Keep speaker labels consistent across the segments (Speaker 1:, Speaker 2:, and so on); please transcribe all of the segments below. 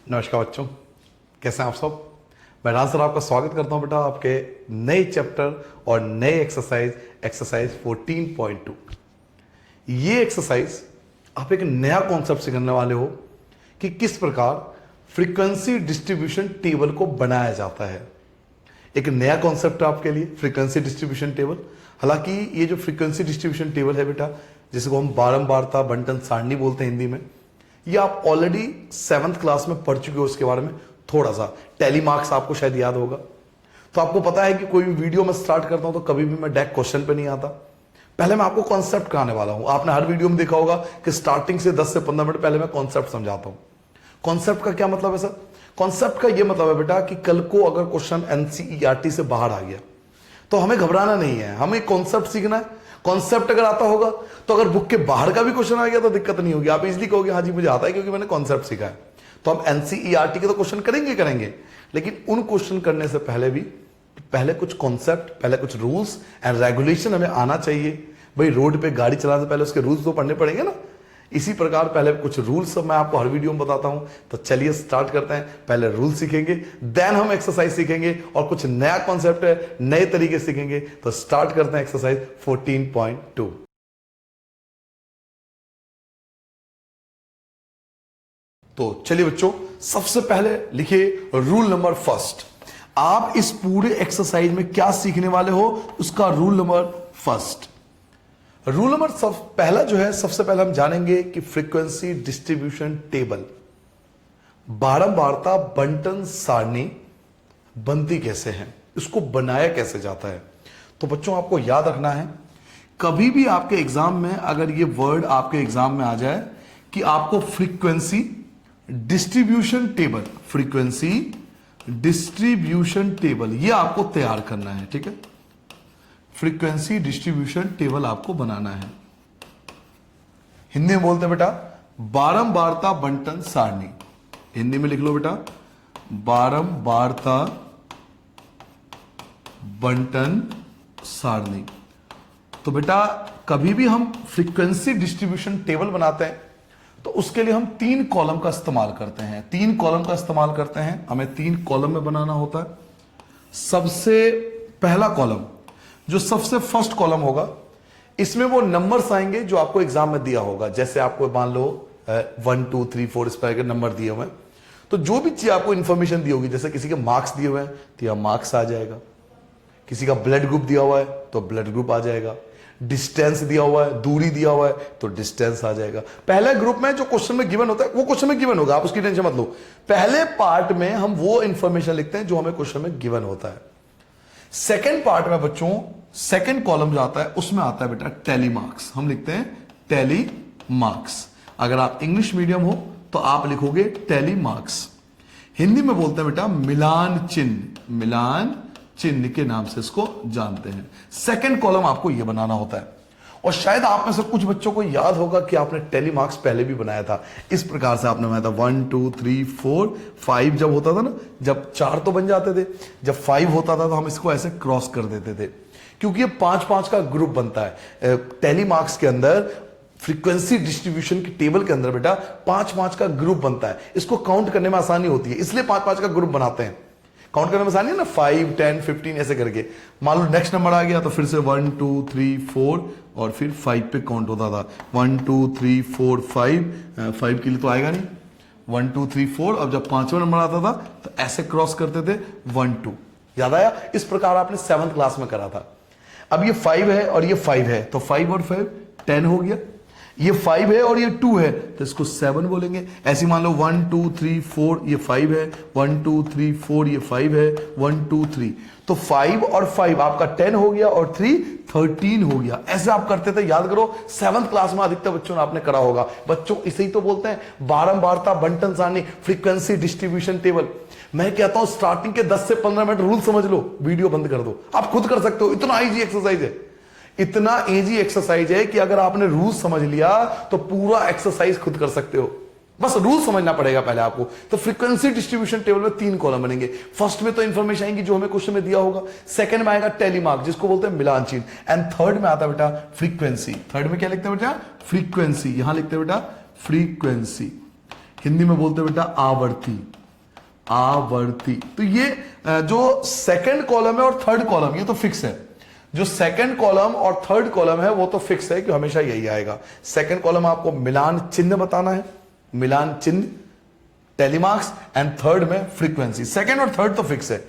Speaker 1: नमस्कार बच्चों, कैसे हैं आप सब। मैं राज सर आपका स्वागत करता हूं बेटा आपके नए चैप्टर और नए एक्सरसाइज 14.2। ये एक्सरसाइज आप एक नया कॉन्सेप्ट सीखने वाले हो कि किस प्रकार फ्रीक्वेंसी डिस्ट्रीब्यूशन टेबल को बनाया जाता है। एक नया कॉन्सेप्ट है आपके लिए फ्रीक्वेंसी डिस्ट्रीब्यूशन टेबल। हालांकि ये जो फ्रीक्वेंसी डिस्ट्रीब्यूशन टेबल है बेटा, जिसको हम बारंबारता बंटन सारणी बोलते हैं हिंदी में, ये आप ऑलरेडी 7th क्लास में पढ़ चुके हो। इसके बारे में थोड़ा सा टैली मार्क्स आपको शायद याद होगा। तो आपको पता है कि कोई भी वीडियो में स्टार्ट करता हूं तो कभी भी मैं डायरेक्ट क्वेश्चन पे नहीं आता। पहले मैं आपको कॉन्सेप्ट कराने वाला हूं। आपने हर वीडियो में देखा होगा कि स्टार्टिंग से 10 से 15 मिनट पहले मैं कॉन्सेप्ट समझाता हूं। कॉन्सेप्ट का क्या मतलब है सर? कॉन्सेप्ट का यह मतलब है बेटा कि कल को अगर क्वेश्चन एनसीईआरटी से बाहर आ गया तो हमें घबराना नहीं है, हमें कॉन्सेप्ट सीखना है। कॉन्सेप्ट अगर आता होगा तो अगर बुक के बाहर का भी क्वेश्चन आ गया तो दिक्कत नहीं होगी, आप इजीली कहोगे हाँ जी मुझे आता है क्योंकि मैंने कॉन्सेप्ट सीखा है। तो हम एनसीईआरटी के तो क्वेश्चन करेंगे, लेकिन उन क्वेश्चन करने से पहले भी पहले कुछ कॉन्सेप्ट, पहले कुछ रूल्स एंड रेगुलेशन हमें आना चाहिए। भाई रोड पे गाड़ी चलाने से पहले उसके रूल्स तो पढ़ने पड़ेंगे ना। इसी प्रकार पहले कुछ रूल्स सब मैं आपको हर वीडियो में बताता हूं। तो चलिए स्टार्ट करते हैं। पहले रूल सीखेंगे, देन हम एक्सरसाइज सीखेंगे और कुछ नया कॉन्सेप्ट है, नए तरीके सीखेंगे। तो स्टार्ट करते हैं एक्सरसाइज 14.2। तो चलिए बच्चों, सबसे पहले लिखिए रूल नंबर फर्स्ट। आप इस पूरे एक्सरसाइज में क्या सीखने वाले हो उसका rule number first. Rule number पहला जो है, सबसे पहले हम जानेंगे कि फ्रीक्वेंसी डिस्ट्रीब्यूशन टेबल, बारंबारता बंटन सारणी बनती कैसे है, इसको बनाया कैसे जाता है। तो बच्चों आपको याद रखना है, कभी भी आपके एग्जाम में अगर ये वर्ड आपके एग्जाम में आ जाए कि आपको frequency distribution table, frequency distribution table ये आपको तैयार करना है, ठीक है। फ्रीक्वेंसी डिस्ट्रीब्यूशन टेबल आपको बनाना है। हिंदी में बोलते हैं बेटा बारंबारता बंटन सारणी। हिंदी में लिख लो बेटा बारंबारता बंटन सारणी। तो बेटा कभी भी हम फ्रीक्वेंसी डिस्ट्रीब्यूशन टेबल बनाते हैं तो उसके लिए हम 3 कॉलम का इस्तेमाल करते हैं। 3 कॉलम का इस्तेमाल करते हैं, हमें 3 कॉलम में बनाना होता है। सबसे पहला कॉलम जो सबसे फर्स्ट कॉलम होगा, इसमें वो नंबर्स आएंगे जो आपको एग्जाम में दिया होगा। जैसे आपको मान लो 1 2 3 4 इस तरह के नंबर दिए हुए हैं, तो जो भी चीज आपको इंफॉर्मेशन दी होगी, जैसे किसी के मार्क्स दिए हुए हैं तो यह मार्क्स आ जाएगा, किसी का ब्लड ग्रुप दिया हुआ है तो ब्लड ग्रुप आ जाएगा, डिस्टेंस दिया हुआ है, दूरी दिया हुआ है तो डिस्टेंस आ जाएगा। पहले ग्रुप में जो क्वेश्चन में गिवन होता है वो क्वेश्चन में गिवन होगा, आप उसकी टेंशन मत लो। पहले पार्ट में हम वो इंफॉर्मेशन लिखते हैं जो हमें क्वेश्चन में गिवन होता है। सेकेंड पार्ट में बच्चों, सेकेंड कॉलम जो आता है उसमें आता है बेटा टैली मार्क्स। हम लिखते हैं टैली मार्क्स। अगर आप इंग्लिश मीडियम हो तो आप लिखोगे टैली मार्क्स। हिंदी में बोलते हैं बेटा मिलान चिन्ह, मिलान चिन्ह के नाम से इसको जानते हैं। सेकेंड कॉलम आपको यह बनाना होता है। और शायद आप में से कुछ बच्चों को याद होगा कि आपने टैली मार्क्स पहले भी बनाया था। इस प्रकार से आपने बनाया था 1 2 3 4 5 जब होता था ना, जब 4 तो बन जाते थे, जब 5 होता था तो हम इसको ऐसे क्रॉस कर देते थे, क्योंकि ये 5-5 का ग्रुप बनता है। टैली मार्क्स के अंदर फ्रीक्वेंसी डिस्ट्रीब्यूशन की टेबल के अंदर बेटा 5-5 का ग्रुप बनता है। इसको काउंट करने में आसानी होती है, इसलिए 5-5 का ग्रुप बनाते हैं। काउंट करने में आसानी है ना, 5 10 15 ऐसे करके। मान लो नेक्स्ट नंबर आ गया तो फिर से 1 2 3 4 और फिर 5 पे काउंट होता था। 1 2 3 4 5 के लिए तो आएगा नहीं, 1 2 3 4। अब जब 5वां नंबर आता था तो ऐसे क्रॉस करते थे 1 2। याद आया? इस प्रकार आपने 7th क्लास में करा था। अब ये 5 है और ये 5 है तो 5 और 5 10 हो गया। ये 5 है और ये 2 है तो इसको 7 बोलेंगे। ऐसे मान लो 1 2 3 4 ये 5 है, 1 2 3 4 ये 5 है, 1 2 3 तो 5 और 5 आपका 10 हो गया और 3 13 हो गया। ऐसे आप करते थे, याद करो 7th क्लास में अधिकतर बच्चों ने आपने करा होगा। बच्चों इसे ही तो बोलते हैं बारंबारता बंटन सारणी, फ्रीक्वेंसी डिस्ट्रीब्यूशन टेबल। मैं कहता हूं स्टार्टिंग के 10 से 15 मिनट रूल समझ लो, वीडियो बंद कर दो, आप खुद कर सकते हो। इतना इजी एक्सरसाइज है, इतना इजी एक्सरसाइज है कि अगर आपने रूल समझ लिया तो पूरा एक्सरसाइज खुद कर सकते हो। बस रूल समझना पड़ेगा पहले आपको। तो फ्रीक्वेंसी डिस्ट्रीब्यूशन टेबल में 3 कॉलम बनेंगे। फर्स्ट में तो इंफॉर्मेशन आएंगी जो हमें क्वेश्चन में दिया होगा, सेकंड में आएगा टैली मार्क जिसको बोलते हैं मिलान चिन्ह, एंड थर्ड में आता है बेटा फ्रीक्वेंसी। थर्ड में क्या लिखते हैं बेटा? फ्रीक्वेंसी। यहां लिखते हैं बेटा फ्रीक्वेंसी। हिंदी में बोलते हैं बेटा आवर्ती। आवर्ती। तो ये जो सेकंड कॉलम है और थर्ड कॉलम ये तो फिक्स है। जो सेकंड कॉलम और थर्ड कॉलम है वो तो फिक्स है कि हमेशा यही आएगा। सेकंड कॉलम आपको मिलान चिन्ह बताना है, मिलान चिन्ह टेलीमार्क्स, एंड थर्ड में फ्रीक्वेंसी। सेकंड और थर्ड तो फिक्स है।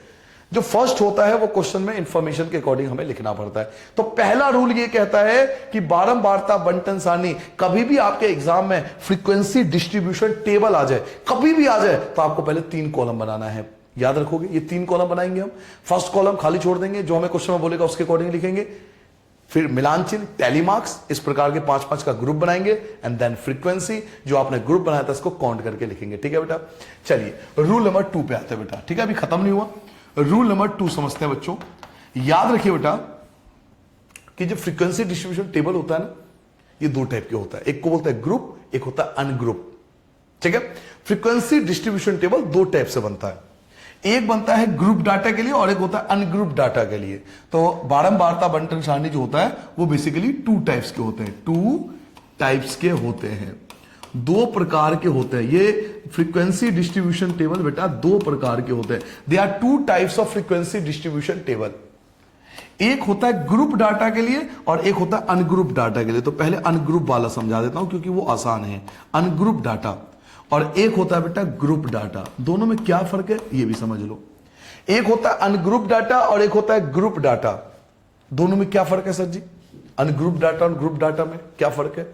Speaker 1: जो फर्स्ट होता है वो क्वेश्चन में इंफॉर्मेशन के अकॉर्डिंग हमें लिखना पड़ता है। तो पहला रूल ये कहता है कि बारंबारता बंटन सारणी, कभी भी आपके एग्जाम में फ्रीक्वेंसी डिस्ट्रीब्यूशन टेबल आ जाए, कभी भी आ जाए, तो आपको पहले 3 कॉलम बनाना है। याद रखोगे, ये 3 कॉलम बनाएंगे हम। फर्स्ट कॉलम खाली छोड़ देंगे, जो हमें क्वेश्चन में बोलेगा उसके अकॉर्डिंग लिखेंगे। फिर मिलान चिन्ह, टेलीमार्क्स, इस प्रकार के 5-5 का ग्रुप बनाएंगे, एंड देन फ्रीक्वेंसी, जो आपने ग्रुप बनाया था इसको काउंट करके लिखेंगे। ठीक है बेटा, चलिए रूल नंबर 2 पे आते हैं बेटा। ठीक है, अभी खत्म नहीं हुआ। रूल नंबर 2 समझते हैं बच्चों। याद रखिए बेटा कि जो फ्रीक्वेंसी डिस्ट्रीब्यूशन टेबल होता है ना, ये 2 टाइप के होता है। एक को बोलते हैं ग्रुप, एक होता है अनग्रुप। ठीक है, फ्रीक्वेंसी डिस्ट्रीब्यूशन टेबल 2 टाइप से बनता है। एक बनता है ग्रुप डाटा के लिए और एक होता है अनग्रुप डाटा के लिए। तो बारंबारता बंटन सारणी जो होता है वो बेसिकली 2 टाइप्स के होते हैं। 2 टाइप्स के होते हैं, 2 प्रकार के होते हैं। ये फ्रीक्वेंसी डिस्ट्रीब्यूशन टेबल बेटा 2 प्रकार के होते हैं। There are 2 types of frequency distribution table. एक होता है ग्रुप डाटा के लिए और एक होता है अनग्रुप डाटा के लिए। तो पहले अनग्रुप वाला समझा देता हूं क्योंकि वो आसान है। अनग्रुप डाटा और एक होता है बेटा ग्रुप डाटा। दोनों में क्या फर्क है ये भी समझ लो। एक होता है अनग्रुप डाटा और एक होता है ग्रुप डाटा। दोनों में क्या फर्क है सर जी? अनग्रुप डाटा और ग्रुप डाटा में क्या फर्क है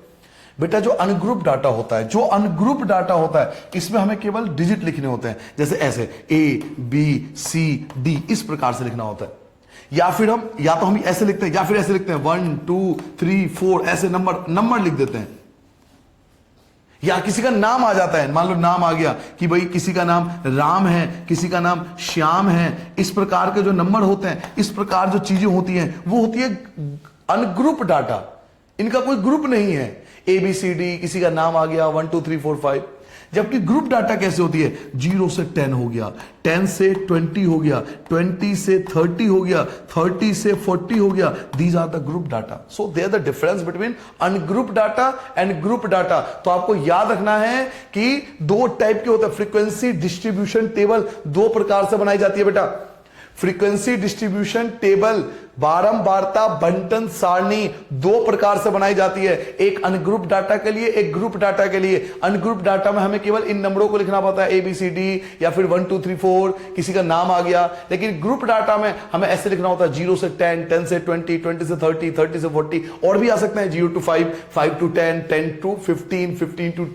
Speaker 1: बेटा? जो अनग्रुप डाटा होता है, जो अनग्रुप डाटा होता है, इसमें हमें केवल डिजिट लिखने होते हैं। जैसे ऐसे ABCD इस प्रकार से लिखना होता है। या फिर हम ऐसे लिखते हैं या फिर ऐसे लिखते हैं 1 2 3 4 ऐसे नंबर लिख देते हैं। या किसी का नाम आ जाता है, मान लो नाम आ गया कि भाई किसी का नाम राम है, किसी का नाम श्याम है। इस प्रकार के जो नंबर होते हैं, इस प्रकार जो चीजें होती हैं, वो होती है अनग्रुप डाटा। इनका कोई ग्रुप नहीं है। ABCD किसी का नाम आ गया 1 2 3 4 5। जबकि ग्रुप डाटा कैसे होती है? 0 से 10 हो गया, 10 से 20 हो गया, 20 से 30 हो गया, 30 से 40 हो गया। These are the group data. So there the difference between ungroup data and group data. तो आपको याद रखना है कि 2 टाइप के होते हैं। फ्रीक्वेंसी डिस्ट्रीब्यूशन टेबल 2 प्रकार से बनाई जाती है बेटा। फ्रीक्वेंसी डिस्ट्रीब्यूशन टेबल बारंबारता बंटन सारणी 2 प्रकार से बनाई जाती है। एक अनग्रुप डाटा के लिए, एक ग्रुप डाटा के लिए। अनग्रुप डाटा में हमें केवल इन नंबरों को लिखना पड़ता है ABCD या फिर 1 2 3 4 किसी का नाम आ गया। लेकिन ग्रुप डाटा में हमें ऐसे लिखना होता है 0 से 10, 10 से 20, 20 से 30, 30 से 40 और भी आ सकते हैं 0 to 5, 5 to 10, 10 to 15, 15 to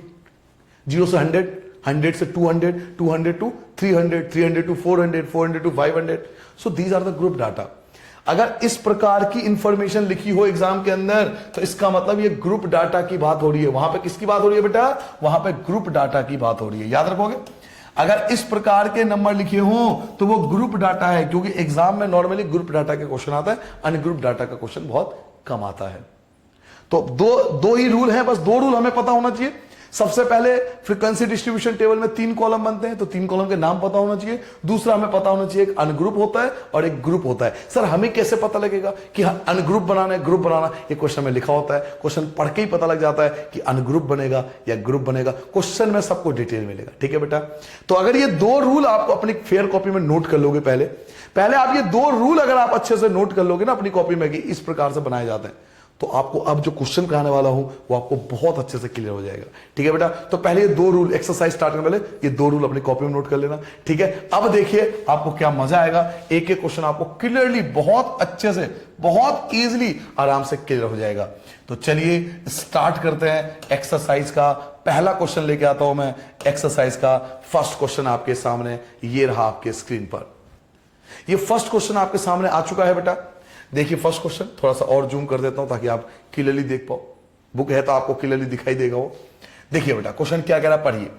Speaker 1: 0 से 100, 100 से 200, 200 to 300, 300 to 400, 400 to 500. So these are the group data. अगर इस प्रकार की इंफॉर्मेशन लिखी हो एग्जाम के अंदर तो इसका मतलब ये ग्रुप डाटा की बात हो रही है। वहां पे किसकी बात हो रही है बेटा? वहां पे ग्रुप डाटा की बात हो रही है। याद रखोगे, अगर इस प्रकार के नंबर लिखे हो तो वो ग्रुप डाटा है, क्योंकि एग्जाम में नॉर्मली ग्रुप डाटा के क्वेश्चन आता है, अनग्रुप डाटा का क्वेश्चन बहुत कम आता है। तो दो ही रूल है, बस 2 रूल हमें पता होना चाहिए। सबसे पहले फ्रीक्वेंसी डिस्ट्रीब्यूशन टेबल में 3 कॉलम बनते हैं, तो 3 कॉलम के नाम पता होना चाहिए। दूसरा हमें पता होना चाहिए एक अनग्रुप होता है और एक ग्रुप होता है। सर हमें कैसे पता लगेगा कि अनग्रुप बनाना है ग्रुप बनाना? ये क्वेश्चन में लिखा होता है, क्वेश्चन पढ़ के ही पता लग जाता है कि अनग्रुप बनेगा या ग्रुप बनेगा। क्वेश्चन में सबको डिटेल मिलेगा। ठीक है बेटा, तो अगर ये 2 रूल आपको अपनी फेयर कॉपी में नोट कर लोगे, पहले आप ये 2 रूल अगर आप अच्छे से नोट कर लोगे ना अपनी कॉपी में कि इस प्रकार से बनाए जाते हैं, तो आपको अब जो क्वेश्चन कराने वाला हूं वो आपको बहुत अच्छे से क्लियर हो जाएगा। ठीक है बेटा, तो पहले ये 2 रूल एक्सरसाइज स्टार्ट करने पहले ये 2 रूल अपनी कॉपी में नोट कर लेना। ठीक है, अब देखिए आपको क्या मजा आएगा। एक एक क्वेश्चन आपको क्लियरली बहुत अच्छे से बहुत इजीली आराम से क्लियर हो जाएगा। तो चलिए स्टार्ट करते हैं एक्सरसाइज का। पहला क्वेश्चन लेके आता हूं मैं एक्सरसाइज का। फर्स्ट क्वेश्चन आपके सामने ये रहा आपके स्क्रीन पर। ये फर्स्ट क्वेश्चन आपके सामने आ चुका है बेटा। देखिए फर्स्ट क्वेश्चन, थोड़ा सा और जूम कर देता हूं ताकि आप क्लियरली देख पाओ। बुक है तो आपको क्लियरली दिखाई देगा वो। देखिए बेटा क्वेश्चन क्या कह रहा है, पढ़िए।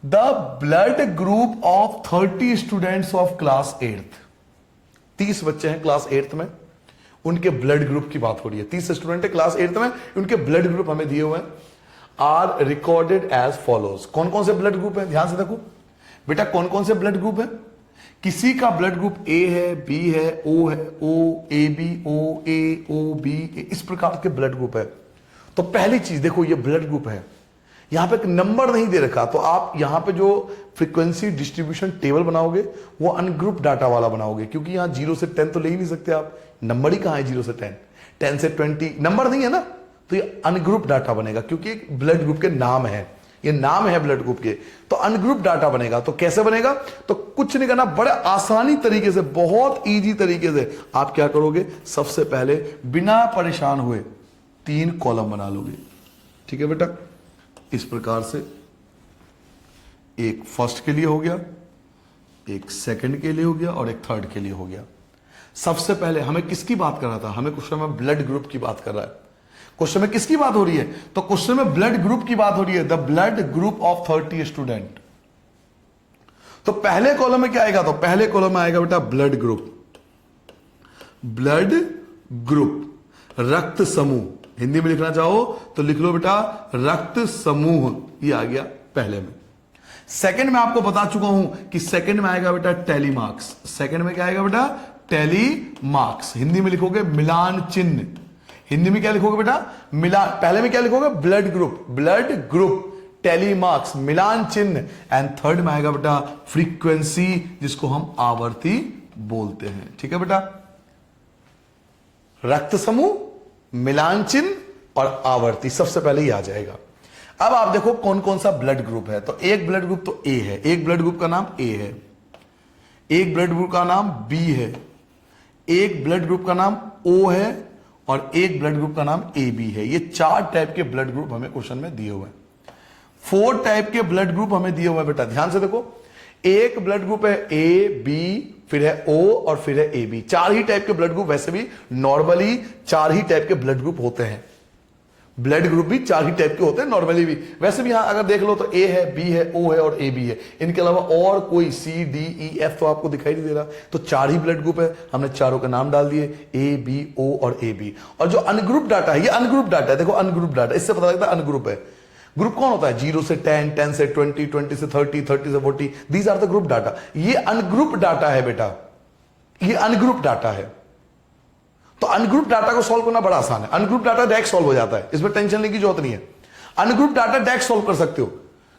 Speaker 1: The blood group of 30 students of class 8th, 30 बच्चे हैं क्लास 8th में, उनके ब्लड ग्रुप की बात हो रही है। 30 स्टूडेंट है क्लास 8th में, उनके ब्लड ग्रुप हमें दिए हुए हैं। Are recorded as follows. कौन कौन से ब्लड ग्रुप है? ध्यान से देखो बेटा, कौन कौन से ब्लड ग्रुप है? किसी का ब्लड ग्रुप A है, B है, O है, O AB O A O B, इस प्रकार के ब्लड ग्रुप है। तो पहली चीज देखो, ये ब्लड ग्रुप है, यहां पे एक नंबर नहीं दे रखा, तो आप यहां पे जो फ्रीक्वेंसी डिस्ट्रीब्यूशन टेबल बनाओगे वो अनग्रुप डाटा वाला बनाओगे, क्योंकि यहां 0 से 10 तो ले ही नहीं सकते आप, नंबर ही कहां है 0 से 10, 10 से 20 नंबर नहीं है ना, तो ये अनग्रुप डाटा बनेगा, क्योंकि एक ब्लड ग्रुप के नाम है, ये नाम है ब्लड ग्रुप के, तो अनग्रुप डाटा बनेगा। तो कैसे बनेगा, तो कुछ नहीं करना, बड़े आसानी तरीके से, बहुत इजी तरीके से आप क्या करोगे, सबसे पहले बिना परेशान हुए 3 कॉलम बना लोगे। ठीक है बेटा, इस प्रकार से एक फर्स्ट के लिए हो गया, एक सेकंड के लिए हो गया और एक थर्ड के लिए हो गया। सबसे पहले हमें किसकी बात कर रहा था, हमें क्वेश्चन में ब्लड ग्रुप की बात कर रहा है। क्वेश्चन में किसकी बात हो रही है, तो क्वेश्चन में ब्लड ग्रुप की बात हो रही है, the blood group of 30 student. तो पहले कॉलम में क्या आएगा, तो पहले कॉलम में आएगा बेटा ब्लड ग्रुप, ब्लड ग्रुप, रक्त समूह, हिंदी में लिखना चाहो तो लिख लो बेटा रक्त समूह, ये आ गया पहले में। सेकंड में आपको बता चुका हूं कि सेकंड में आएगा बेटा टेली मार्क्स, सेकंड में क्या आएगा बेटा टेली मार्क्स, हिंदी में लिखोगे मिलान चिन्ह, हिंदी में क्या लिखोगे बेटा मिलान, पहले में क्या लिखोगे ब्लड ग्रुप टेली मार्क्स मिलान चिन्ह, एंड थर्ड में आएगा बेटा फ्रीक्वेंसी, जिसको हम आवर्ती बोलते हैं। ठीक है बेटा, रक्त समूह, मिलान चिन्ह और आवर्ती, सबसे पहले ही आ जाएगा। अब आप देखो कौन कौन सा ब्लड ग्रुप है, तो एक ब्लड ग्रुप तो ए है, एक ब्लड ग्रुप का नाम ए है, एक ब्लड ग्रुप का नाम बी है, एक ब्लड ग्रुप का नाम ओ है और एक ब्लड ग्रुप का नाम ए बी है। ये 4 टाइप के ब्लड ग्रुप हमें क्वेश्चन में दिए हुए हैं, 4 टाइप के ब्लड ग्रुप हमें दिए हुए हैं बेटा, ध्यान से देखो। एक ब्लड ग्रुप है ए बी, फिर है ओ और फिर है ए बी, 4 ही टाइप के ब्लड ग्रुप, वैसे भी नॉर्मली 4 ही टाइप के ब्लड ग्रुप होते हैं, ब्लड ग्रुप भी 4 ही टाइप के होते हैं नॉर्मली भी, वैसे भी यहां अगर देख लो तो ए है, बी है, ओ है और ए बी है, इनके अलावा और कोई सी डी ई एफ तो आपको दिखाई नहीं दे रहा, तो 4 ही ब्लड ग्रुप है, हमने चारों के नाम डाल दिए ए बी ओ और ए बी। और जो अनग्रुप डाटा है, ये अनग्रुप डाटा है, देखो अनग्रुप डाटा, इससे पता लगता है अनग्रुप है। ग्रुप कौन होता है, 0 से 10, 10 से 20, 20 से 30, 30 से 40, these are the group data. ये अनग्रुप डाटा है बेटा, ये अनग्रुप डाटा है। तो अनग्रुप डाटा को सॉल्व करना बड़ा आसान है, अनग्रुप डाटा डायरेक्ट सॉल्व हो जाता है, इसमें टेंशन लेने की जरूरत नहीं है। अनग्रुप डाटा डायरेक्ट सॉल्व कर सकते हो,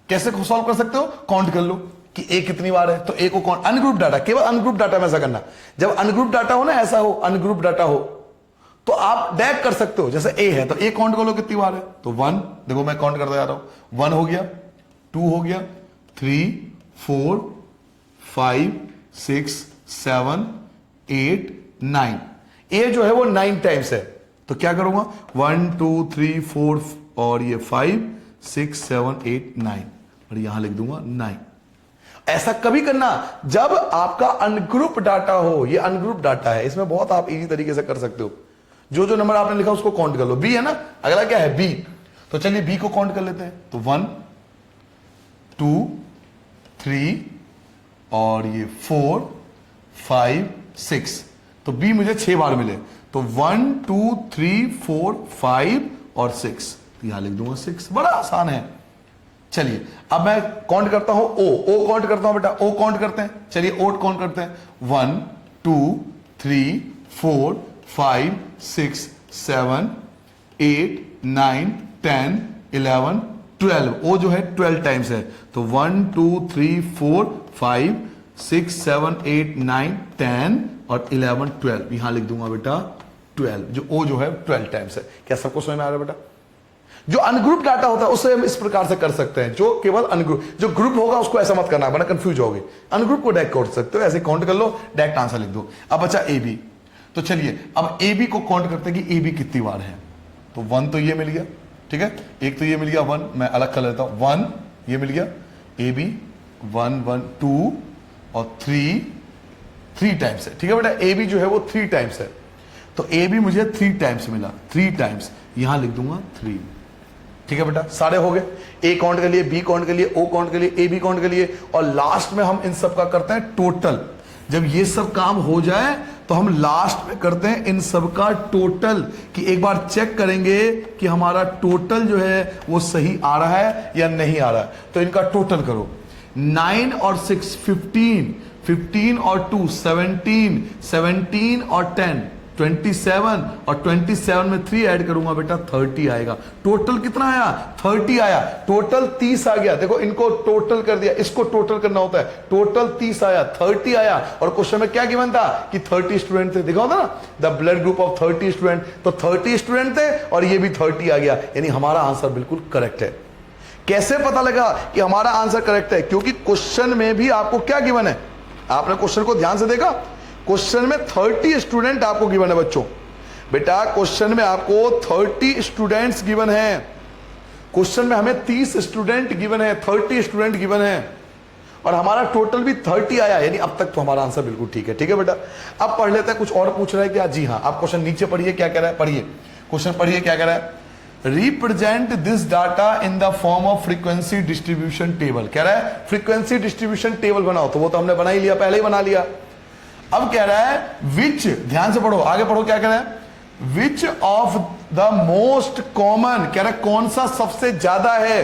Speaker 1: कैसे सॉल्व कर सकते हो, काउंट कर लो कि ए कितनी बार है, तो ए को काउंट, अनग्रुप डाटा, केवल अनग्रुप डाटा में ऐसा करना, जब अनग्रुप डाटा हो ना, ऐसा हो अनग्रुप डाटा हो, तो आप डायरेक्ट कर सकते हो, जैसे ए है तो ए काउंट कर लो कितनी बार है, तो 1, देखो मैं काउंट करता जा रहा हूं, 1 हो गया, 2 हो गया, 3 4 5 6 7 8 9, ए जो है वो 9 टाइम्स है, तो क्या करूंगा 1 2 3 4 और ये 5 6 7 8 9 और यहां लिख दूंगा 9। ऐसा कभी करना जब आपका अनग्रुप डाटा हो, ये अनग्रुप डाटा है, इसमें बहुत आप इजी तरीके से कर सकते हो, जो जो नंबर आपने लिखा उसको काउंट कर लो। बी है ना, अगला क्या है बी, तो चलिए बी को काउंट कर लेते हैं, तो 1 2 3 और ये 4 5 6, तो बी मुझे 6 बार मिले, तो 1 2 3 4 5 और 6, यहां लिख दूंगा 6, बड़ा आसान है। चलिए अब मैं काउंट करता हूं ओ काउंट करता हूं बेटा, ओ काउंट करते हैं, चलिए ओ काउंट करते हैं, 1 2 3 4 5 6 7 8 9 10 11 12, ओ जो है 12 टाइम्स है, तो 1 2 3 4 5 6 7 8 9 10 और 11 12, यहां लिख दूंगा बेटा 12, जो ओ जो है 12 टाइम्स है। क्या सबको समझ में आ रहा है बेटा? जो अनग्रुप डाटा होता है उसे हम इस प्रकार से कर सकते हैं, जो केवल अनग्रुप, जो ग्रुप होगा उसको ऐसा मत करना वरना कंफ्यूज होगे, अनग्रुप को डायरेक्ट कर सकते हो, ऐसे काउंट कर लो, डायरेक्ट आंसर लिख दो। अब बचा ए बी, तो चलिए अब ए बी को काउंट करते हैं कि ए बी कितनी बार है, तो 1 तो ये मिल गया, ठीक है, एक तो ये मिल गया 1, मैं अलग कर लेता हूं, 1 ये मिल गया, ए बी 1 1 2 और 3 टाइम्स है, ठीक है बेटा, ए बी जो है वो 3 टाइम्स है, तो ए बी मुझे 3 टाइम्स मिला, 3 टाइम्स, यहां लिख दूंगा 3, ठीक है बेटा, सारे हो गए, ए काउंट के लिए, बी काउंट के लिए, ओ काउंट के लिए, ए बी काउंट के लिए, और लास्ट में हम इन सब का करते हैं टोटल। जब ये सब काम हो जाए तो हम लास्ट में करते हैं इन सब का टोटल, कि एक बार चेक करेंगे कि हमारा टोटल जो है वो सही आ रहा है या नहीं आ रहा है, तो इनका टोटल करो, 9 और 6 15, 15 और 2 17, 17 और 10 27 और 27 में 3 ऐड करूंगा बेटा 30 आएगा। टोटल कितना आया? 30 आया। टोटल 30 आ गया। देखो इनको टोटल कर दिया, इसको टोटल करना होता है। टोटल 30 आया, 30 आया। और क्वेश्चन में क्या गिवन था कि 30 स्टूडेंट थे, दिखा होता ना, the blood group of 30 student. तो 30 स्टूडेंट थे और ये भी 30 आ गया, यानी हमारा आंसर बिल्कुल करेक्ट है। कैसे पता लगा कि हमारा आंसर करेक्ट है? क्योंकि क्वेश्चन में भी आपको क्या गिवन है, आपने क्वेश्चन को ध्यान से देखा। क्वेश्चन में 30 स्टूडेंट आपको गिवन है बच्चों। बेटा क्वेश्चन में आपको 30 स्टूडेंट्स गिवन है। क्वेश्चन में हमें 30 स्टूडेंट गिवन है, 30 स्टूडेंट गिवन है और हमारा टोटल भी 30 आया, यानी अब तक तो हमारा आंसर बिल्कुल ठीक है। ठीक है बेटा, अब पढ़ लेते हैं। कुछ और पूछ रहा है क्या? जी हाँ, आप क्वेश्चन नीचे पढ़िए, क्या कह रहा है, पढ़िए क्वेश्चन, पढ़िए क्या कह रहा है। Represent this data in the form of frequency distribution table. कह रहा है फ्रीक्वेंसी डिस्ट्रीब्यूशन टेबल बनाओ, तो वो तो हमने बना ही लिया, पहले ही बना लिया। अब कह रहा है विच, ध्यान से पढ़ो, आगे पढ़ो, क्या कह रहा है, which of the most common, कह रहा है कौन सा सबसे ज्यादा है,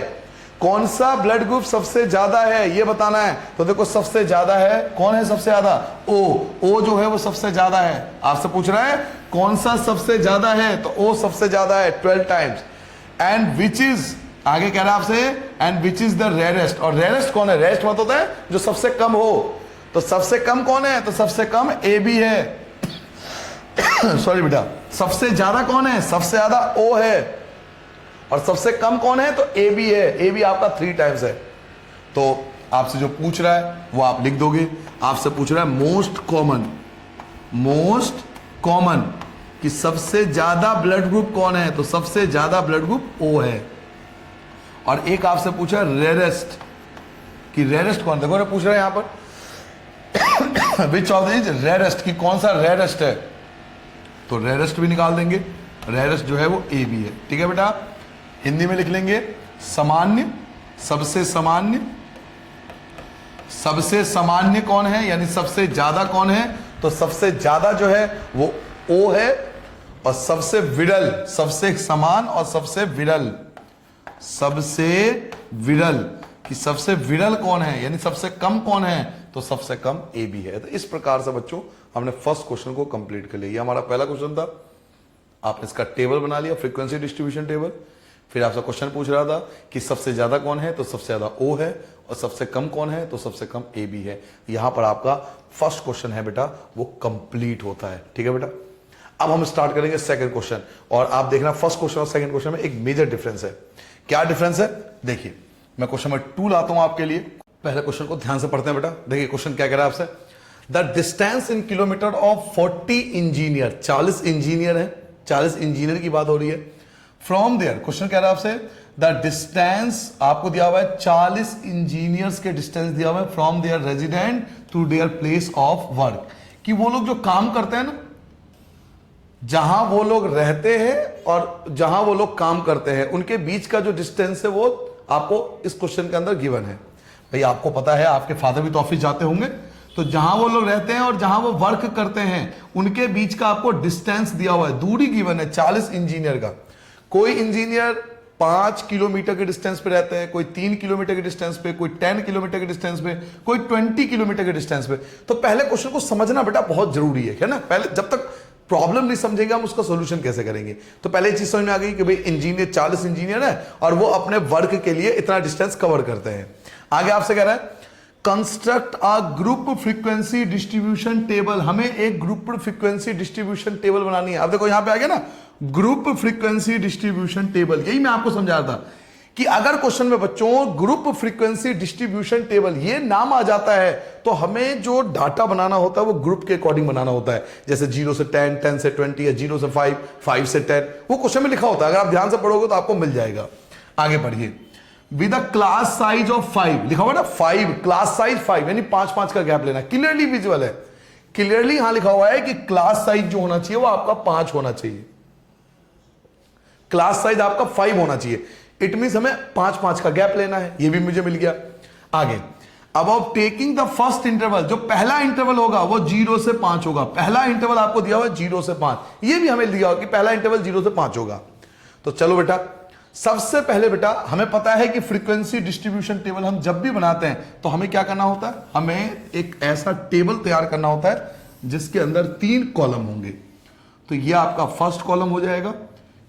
Speaker 1: कौन सा ब्लड ग्रुप सबसे ज्यादा है ये बताना है। तो देखो सबसे ज्यादा है, कौन है सबसे ज्यादा? ओ जो है वो सबसे ज्यादा है। आपसे पूछ रहा है कौन सा सबसे ज्यादा है, तो ओ सबसे ज्यादा है 12 टाइम्स। एंड विच इज, आगे कह रहा है आपसे, and which is the rarest. और रेयरेस्ट कौन है? रेयरेस्ट मत होता है जो सबसे कम हो। तो सबसे कम कौन है? तो सबसे कम ए बी है। सॉरी बेटा, सबसे ज्यादा कौन है? सबसे ज्यादा ओ है। और सबसे कम कौन है? तो ए बी है। ए बी आपका 3 टाइम्स है। तो आपसे जो पूछ रहा है वो आप लिख दोगे। आपसे पूछ रहा है मोस्ट कॉमन, मोस्ट कॉमन कि सबसे ज्यादा ब्लड ग्रुप कौन है? तो सबसे ज्यादा ब्लड ग्रुप ओ है। और एक आपसे पूछा रेयरेस्ट कि रेयरेस्ट कौन, देखो पूछ रहा है यहां पर विच ऑफ दिस रेयरेस्ट, कि कौन सा रेयरेस्ट है। तो रेयरेस्ट भी निकाल देंगे, रेयरेस्ट जो है वो ए बी है। ठीक है बेटा, हिंदी में लिख लेंगे सामान्य, सबसे सामान्य, सबसे सामान्य कौन है यानी सबसे ज्यादा कौन है? तो सबसे ज्यादा जो है वो ओ है। और सबसे विरल, सबसे समान और सबसे विरल, सबसे विरल कि सबसे विरल कौन है यानी सबसे कम कौन है? तो सबसे कम ए बी है। तो इस प्रकार से बच्चों हमने फर्स्ट क्वेश्चन को कंप्लीट कर लिया। ये हमारा पहला क्वेश्चन था, आपने इसका टेबल बना लिया, फ्रीक्वेंसी डिस्ट्रीब्यूशन टेबल। फिर आपसे क्वेश्चन पूछ रहा था कि सबसे ज्यादा कौन है? तो सबसे ज्यादा ओ है। और सबसे कम कौन है? तो सबसे कम ए बी है। यहां पर आपका फर्स्ट क्वेश्चन है बेटा वो कंप्लीट होता है। ठीक है बेटा, अब हम स्टार्ट करेंगे सेकंड क्वेश्चन। और आप देखना फर्स्ट क्वेश्चन और सेकंड क्वेश्चन में एक मेजर डिफरेंस है। क्या डिफरेंस है? देखिए मैं क्वेश्चन नंबर 2 लाता हूं आपके लिए। पहले क्वेश्चन को ध्यान से पढ़ते हैं बेटा। देखिए क्वेश्चन क्या कह रहा है आपसे, the distance in kilometre of 40 engineer, 40 engineer है, 40 इंजीनियर की बात हो रही है। फ्रॉम देयर, क्वेश्चन कह रहा है आपसे द डिस्टेंस आपको दिया हुआ है 40 इंजीनियर्स के डिस्टेंस दिया हुआ है from their resident to their place of work, कि वो लोग जो काम करते हैं ना, जहां वो लोग रहते हैं और जहां वो लोग काम करते हैं, उनके बीच का जो डिस्टेंस है वो आपको इस क्वेश्चन के अंदर गिवन है। भाई आपको पता है आपके फादर भी तो ऑफिस जाते होंगे, तो जहां वो लोग रहते हैं और जहां वो वर्क करते हैं उनके बीच का आपको डिस्टेंस दिया हुआ है, दूरी गिवन है 40 इंजीनियर का। कोई इंजीनियर 5 किलोमीटर के डिस्टेंस पे रहते हैं, कोई 3 किलोमीटर के डिस्टेंस पे, कोई 10 किलोमीटर के डिस्टेंस पे, कोई 20 किलोमीटर के डिस्टेंस पे। तो पहले क्वेश्चन को समझना बेटा बहुत जरूरी है ना। पहले जब तक प्रॉब्लम नहीं समझेंगे हम उसका सॉल्यूशन कैसे करेंगे। तो पहले चीज समझ में आ गई कि भाई इंजीनियर 40 इंजीनियर है और वो अपने वर्क के लिए इतना डिस्टेंस कवर करते हैं। आगे आपसे कह रहा है construct a group frequency distribution table. हमें एक ग्रुप फ्रीक्वेंसी डिस्ट्रीब्यूशन टेबल बनानी है। अब देखो यहां पे आ गया ना ग्रुप फ्रीक्वेंसी डिस्ट्रीब्यूशन टेबल। यही मैं आपको समझा रहा था कि अगर क्वेश्चन में बच्चों ग्रुप फ्रीक्वेंसी डिस्ट्रीब्यूशन टेबल ये नाम आ जाता है तो हमें जो डाटा बनाना होता है वो ग्रुप के अकॉर्डिंग बनाना होता है। जैसे 0 से 10, 10 से 20 या 0 से 5, 5 से 10, वो क्वेश्चन में लिखा होता है। अगर आप ध्यान से पढ़ोगे तो आपको मिल जाएगा। आगे पढ़िए, with a class size of 5, लिखा हुआ ना 5, क्लास साइज 5 यानी 5-5 का गैप लेना। क्लियरली विजुअल है, क्लियरली यहां लिखा हुआ है कि क्लास साइज जो होना चाहिए वो आपका 5 होना चाहिए, क्लास साइज आपका 5 होना चाहिए। इट मीन हमें 5-5 का गैप लेना है, ये भी मुझे मिल गया। आगे, अब टेकिंग द फर्स्ट इंटरवल, जो पहला इंटरवल होगा वो 0 से 5 होगा। पहला इंटरवल आपको दिया हुआ है 0 से 5, ये भी हमें दिया होगा कि पहला इंटरवल 0 से 5 होगा। तो चलो बेटा, सबसे पहले बेटा हमें पता है कि फ्रीक्वेंसी डिस्ट्रीब्यूशन टेबल हम जब भी बनाते हैं तो हमें क्या करना होता है, हमें एक ऐसा टेबल तैयार करना होता है जिसके अंदर 3 कॉलम होंगे। तो ये आपका फर्स्ट कॉलम हो जाएगा,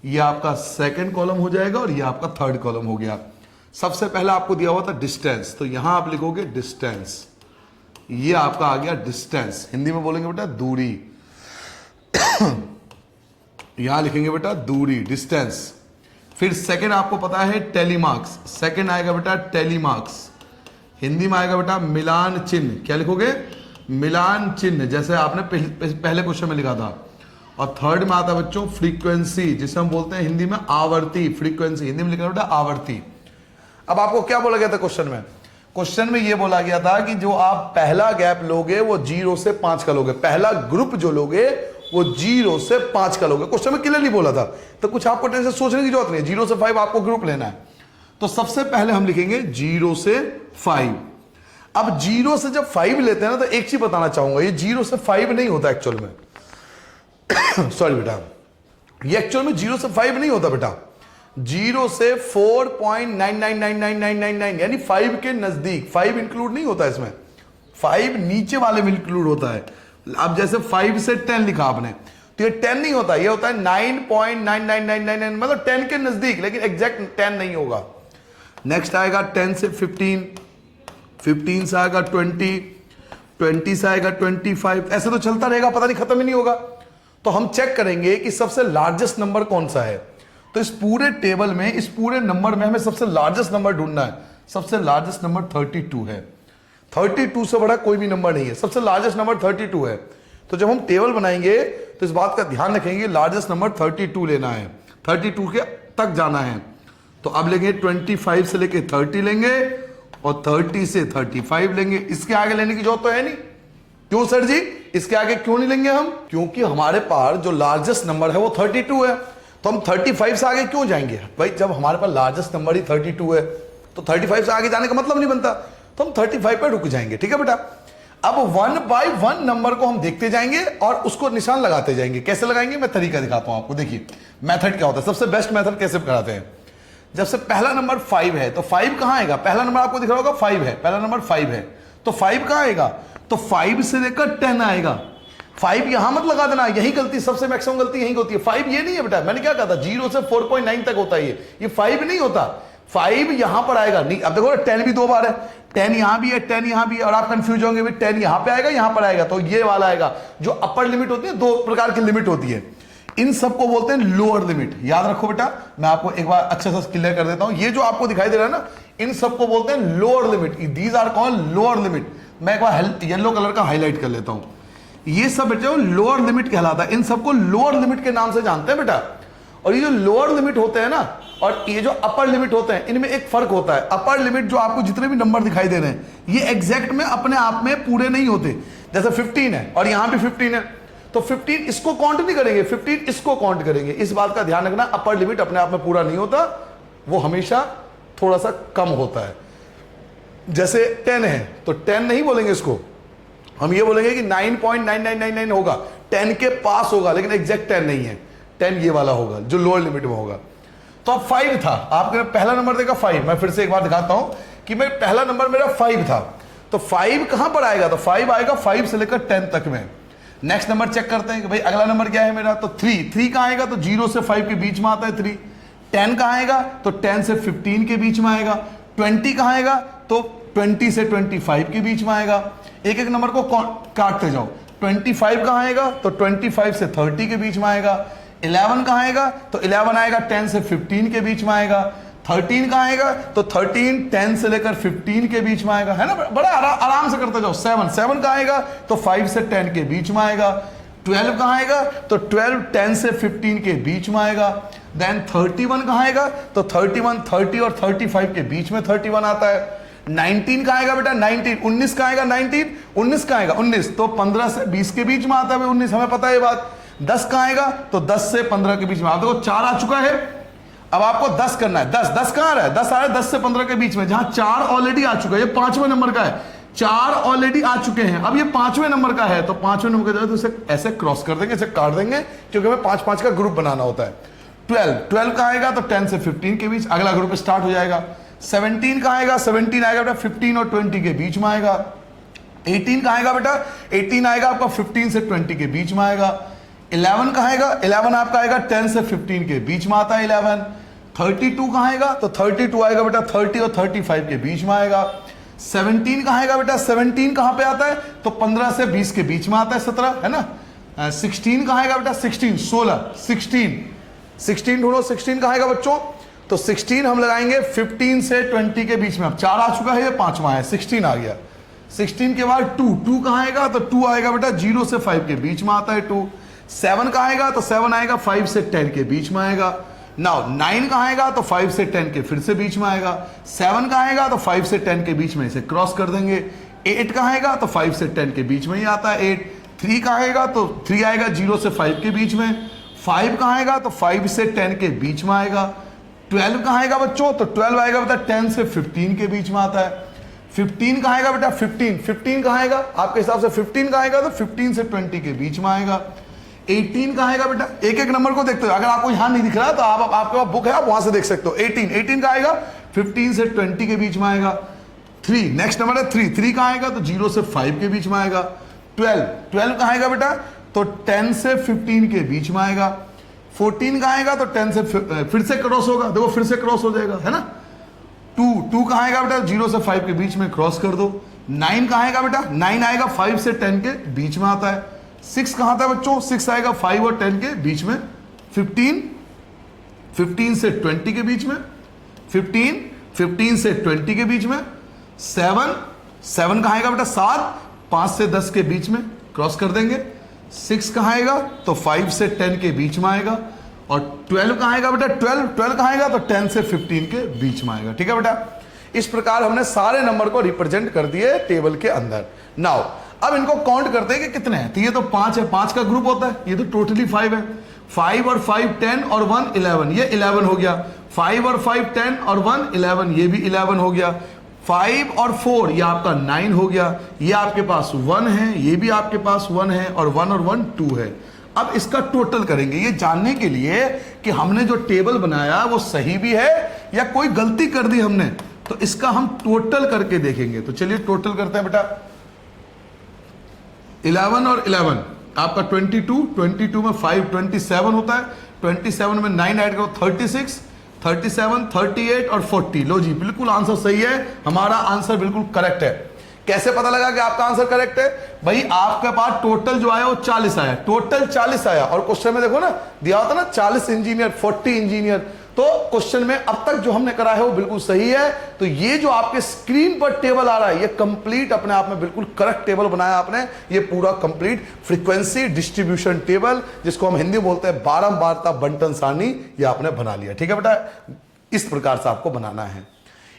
Speaker 1: ये आपका सेकंड कॉलम हो जाएगा और ये आपका थर्ड कॉलम हो गया। सबसे पहला आपको दिया हुआ था डिस्टेंस, तो यहां आप लिखोगे डिस्टेंस, ये आपका आ गया डिस्टेंस, हिंदी में बोलेंगे बेटा दूरी। यहां लिखेंगे बेटा दूरी, डिस्टेंस। फिर सेकंड आपको पता है टेलीमार्क्स, सेकंड आएगा बेटा टेलीमार्क्स, हिंदी में आएगा बेटा मिलान चिन्ह। क्या लिखोगे? मिलान चिन्ह, जैसे आपने पहले क्वेश्चन में लिखा था। और थर्ड में आता है बच्चों फ्रीक्वेंसी, जिसे हम बोलते हैं हिंदी में आवर्ती, फ्रीक्वेंसी हिंदी में लिखा बेटा आवर्ती। अब आपको क्या बोला गया था क्वेश्चन में? क्वेश्चन में यह बोला गया था कि जो आप पहला गैप लोगे वो 0 से 5 का लोगे, पहला ग्रुप जो लोगे वो 0 से 5 का लोगे। क्वेश्चन में क्लियरली बोला था, तो कुछ आपको टेंशन सोचने की जरूरत नहीं है। 0 से 5 आपको ग्रुप लेना है। तो सबसे पहले हम लिखेंगे 0 से 5। अब 0 से जब 5 लेते हैं ना, तो एक चीज बताना चाहूंगा, ये 0 से 5 नहीं होता एक्चुअल में। सॉरी बेटा, ये एक्चुअल में 0 से 5 नहीं होता बेटा, 0 से 4.999999 यानी 5 के नजदीक। 5 इंक्लूड नहीं होता इसमें, 5 नीचे वाले में इंक्लूड होता है। अब जैसे 5 से 10 लिखा आपने, तो ये 10 नहीं होता, ये होता है 9.99999, मतलब 10 के नजदीक, लेकिन एग्जैक्ट 10 नहीं होगा। नेक्स्ट आएगा 10 से 15, 15 से आएगा 20, 20 से आएगा 25, ऐसे तो चलता रहेगा, पता नहीं खत्म ही नहीं होगा। तो हम चेक करेंगे कि सबसे लार्जेस्ट नंबर कौन सा है। तो इस पूरे टेबल में, इस पूरे नंबर में हमें सबसे लार्जेस्ट नंबर ढूंढना है। सबसे लार्जेस्ट नंबर 32 है, 32 से बड़ा कोई भी नंबर नहीं है, सबसे लार्जेस्ट नंबर 32 है। तो जब हम टेबल बनाएंगे तो इस बात का ध्यान रखेंगे, लार्जेस्ट नंबर 32 लेना है, 32 के तक जाना है। तो अब लेंगे 25 से लेके 30 लेंगे और 30 से 35 लेंगे। इसके आगे लेने की जरूरत तो है नहीं। क्यों सर जी, इसके आगे क्यों नहीं लेंगे हम? क्योंकि हमारे पास जो लार्जेस्ट नंबर है वो 32 है, तो हम 35 से आगे क्यों जाएंगे भाई? जब हमारे पास लार्जेस्ट नंबर ही 32 है तो 35 से आगे जाने का मतलब नहीं बनता, तो हम 35 पे रुक जाएंगे। ठीक है बेटा। अब 1 बाय 1 नंबर को हम देखते जाएंगे और उसको निशान लगाते जाएंगे। कैसे लगाएंगे, मैं तरीका दिखाता हूं आपको। देखिए मेथड क्या होता है, सबसे बेस्ट मेथड कैसे कराते हैं। जब से पहला नंबर 5 है, तो 5 कहां आएगा? पहला नंबर आपको दिख रहा होगा 5 है, पहला नंबर 5 है, तो 5 कहां आएगा? तो 5 से लेकर 10 आएगा। 5 यहां मत लगा देना, यही गलती, सबसे मैक्सिमम गलती यही होती है। 5 ये नहीं है बेटा, मैंने क्या कहा था, 0 से 4.9 तक होता है ये 5 नहीं होता। 5 यहां पर आएगा नहीं। अब देखो 10 भी 2 बार है, 10 यहां भी है, 10 यहां भी है, और आप कंफ्यूज होंगे 10 यहां पे आएगा यहां पर आएगा, तो ये वाला आएगा। जो अपर लिमिट होती है, 2 प्रकार की लिमिट होती है, इन सबको बोलते हैं लोअर लिमिट। याद रखो बेटा, मैं आपको एक बार अच्छे से क्लियर कर देता हूं। ये जो आपको दिखाई दे रहा है ना, इन सबको बोलते हैं lower limit, these are called lower limit. मैं एक बार येलो कलर का हाईलाइट कर लेता हूं। ये सब बेटा लोअर लिमिट कहलाता है, इन सबको लोअर लिमिट के नाम से जानते हैं बेटा। और ये जो लोअर लिमिट होते हैं ना, और ये जो अपर लिमिट होते हैं, इनमें एक फर्क होता है। अपर लिमिट जो आपको जितने भी नंबर दिखाई दे रहे हैं, ये एग्जैक्ट में अपने आप में पूरे नहीं होते। जैसे 15 है और यहां भी 15 है, तो 15 इसको काउंट नहीं करेंगे, 15 इसको काउंट करेंगे। इस बात का ध्यान रखना, अपर लिमिट अपने आप में पूरा नहीं होता, वो हमेशा थोड़ा सा कम होता है। जैसे 10 है तो 10 नहीं बोलेंगे इसको, हम ये बोलेंगे कि 9.9999 होगा, 10 के पास होगा, लेकिन एग्जैक्ट 10 नहीं है, 10 ये वाला होगा जो लोअर लिमिट में होगा। तो अब 5 था, आपने पहला नंबर देखा 5, मैं फिर से एक बार दिखाता हूं कि मैं पहला नंबर मेरा 5 था, तो 5 कहां पर आएगा? तो 5 आएगा 5 से लेकर 10 तक में। नेक्स्ट नंबर चेक करते हैं कि भाई अगला नंबर क्या है मेरा, तो 3 कहां आएगा? तो 0 से 5 के बीच में आता है 3। 10 कहां आएगा? तो 10 से 15 के बीच में आएगा। 20 कहां आएगा? तो 20 से 25 के बीच में आएगा। एक एक नंबर को काटते जाओ। 25 कहां आएगा? तो 25 से 30 के बीच में आएगा। 11 कहां आएगा? तो 11 आएगा 10 से 15 के बीच में आएगा। 13 कहां आएगा? तो 13 10 से लेकर 15 के बीच में आएगा, है ना, बड़ा आराम से करते जाओ। 7 कहां आएगा? तो 5 से 10 के बीच में आएगा। 12 कहां आएगा? तो 12 10 से 15 के बीच में आएगा। देन 31 कहां आएगा? तो 31 30 और 35 के बीच में 31 आता है। 19 कहां आएगा बेटा? 19 कहां आएगा? 19 कहां आएगा? 19 तो 15 से 20 के बीच में आता है 19, हमें पता है ये बात। 10 कहां आएगा? तो 10 से 15 के बीच में। आप देखो 4 आ चुका है, अब आपको 10 करना है। 10 कहां आ रहा है? 10 आ रहा है 10 से 15 के बीच में, जहां 4 ऑलरेडी आ चुका है, ये 5वें नंबर का है, 4 ऑलरेडी आ चुके हैं, अब ये 5वें नंबर का है, तो 5वें नंबर का तो इसे ऐसे क्रॉस कर देंगे, इसे काट देंगे, क्योंकि हमें 5-5 का ग्रुप बनाना होता है। 12 कहां आएगा? तो 10 से 15 के बीच अगला ग्रुप स्टार्ट हो जाएगा। 17 कहां आएगा? 17 आएगा बेटा 15 और 20 के बीच में आएगा। 18 कहां आएगा बेटा? 18 आएगा आपका 15 से 20 के बीच में आएगा। 11 कहाँ आएगा? 11 आपका आएगा 10 से 15 के बीच में आता है 11। 32 कहाँ आएगा? तो 32 आएगा बेटा 30 और 35 के बीच में आएगा। 17 कहाँ आएगा बेटा? 17 कहाँ पे आता है? तो 15 से 20 के बीच में आता है, 17 है ना। 16 कहाँ आएगा बेटा? 16 16 ढूंढो, 16 कहाँ आएगा बच्चों? तो 16 हम लगाएंगे 15 से 20 के बीच में। अब 4 आ चुका है, ये 5वां है, 16 आ गया। 16 के बाद 2 कहाँ आएगा? तो 2 आएगा बेटा 0 से 5 के बीच में आता है 2। 7 कहाँ आएगा? तो 7 आएगा 5 से 10 के बीच में आएगा। नाउ 9 कहाँ आएगा? तो 5 से 10 के फिर से बीच में आएगा। 7 कहाँ आएगा? तो 5 से 10 के बीच में इसे क्रॉस कर देंगे। 8 कहाँ आएगा? तो 5 से 10 के बीच में ही आता है 8। 3 कहाँ आएगा? तो 3 आएगा 0 से 5 के बीच में। 5 कहाँ आएगा? तो 5 से 10 के बीच में आएगा। 12 कहाँ आएगा बच्चों? तो 12 आएगा बेटा 10 से 15 के बीच में आता है। 15 कहाँ आएगा बेटा? 15 कहाँ आएगा आपके हिसाब से? 15 कहाँ आएगा? तो 15 से 20 के बीच में आएगा। 18 कहाँ आएगा बेटा? एक एक नंबर को देखते हो, अगर आपको यहां नहीं दिख रहा तो आप आपके पास बुक है, आप वहां से देख सकते हो। 18 कहाँ आएगा? 15 से 20 के बीच में आएगा। 3 नेक्स्ट नंबर है 3 कहाँ आएगा? तो 0 से 5 के बीच में आएगा। 12 कहाँ आएगा बेटा? तो 10 से 15 के बीच में आएगा। 14 कहाँ आएगा? तो 10 से फिर से क्रॉस होगा, देखो फिर से क्रॉस हो जाएगा, है ना। 2 कहाँ आएगा बेटा? 0 से 5 के बीच में क्रॉस कर दो। 9 कहाँ आएगा बेटा? 9 आएगा 5 से 10 के बीच में आता है। 6 कहाँ था बच्चों? 6 आएगा 5 और 10 के बीच में। 15 से 20 के बीच में। 15 से 20 के बीच में। 7 कहाँ आएगा बेटा? 7 5 से 10 के बीच में क्रॉस कर देंगे। 6 कहाँ आएगा? तो 5 से 10 के बीच में आएगा। और 12 कहाँ आएगा बेटा? 12 कहाँ आएगा? तो 10 से 15 के बीच में आएगा। ठीक है बेटा, इस प्रकार हमने सारे नंबर को रिप्रेजेंट कर दिए टेबल के अंदर। नाउ अब इनको काउंट करते हैं कि कितने हैं। तो ये तो 5 है, 5 का ग्रुप होता है, ये तो टोटली 5 है। 5 और 5 10 और 1 11, ये 11 हो गया। 5 और 5 10 और 1 11, ये भी 11 हो गया। 5 और 4 ये आपका 9 हो गया। ये आपके पास 1 है, ये भी आपके पास 1 है, और 1 और 1 2 है। अब इसका टोटल करेंगे ये जानने के लिए कि हमने जो टेबल बनाया वो सही भी है या कोई गलती कर दी हमने, तो इसका हम टोटल करके देखेंगे। तो चलिए टोटल करते हैं बेटा। 11 और 11 आपका 22 में 5 27 होता है। 27 में 9 ऐड करो 36, 37 38 और 40। लो जी, बिल्कुल आंसर सही है, हमारा आंसर बिल्कुल करेक्ट है। कैसे पता लगा कि आपका आंसर करेक्ट है? भाई आपके पास टोटल जो आया वो 40 आया, टोटल 40 आया। और क्वेश्चन में देखो ना दिया होता ना 40 इंजीनियर 40 इंजीनियर, तो क्वेश्चन में अब तक जो हमने करा है वो बिल्कुल सही है। तो ये जो आपके स्क्रीन पर टेबल आ रहा है ये कंप्लीट अपने आप में बिल्कुल करेक्ट टेबल बनाया आपने। ये पूरा कंप्लीट फ्रीक्वेंसी डिस्ट्रीब्यूशन टेबल, जिसको हम हिंदी में बोलते हैं बारंबारता बंटन सारणी, ये आपने बना लिया। ठीक है बेटा, इस प्रकार से आपको बनाना है।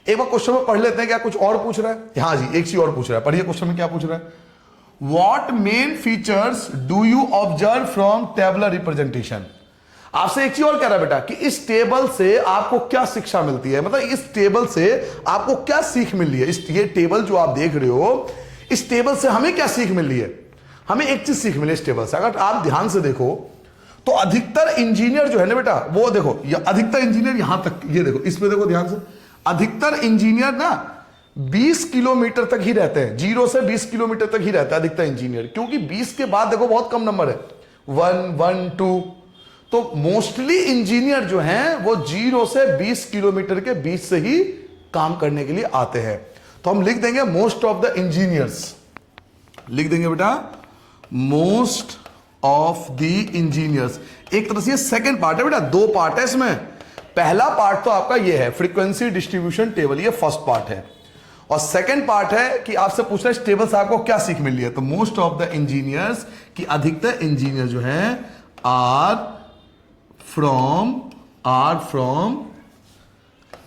Speaker 1: एक बार क्वेश्चन में पढ़ लेते हैं, क्या कुछ और पूछ रहा है? हाँ जी, एक चीज और पूछ रहा है, पढ़िए क्वेश्चन में क्या पूछ रहा है। What main features do you observe from tabular representation? आपसे एक चीज और कह रहा है बेटा कि इस टेबल से आपको क्या शिक्षा मिलती है, मतलब इस टेबल से आपको क्या सीख मिल रही है। ये टेबल जो आप देख रहे हो, इस टेबल से हमें क्या सीख मिल रही है? हमें एक चीज सीख मिली इस टेबल से, अगर आप ध्यान से देखो तो अधिकतर इंजीनियर जो है ना बेटा, वो देखो अधिकतर इंजीनियर यहां तक, ये देखो इसमें देखो ध्यान से, अधिकतर इंजीनियर ना 20 किलोमीटर तक ही रहते हैं, 0 से 20 किलोमीटर तक ही रहता है अधिकतर इंजीनियर, क्योंकि 20 के बाद देखो बहुत कम नंबर है, 1 1 2। तो मोस्टली इंजीनियर जो हैं वो 0 से 20 किलोमीटर के बीच से ही काम करने के लिए आते हैं। तो हम लिख देंगे मोस्ट ऑफ द इंजीनियर्स, लिख देंगे बेटा मोस्ट ऑफ द इंजीनियर्स। एक तरह से ये सेकंड पार्ट है बेटा, 2 पार्ट है इसमें। पहला पार्ट तो आपका ये है फ्रीक्वेंसी डिस्ट्रीब्यूशन टेबल, ये फर्स्ट पार्ट है, और सेकंड पार्ट है कि आपसे पूछ रहे हैं इस टेबल से आपको क्या सीख मिली है। तो मोस्ट ऑफ द इंजीनियर्स की अधिकतर इंजीनियर जो हैं are from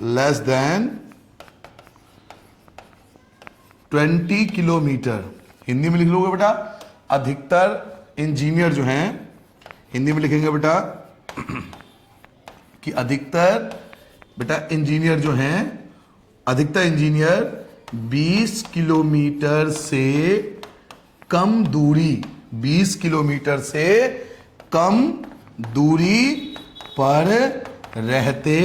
Speaker 1: less than 20 kilometre. Hindi में लिख लोगे बेटा, अधिकतर इंजीनियर जो हैं, हिंदी में लिखेंगे बेटा कि अधिकतर बेटा इंजीनियर जो हैं, अधिकतर इंजीनियर 20 किलोमीटर से कम दूरी, 20 किलोमीटर से कम दूरी पर रहते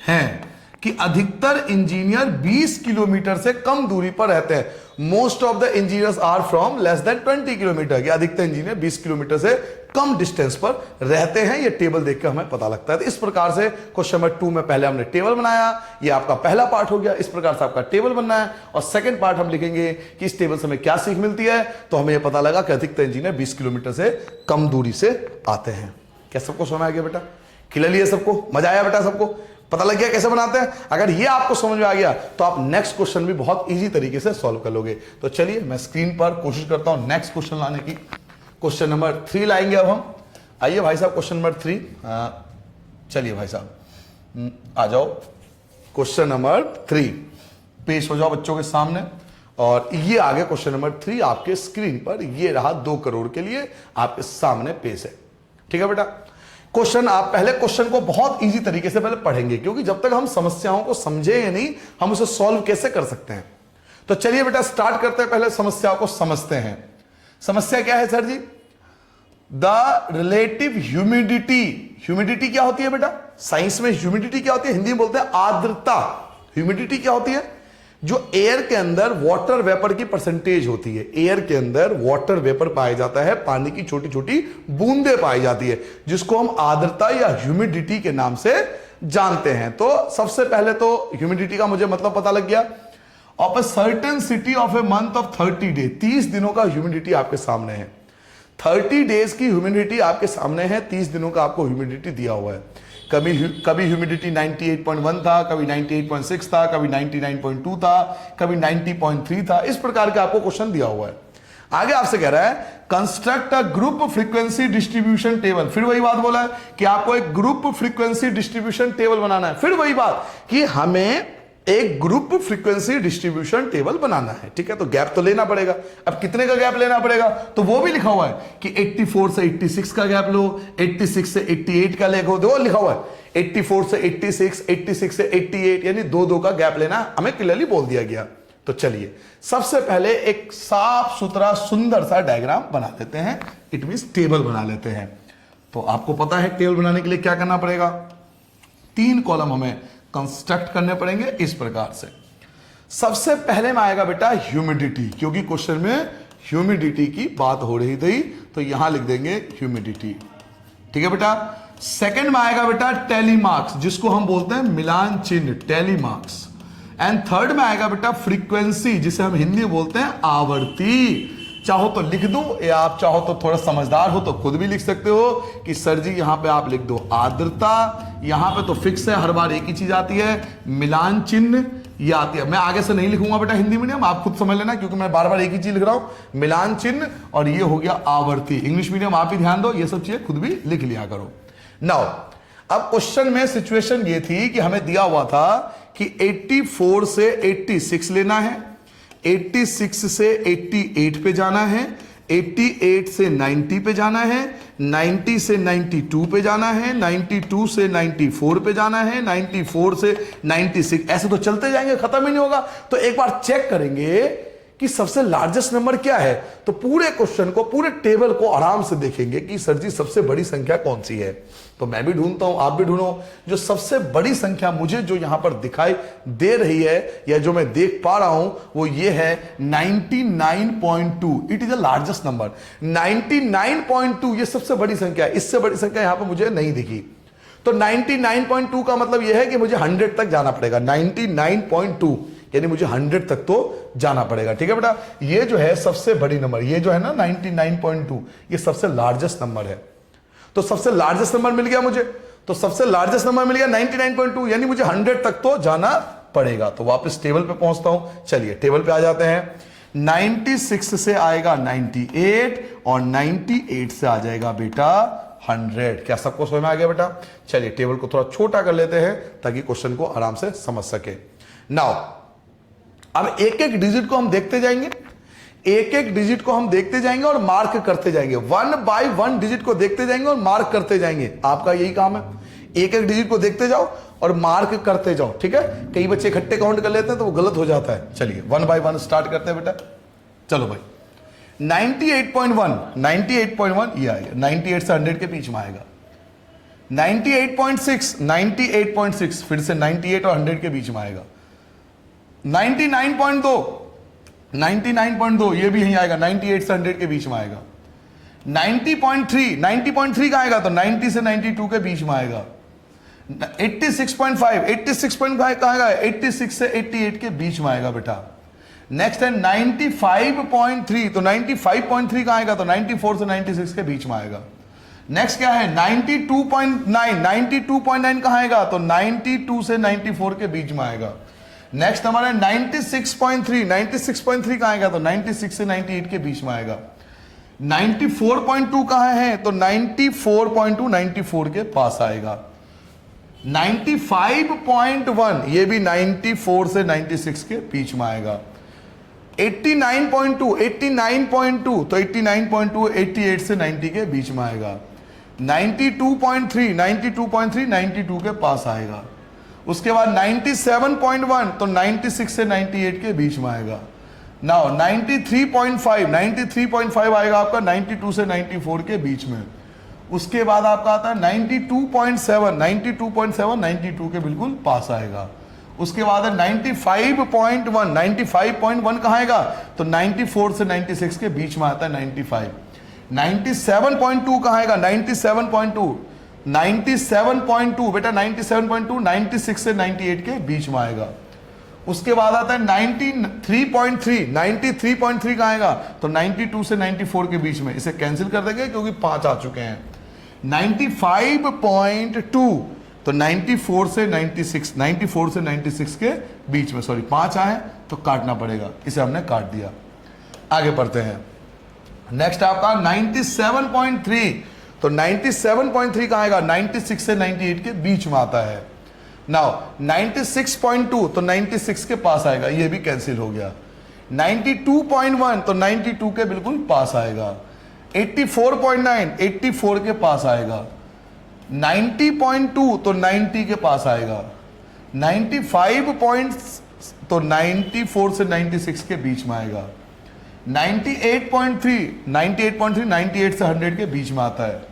Speaker 1: हैं, कि अधिकतर इंजीनियर 20 किलोमीटर से कम दूरी पर रहते हैं। Most of the engineers are from less than 20 kilometre, कि अधिकतर इंजीनियर 20 किलोमीटर से कम डिस्टेंस पर रहते हैं। ये टेबल देख के हमें पता लगता है। तो इस प्रकार से क्वेश्चन नंबर 2 में पहले हमने टेबल बनाया, ये आपका पहला पार्ट हो गया। इस प्रकार से आपका टेबल बनना है और सेकंड पार्ट हम लिखेंगे कि इस टेबल से हमें क्या सीख मिलती है। तो हमें यह पता लगा कि अधिकतर इंजीनियर 20 किलोमीटर से कम दूरी से आते हैं। क्या सबको समझ आ गया बेटा? क्लियर है सबको? मजा आया बेटा? सबको पता लग गया कैसे बनाते हैं? अगर ये आपको समझ में आ गया तो आप नेक्स्ट क्वेश्चन भी बहुत इजी तरीके से सॉल्व कर लोगे। तो चलिए मैं स्क्रीन पर कोशिश करता हूं नेक्स्ट क्वेश्चन लाने की। क्वेश्चन नंबर 3 लाएंगे अब हम। आइए भाई साहब क्वेश्चन नंबर 3। चलिए भाई साहब आ जाओ। क्वेश्चन नंबर 3 पेश हो जाओ बच्चों के सामने। और ये आगे क्वेश्चन नंबर 3 आपके स्क्रीन पर, ये रहा 2 करोड़ के लिए आपके सामने पेश है। ठीक है बेटा? क्वेश्चन आप पहले क्वेश्चन को बहुत इजी तरीके से पहले पढ़ेंगे, क्योंकि जब तक हम समस्याओं को समझेंगे नहीं हम उसे सॉल्व कैसे कर सकते हैं। तो चलिए बेटा स्टार्ट करते हैं, पहले समस्याओं को समझते हैं। समस्या क्या है सर जी? The relative humidity. ह्यूमिडिटी क्या होती है बेटा? साइंस में ह्यूमिडिटी क्या होती है? हिंदी में बोलते हैं आर्द्रता। ह्यूमिडिटी क्या होती है? जो एयर के अंदर वाटर वेपर की परसेंटेज होती है। एयर के अंदर वाटर वेपर पाया जाता है, पानी की छोटी छोटी बूंदें पाई जाती है, जिसको हम आर्द्रता या ह्यूमिडिटी के नाम से जानते हैं। तो सबसे पहले तो ह्यूमिडिटी का मुझे मतलब पता लग गया। Of a certain city of a month of 30 day, 30 दिनों का ह्यूमिडिटी आपके सामने है। 30 डेज की ह्यूमिडिटी आपके सामने है, 30 दिनों का आपको ह्यूमिडिटी दिया हुआ है। कभी ह्यूमिडिटी 98.1 था, कभी 98.6 था, कभी 99.2 था, कभी 90.3 था। इस प्रकार का आपको क्वेश्चन दिया हुआ है। आगे आपसे कह रहा है construct a group frequency distribution table. फिर वही बात बोला है कि आपको एक ग्रुप फ्रीक्वेंसी डिस्ट्रीब्यूशन टेबल बनाना है। फिर वही बात कि हमें एक ग्रुप फ्रीक्वेंसी डिस्ट्रीब्यूशन टेबल बनाना है। ठीक है? तो गैप तो लेना पड़ेगा। अब कितने का गैप लेना पड़ेगा? तो वो भी लिखा हुआ है कि 84 से 86 का गैप लो, 86 से 88 का लेखो, वो लिखा हुआ है 84 से 86, 86 से 88, यानी 2-2 का गैप लेना हमें क्लियरली बोल दिया गया। तो चलिए सबसे पहले एक साफ सुथरा सुंदर सा डायग्राम बना लेते हैं। इट मींस टेबल बना लेते हैं। तो आपको पता है टेबल बनाने के लिए क्या करना पड़ेगा? 3 कॉलम हमें कंस्ट्रक्ट करने पड़ेंगे इस प्रकार से। सबसे पहले में आएगा बेटा ह्यूमिडिटी, क्योंकि क्वेश्चन में ह्यूमिडिटी की बात हो रही थी, तो यहां लिख देंगे ह्यूमिडिटी। ठीक है बेटा? सेकंड में आएगा बेटा टैली मार्क्स, जिसको हम बोलते हैं मिलान चिन्ह, टैली मार्क्स। एंड थर्ड में आएगा बेटा फ्रीक्वेंसी, जिसे हम हिंदी में बोलते हैं आवर्ती। चाहो तो लिख दो, या आप चाहो तो थोड़ा समझदार हो तो खुद भी लिख सकते हो कि सर जी यहां पे आप लिख दो आर्द्रता। यहां पे तो फिक्स है, हर बार एक ही चीज आती है, मिलान चिन्ह ये आती है। मैं आगे से नहीं लिखूंगा बेटा हिंदी मीडियम, आप खुद समझ लेना, क्योंकि मैं बार बार एक ही चीज लिख रहा हूं, मिलान चिन्ह, और ये हो गया आवर्ती। इंग्लिश मीडियम आप ही ध्यान दो, ये सब चीजें खुद भी लिख लिया करो। नाउ अब क्वेश्चन में सिचुएशन ये थी कि हमें दिया हुआ था कि 84 से 86 लेना है, 86 से 88 पे जाना है, 88 से 90 पे जाना है, 90 से 92 पे जाना है, 92 से 94 पे जाना है, 94 से 96, ऐसे तो चलते जाएंगे, खत्म ही नहीं होगा। तो एक बार चेक करेंगे कि सबसे लार्जेस्ट नंबर क्या है। तो पूरे क्वेश्चन को, पूरे टेबल को आराम से देखेंगे कि सर जी सबसे बड़ी संख्या कौन सी है। तो मैं भी ढूंढता हूं, आप भी ढूंढो। जो सबसे बड़ी संख्या मुझे जो यहां पर दिखाई दे रही है, या जो मैं देख पा रहा हूं, वो ये है 99.2। It is the largest number. 99.2 ये सबसे बड़ी संख्या है। इससे बड़ी संख्या यहां पर मुझे नहीं दिखी। तो 99.2 का मतलब यह है कि मुझे 100 तक जाना पड़ेगा। 99.2 यानी मुझे 100 तक तो जाना पड़ेगा। ठीक है बेटा? ये जो है सबसे बड़ी नंबर, ये जो है ना 99.2, ये सबसे लार्जेस्ट नंबर है। तो सबसे लार्जेस्ट नंबर मिल गया मुझे। तो सबसे लार्जेस्ट नंबर मिल गया 99.2, यानी मुझे 100 तक तो जाना पड़ेगा। तो वापस टेबल पे पहुंचता हूं। चलिए टेबल पे आ जाते हैं। 96 से आएगा 98, और 98 से आ जाएगा बेटा 100। क्या सबको समझ में आ गया बेटा? चलिए टेबल को थोड़ा छोटा कर लेते हैं ताकि क्वेश्चन को आराम से समझ सके। नाउ अब एक एक डिजिट को हम देखते जाएंगे, एक एक डिजिट को हम देखते जाएंगे और मार्क करते जाएंगे। 1 बाय 1 डिजिट को देखते जाएंगे और मार्क करते जाएंगे। आपका यही काम है, एक एक डिजिट को देखते जाओ और मार्क करते जाओ। ठीक है? कई बच्चे इकट्ठे काउंट कर लेते हैं तो वो गलत हो जाता है। चलिए 1 बाय 1 स्टार्ट करते हैं बेटा। चलो भाई 98.1, 98.1 ये आएगा, 98 से 100 के बीच में आएगा। 98.6, 98.6 फिर से 98 और 100 के बीच में आएगा। 99.2, 99.2 ये भी यहीं आएगा, 98 से 100 के बीच में आएगा। 90.3 कहाँ आएगा, तो 90 से 92 के बीच में आएगा। 86.5 कहाँ आएगा, 86 से 88 के बीच में आएगा बेटा। नेक्स्ट है 95.3, तो 95.3 कहाँ आएगा, तो 94 से 96 के बीच में आएगा। नेक्स्ट क्या है 92.9 कहाँ आएगा, तो 92 से 94 के बीच में आएगा। नेक्स्ट हमारा 96.3 कहाँ आएगा, तो 96 से 98 के बीच में आएगा। 94.2 कहाँ है, तो 94.2 94 के पास आएगा। 95.1 ये भी 94 से 96 के बीच में आएगा। 89.2 तो 89.2 88 से 90 के बीच में आएगा। 92.3 92 के पास आएगा। उसके बाद 97.1 तो 96 से 98 के बीच में आएगा। नाउ 93.5 आएगा आपका 92 से 94 के बीच में। उसके बाद आपका आता है 92.7 92 के बिल्कुल पास आएगा। उसके बाद है 95.1 कहाँ आएगा, तो 94 से 96 के बीच में आता है 95। 97.2 कहाँ आएगा, 97.2 बेटा 97.2 96 से 98 के बीच में आएगा। उसके बाद आता है 93.3 कहाँ आएगा, तो 92 से 94 के बीच में। इसे कैंसिल कर देंगे क्योंकि 5 आ चुके हैं। 95.2 तो 94 से 96 के बीच में, सॉरी 5 आए तो काटना पड़ेगा, इसे हमने काट दिया। आगे बढ़ते हैं। नेक्स्ट आपका 97.3 तो 97.3 कहाँ आएगा, 96 से 98 के बीच में आता है। नाउ 96.2 तो 96 के पास आएगा, ये भी कैंसिल हो गया। 92.1 तो 92 के बिल्कुल पास आएगा। 84.9 84 के पास आएगा। 90.2 तो 90 के पास आएगा। 95 पॉइंट्स तो 94 से 96 के बीच में आएगा। 98.3 98 से 100 के बीच में आता है।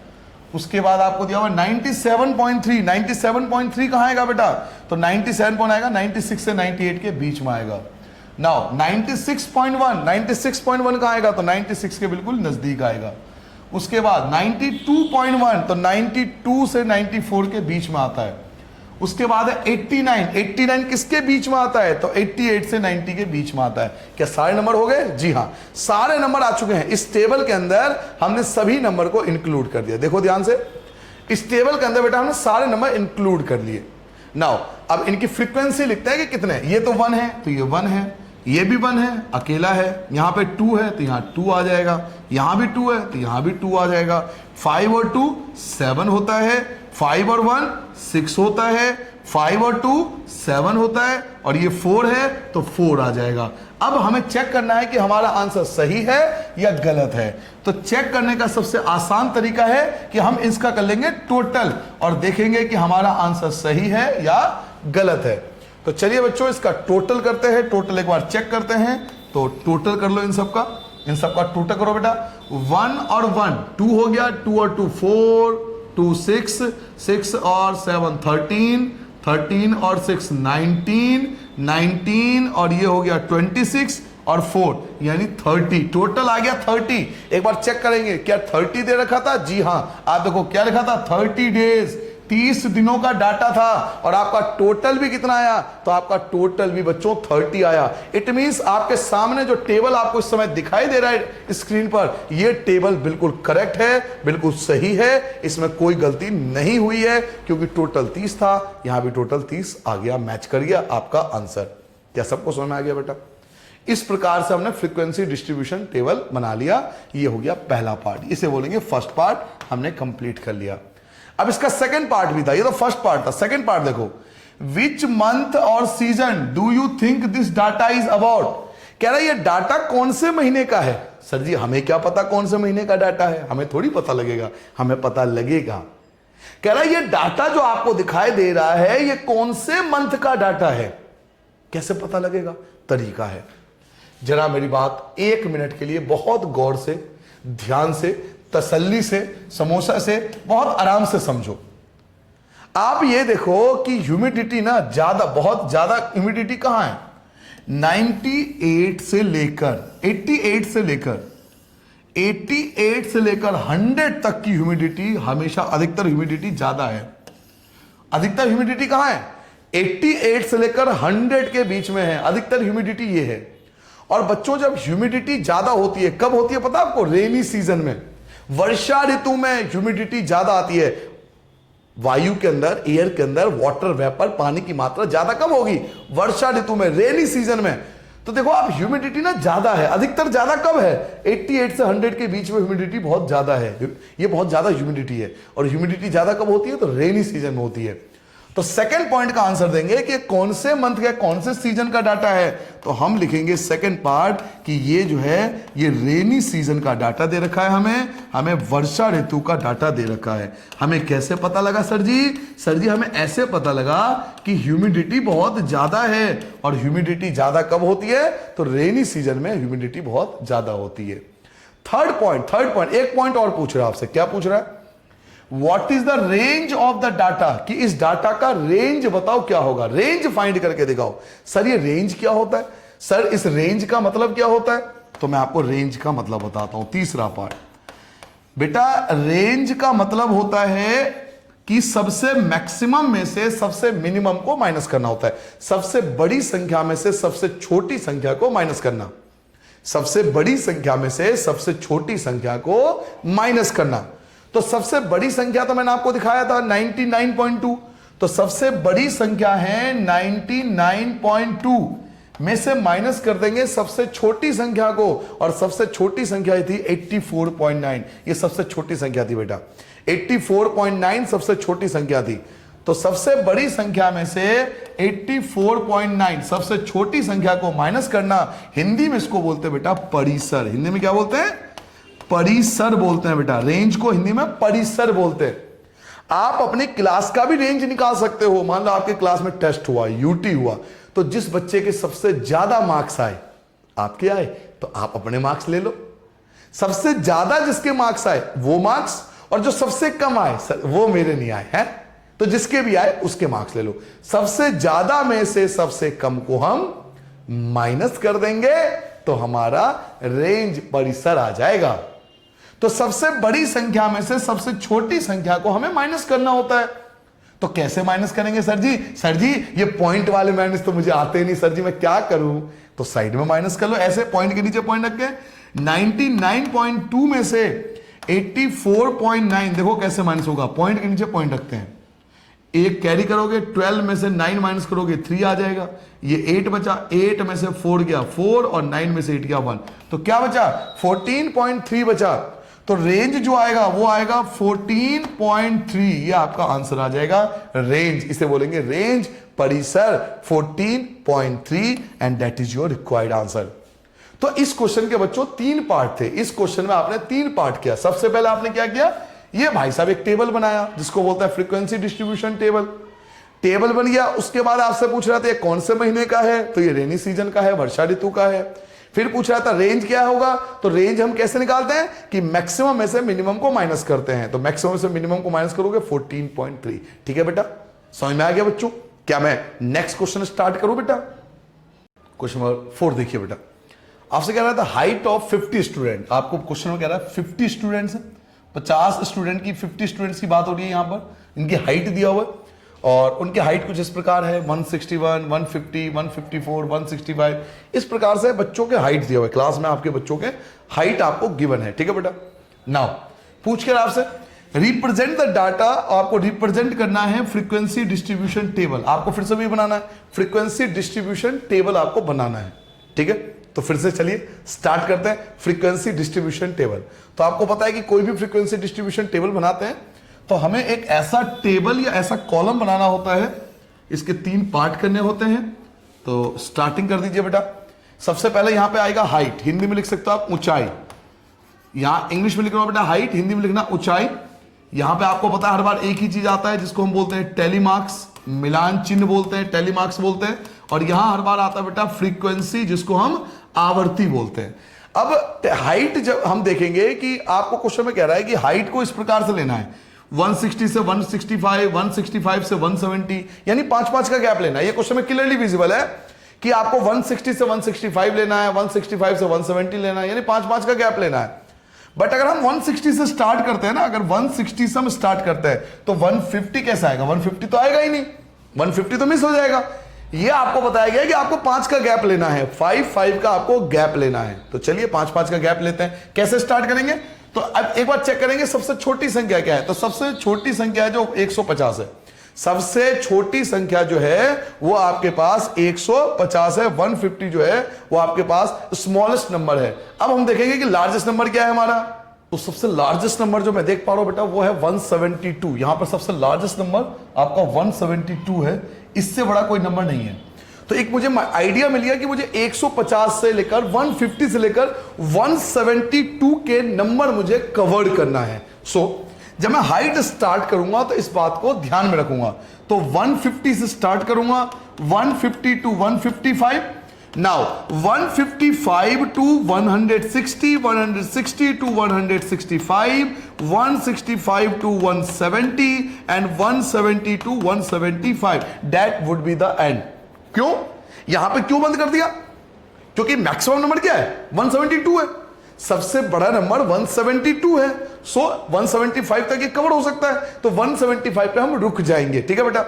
Speaker 1: उसके बाद आपको दिया हुआ 97.3 कहाँ आएगा बेटा, तो 97 पॉइंट आएगा 96 से 98 के बीच में आएगा। नाउ 96.1 कहाँ आएगा, तो 96 के बिल्कुल नजदीक आएगा। उसके बाद 92.1 तो 92 से 94 के बीच में आता है। उसके बाद है 89 किसके बीच में आता है, तो 88 से 90 के बीच में आता है। क्या सारे नंबर हो गए? जी हाँ, सारे नंबर आ चुके हैं। इस टेबल के अंदर हमने सभी नंबर को इंक्लूड कर दिया। देखो ध्यान से, इस टेबल के अंदर बेटा हमने सारे नंबर इंक्लूड कर लिए। नाउ अब इनकी फ्रीक्वेंसी लिखते हैं कि कितने, ये तो 1 है तो ये 1 है, ये भी 1 है अकेला है, यहां पे 2 है तो यहां 2 आ जाएगा, यहां भी 2 है तो यहां भी 2 आ जाएगा। 5 और 2 7 होता है, 5 और 1 6 होता है, 5 और 2 7 होता है, और ये 4 है तो 4 आ जाएगा। अब हमें चेक करना है कि हमारा आंसर सही है या गलत है। तो चेक करने का सबसे आसान तरीका है कि हम इसका कर लेंगे टोटल और देखेंगे कि हमारा आंसर सही है या गलत है। तो चलिए बच्चों इसका टोटल करते हैं। टोटल एक बार चेक करते हैं, तो टोटल कर लो इन सबका टोटल करो बेटा। 1 और 1 2 हो गया, 2 और 2 4, 2 6 और 7 13 और 6 19 और ये हो गया 26 और 4 यानी 30। टोटल आ गया 30। एक बार चेक करेंगे क्या 30 दे रखा था? जी हाँ, आप देखो क्या लिखा था, 30 डेज 30 दिनों का डाटा था। और आपका टोटल भी कितना आया, तो आपका टोटल भी बच्चों 30 आया। इट मींस आपके सामने जो टेबल आपको इस समय दिखाई दे रहा है स्क्रीन पर, ये टेबल बिल्कुल करेक्ट है, बिल्कुल सही है, इसमें कोई गलती नहीं हुई है, क्योंकि टोटल 30 था, यहां भी टोटल 30 आ गया, मैच कर गया आपका आंसर। क्या सबको समझ में आ गया बेटा? इस प्रकार से हमने फ्रीक्वेंसी डिस्ट्रीब्यूशन टेबल बना लिया। ये हो गया पहला पार्ट, इसे बोलेंगे फर्स्ट पार्ट, हमने कंप्लीट कर लिया। अब इसका सेकंड पार्ट भी था, ये तो फर्स्ट पार्ट था। सेकंड पार्ट देखो, विच मंथ और season do you think this data is about. कह रहा है ये डाटा कौन से महीने का है। सर जी हमें क्या पता कौन से महीने का डाटा है, हमें थोड़ी पता लगेगा, हमें पता लगेगा। कह रहा है ये डाटा जो आपको दिखाई दे रहा है ये कौन से मंथ का डाटा है, कैसे पता लगेगा? तरीका है। जरा मेरी बात 1 मिनट के लिए बहुत गौर से, ध्यान से, तसल्ली से, समोसा से, बहुत आराम से समझो। आप ये देखो कि ह्यूमिडिटी ना ज्यादा, बहुत ज्यादा ह्यूमिडिटी कहां है? 98 से लेकर 100 तक की ह्यूमिडिटी, हमेशा अधिकतर ह्यूमिडिटी ज्यादा है। अधिकतर ह्यूमिडिटी कहां है? 88 से लेकर 100 के बीच में है, अधिकतर ह्यूमिडिटी ये है। और बच्चों जब ह्यूमिडिटी ज्यादा होती है, कब होती है पता है आपको? रेनी सीजन में, वर्षा ऋतु में ह्यूमिडिटी ज्यादा आती है। वायु के अंदर, एयर के अंदर वाटर वेपर, पानी की मात्रा ज्यादा कब होगी? वर्षा ऋतु में, रेनी सीजन में। तो देखो आप, ह्यूमिडिटी ना ज्यादा है, अधिकतर ज्यादा कब है? 88 से 100 के बीच में ह्यूमिडिटी बहुत ज्यादा है, ये बहुत ज्यादा ह्यूमिडिटी है। और ह्यूमिडिटी ज्यादा कब होती है? तो रेनी सीजन में होती है। तो सेकंड पॉइंट का आंसर देंगे कि कौन से मंथ का, कौन से सीजन का डाटा है। तो हम लिखेंगे सेकंड पार्ट कि ये जो है ये रेनी सीजन का डाटा दे रखा है, हमें वर्षा ऋतु का डाटा दे रखा है। हमें कैसे पता लगा सर जी? सर जी हमें ऐसे पता लगा कि ह्यूमिडिटी बहुत ज्यादा है, और ह्यूमिडिटी ज्यादा कब होती है? तो रेनी सीजन में ह्यूमिडिटी बहुत ज्यादा होती है। थर्ड पॉइंट, एक पॉइंट और पूछ रहा है आपसे। क्या पूछ रहा है? What is the range of the data? कि इस डाटा का रेंज बताओ क्या होगा, रेंज फाइंड करके दिखाओ। सर ये रेंज क्या होता है? सर इस रेंज का मतलब क्या होता है? तो मैं आपको रेंज का मतलब बताता हूं। तीसरा पार्ट बेटा, रेंज का मतलब होता है कि सबसे मैक्सिमम में से सबसे मिनिमम को माइनस करना होता है। सबसे बड़ी संख्या में से सबसे छोटी संख्या को माइनस करना, सबसे बड़ी संख्या में से सबसे छोटी संख्या को माइनस करना। तो सबसे बड़ी संख्या तो मैंने आपको दिखाया था 99.2, तो सबसे बड़ी संख्या है 99.2 में से माइनस कर देंगे सबसे छोटी संख्या को, और सबसे छोटी संख्या थी 84.9। ये सबसे छोटी संख्या थी बेटा, 84.9 सबसे छोटी संख्या थी। तो सबसे बड़ी संख्या में से 84.9 सबसे छोटी संख्या को माइनस करना, हिंदी में इसको बोलते हैं बेटा परिसर। हिंदी में क्या बोलते हैं? परिसर बोलते हैं बेटा। रेंज को हिंदी में परिसर बोलते हैं। आप अपनी क्लास का भी रेंज निकाल सकते हो। मान लो आपके क्लास में टेस्ट हुआ, यूटी हुआ, तो जिस बच्चे के सबसे ज्यादा मार्क्स आए, आपके आए, तो आप अपने मार्क्स ले लो। सबसे ज्यादा जिसके मार्क्स आए वो मार्क्स, और जो सबसे कम आए वो मेरे नहीं आए हैं, तो जिसके भी आए उसके मार्क्स ले लो। सबसे ज्यादा में से सबसे कम को हम माइनस कर देंगे तो हमारा रेंज परिसर आ जाएगा। तो सबसे बड़ी संख्या में से सबसे छोटी संख्या को हमें माइनस करना होता है। तो कैसे माइनस करेंगे सर जी? सर जी ये पॉइंट वाले माइनस तो मुझे आते नहीं सर जी, मैं क्या करूं? तो साइड में माइनस कर लो, ऐसे पॉइंट के नीचे पॉइंट रख के। 99.2 में से 84.9 देखो कैसे माइनस होगा, पॉइंट के नीचे पॉइंट रखते हैं। एक कैरी करोगे, 12 में से 9 माइनस करोगे 3 आ जाएगा। ये 8 बचा, 8 में से 4 गया 4, और 9 में से 8 गया 1, तो क्या बचा? 14.3 बचा। तो रेंज जो आएगा वो आएगा 14.3। ये आपका आंसर आ जाएगा रेंज। इसे बोलेंगे रेंज परिसर 14.3, and that is your required answer. तो इस क्वेश्चन के बच्चों 3 पार्ट थे। इस क्वेश्चन में आपने 3 पार्ट किया। सबसे पहले आपने क्या किया? ये भाई साहब एक टेबल बनाया जिसको बोलता है फ्रीक्वेंसी डिस्ट्रीब्यूशन टेबल। टेबल बन गया, उसके बाद आपसे पूछ रहा था ये कौन से महीने का है? तो ये रेनी सीजन का है, वर्षा ऋतु का है। फिर पूछ रहा था रेंज क्या होगा? तो रेंज हम कैसे निकालते हैं कि मैक्सिमम में से मिनिमम को माइनस करते हैं। तो मैक्सिमम से मिनिमम को माइनस करोगे 14.3। ठीक है बेटा, समझ में आ गया बच्चों? क्या मैं नेक्स्ट क्वेश्चन स्टार्ट करूं बेटा? क्वेश्चन नंबर 4 देखिए बेटा, आपसे कह रहा था हाइट ऑफ 50 स्टूडेंट। आपको क्वेश्चन में कह रहा है 50 स्टूडेंट्स, 50 स्टूडेंट की, 50 स्टूडेंट्स की बात हो रही है यहां पर। इनकी हाइट दिया हुआ है, और उनकी हाइट कुछ इस प्रकार है 161, 150, 154, 165। इस प्रकार से बच्चों के हाइट दिया हुआ है। क्लास में आपके बच्चों के हाइट आपको गिवन है। ठीक है बेटा, नाउ पूछ कर आपसे रिप्रेजेंट द डाटा, आपको रिप्रेजेंट करना है फ्रीक्वेंसी डिस्ट्रीब्यूशन टेबल। आपको फिर से भी बनाना है फ्रीक्वेंसी डिस्ट्रीब्यूशन टेबल, आपको बनाना है। ठीक है, तो फिर से चलिए स्टार्ट करते हैं फ्रीक्वेंसी डिस्ट्रीब्यूशन टेबल। तो आपको पता है कि कोई भी फ्रीक्वेंसी डिस्ट्रीब्यूशन टेबल बनाते हैं तो हमें एक ऐसा टेबल या ऐसा कॉलम बनाना होता है। इसके 3 पार्ट करने होते हैं। तो स्टार्टिंग कर दीजिए बेटा। सबसे पहले यहां पे आएगा हाइट, हिंदी में लिख सकते हो आप ऊंचाई। यहां इंग्लिश में लिखना बेटा हाइट, हिंदी में लिखना ऊंचाई। यहां पे आपको पता है हर बार एक ही चीज आता है जिसको हम बोलते हैं टेलीमार्क्स, मिलान चिन्ह बोलते हैं, टेलीमार्क्स बोलते हैं। और यहां हर बार आता है बेटा फ्रीक्वेंसी, जिसको हम आवर्ती बोलते हैं। अब हाइट जब हम देखेंगे कि आपको क्वेश्चन में कह रहा है कि हाइट को इस प्रकार से लेना है 160 से 165, 165 से 170, यानी 5-5 का गैप लेना है। ये क्वेश्चन में क्लियरली विजिबल है कि आपको 160 से 165 लेना है, 165 से 170 लेना है, यानी 5-5 का गैप लेना है। बट अगर हम 160 से स्टार्ट करते हैं ना, अगर 160 से हम स्टार्ट करते हैं तो 150 कैसे आएगा? 150 तो आएगा ही नहीं, 150 तो मिस हो जाएगा। ये आपको बताया गया कि आपको 5 का गैप लेना है, 5 का आपको गैप लेना है। तो चलिए 5 का गैप लेते हैं। कैसे स्टार्ट करेंगे? तो अब एक बार चेक करेंगे सबसे छोटी संख्या क्या है। तो सबसे छोटी संख्या है जो 150 है, सबसे छोटी संख्या जो है वो आपके पास 150 है। 150 जो है वो आपके पास स्मॉलेस्ट नंबर है। अब हम देखेंगे कि लार्जेस्ट नंबर क्या है हमारा। तो सबसे लार्जेस्ट नंबर जो मैं देख पा रहा हूं बेटा वो है 172। यहां पर सबसे लार्जेस्ट नंबर आपका 172 है, इससे बड़ा कोई नंबर नहीं है। तो एक मुझे आइडिया मिल गया कि मुझे 150 से लेकर 150 से लेकर 172 के नंबर मुझे कवर करना है। जब मैं हाइट स्टार्ट करूंगा तो इस बात को ध्यान में रखूंगा। तो 150 से स्टार्ट करूंगा, 150 to 155, now 155 to 160, 160 to 165, 165 to 170 and 170 to 175। That would be the end. क्यों यहां पे क्यों बंद कर दिया? क्योंकि मैक्सिमम नंबर क्या है? 172 है, सबसे बड़ा नंबर 172 है। 175 तक ये कवर हो सकता है, तो 175 पे हम रुक जाएंगे। ठीक है बेटा,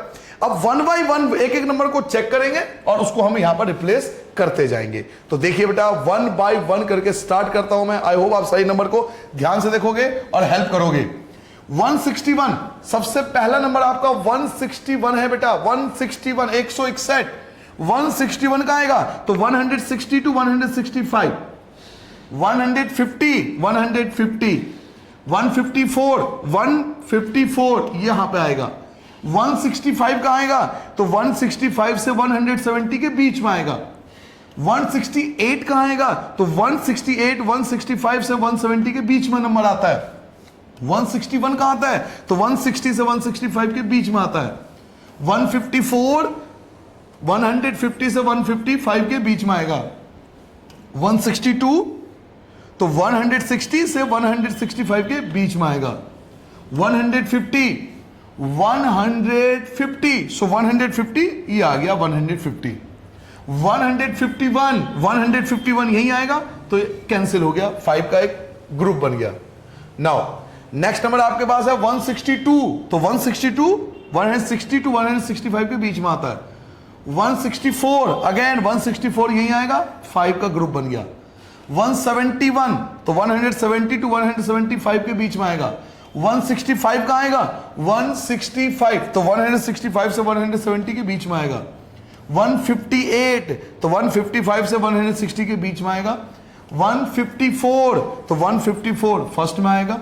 Speaker 1: अब 1 बाय 1 एक एक नंबर को चेक करेंगे और उसको हम यहां पर रिप्लेस करते जाएंगे। तो देखिए बेटा 1 बाय 1 करके स्टार्ट करता हूं मैं। आई होप आप सही नंबर को ध्यान से देखोगे और हेल्प करोगे। 161 सबसे पहला नंबर आपका 161 है बेटा, 161 161। 161 का आएगा तो 160 टू 165, 150 150, 154 154 यहां पे आएगा। 165 का आएगा तो 165 से 170 के बीच में आएगा। 168 का आएगा तो 168 165 से 170 के बीच में नंबर आता है। 161 का आता है तो 160 से 165 के बीच में आता है। 154 150 से 155 के बीच में आएगा। 162 तो 160 से 165 के बीच में आएगा। 150 सो 150 ये आ गया 150। 151 यही आएगा तो कैंसिल हो गया, 5 का एक ग्रुप बन गया। नाउ नेक्स्ट नंबर आपके पास है 162, तो 162 160 टू 165 के बीच में आता है। 164 अगेन 164 यही आएगा, 5 का ग्रुप बन गया। 171 तो 170 टू 175 के बीच में आएगा। 165 का आएगा 165 तो 165 से 170 के बीच में आएगा। 158 तो 155 से 160 के बीच में आएगा। 154 तो 154 फर्स्ट में आएगा।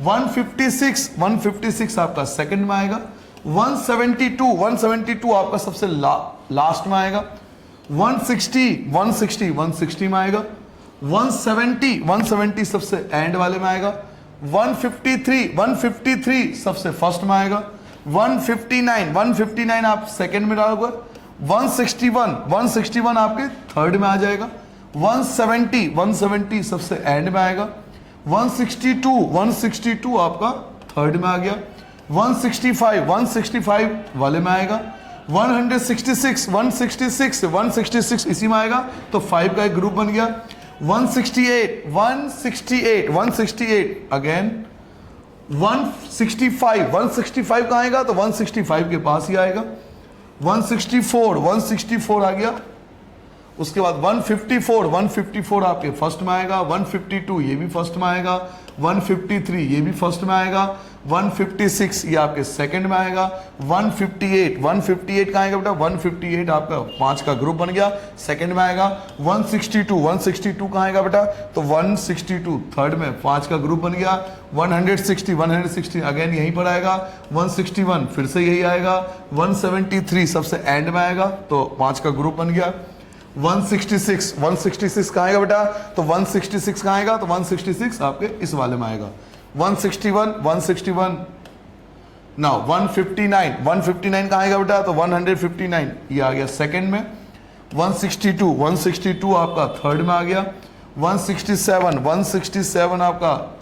Speaker 1: 156 आपका सेकंड में आएगा। 172 आपका सबसे लास्ट में आएगा। 160 में आएगा। 170 सबसे एंड वाले में आएगा। 153 सबसे फर्स्ट में आएगा। 159 आप सेकंड में डालोगे। 161 आपके थर्ड में आ जाएगा। 170 सबसे एंड में आएगा। 162 आपका थर्ड में आ गया। 165 वाले में आएगा। 166 इसी में आएगा तो 5 का एक ग्रुप बन गया। 168 अगेन। 165 का आएगा तो 165 के पास ही आएगा। 164 आ गया। उसके बाद 154 आपके फर्स्ट में आएगा। 152 ये भी फर्स्ट में आएगा। 153 ये भी फर्स्ट में आएगा। 156 ये आपके सेकंड में आएगा। 158 का आएगा बेटा। 158 आपका 5 का ग्रुप बन गया, सेकंड में आएगा। 162 का आएगा बेटा तो 162 थर्ड में 5 का ग्रुप बन गया। 160 अगेन यहीं पर आएगा। 161 फिर से यही आएगा। 173 सबसे एंड में आएगा तो 5 का ग्रुप बन गया। 166 का आएगा बेटा तो 166 का आएगा तो 166 आपके इस वाले में आएगा। 161 नाउ 159 का आएगा बेटा तो 159 ये आ गया सेकंड में। 162 आपका थर्ड में आ गया। 167 आपका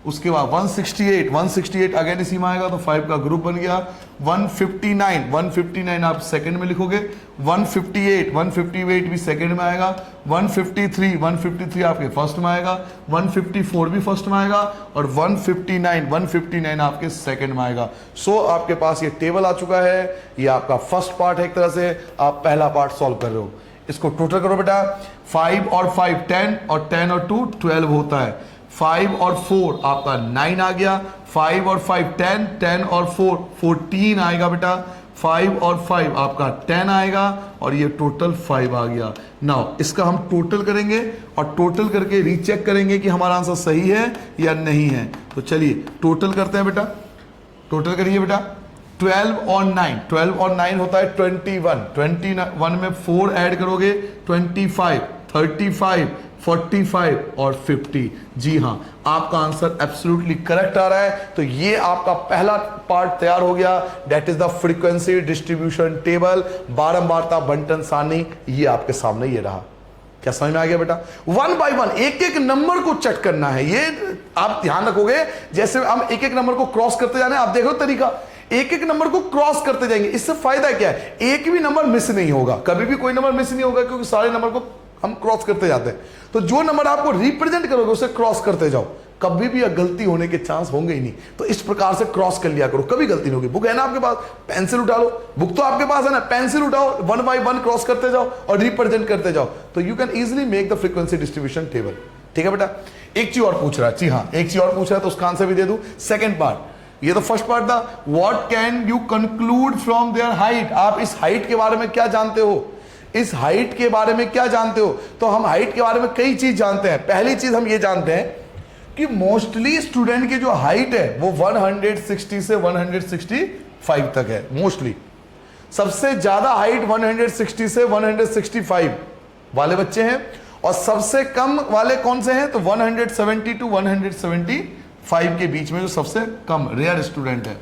Speaker 1: उसके बाद 168 अगेन इसी में आएगा, तो 5 का ग्रुप बन गया। 159 आप सेकंड में लिखोगे। 158 भी सेकंड में आएगा। 153 आपके फर्स्ट में आएगा। 154 भी फर्स्ट में आएगा, और 159 आपके सेकंड में आएगा। सो आपके पास ये टेबल आ चुका है। ये आपका फर्स्ट पार्ट है, एक तरह से आप पहला पार्ट सॉल्व कर रहे हो। इसको टोटल करो बेटा। 5 और 5 10, और 10 और 2 12 होता है। 5 और 4 आपका 9 आ गया। 5 और 5 10, 10 और 4 14 आएगा बेटा। 5 और 5 आपका 10 आएगा, और ये टोटल 5 आ गया। नाउ इसका हम टोटल करेंगे, और टोटल करके रीचेक करेंगे कि हमारा आंसर सही है या नहीं है। तो चलिए टोटल करते हैं बेटा। टोटल करिए बेटा। 12 और 9 होता है 21। 21 में 4 ऐड करोगे 25, 35, 45 और 50। जी हाँ, आपका आंसर एब्सोल्युटली करेक्ट आ रहा है। तो ये आपका पहला पार्ट तैयार हो गया, that is the frequency distribution table, बारंबारता बंटन सारणी। ये आपके सामने ये रहा। क्या समझ में आ गया बेटा? 1 बाय 1 एक एक नंबर को चेक करना है। ये आप ध्यान रखोगे, जैसे हम एक एक नंबर को क्रॉस करते जाने, आप देखो तरीका, एक एक नंबर को क्रॉस करते जाएंगे। इससे फायदा क्या है? एक भी नंबर मिस नहीं होगा, कभी भी कोई नंबर मिस नहीं होगा, क्योंकि सारे नंबर को हम क्रॉस करते जाते हैं। तो जो नंबर आपको रिप्रेजेंट करोगे उसे क्रॉस करते जाओ, कभी भी गलती होने के चांस होंगे ही नहीं। तो इस प्रकार से क्रॉस कर लिया करो, कभी गलती नहीं होगी। बुक है ना आपके पास, पेंसिल उठा लो। बुक तो आपके पास है ना, पेंसिल उठाओ, 1 बाय 1 क्रॉस करते जाओ और रिप्रेजेंट करते जाओ। तो you can easily make the frequency distribution table. ठीक है बेटा? एक चीज और पूछ रहा है। जी हाँ, एक चीज और पूछ रहा है, तो उसका आंसर भी दे दूं। सेकंड पार्ट, ये तो फर्स्ट पार्ट था। What can you conclude from their height? आप इस हाइट के बारे में क्या जानते हो? इस हाइट के बारे में क्या जानते हो? तो हम हाइट के बारे में कई चीज जानते हैं। पहली चीज हम ये जानते हैं कि मोस्टली स्टूडेंट की जो हाइट है वो 160 से 165 तक है। मोस्टली सबसे ज्यादा हाइट 160 से 165 वाले बच्चे हैं, और सबसे कम वाले कौन से हैं? तो 170 टू 175 के बीच में जो सबसे कम रेयर स्टूडेंट है।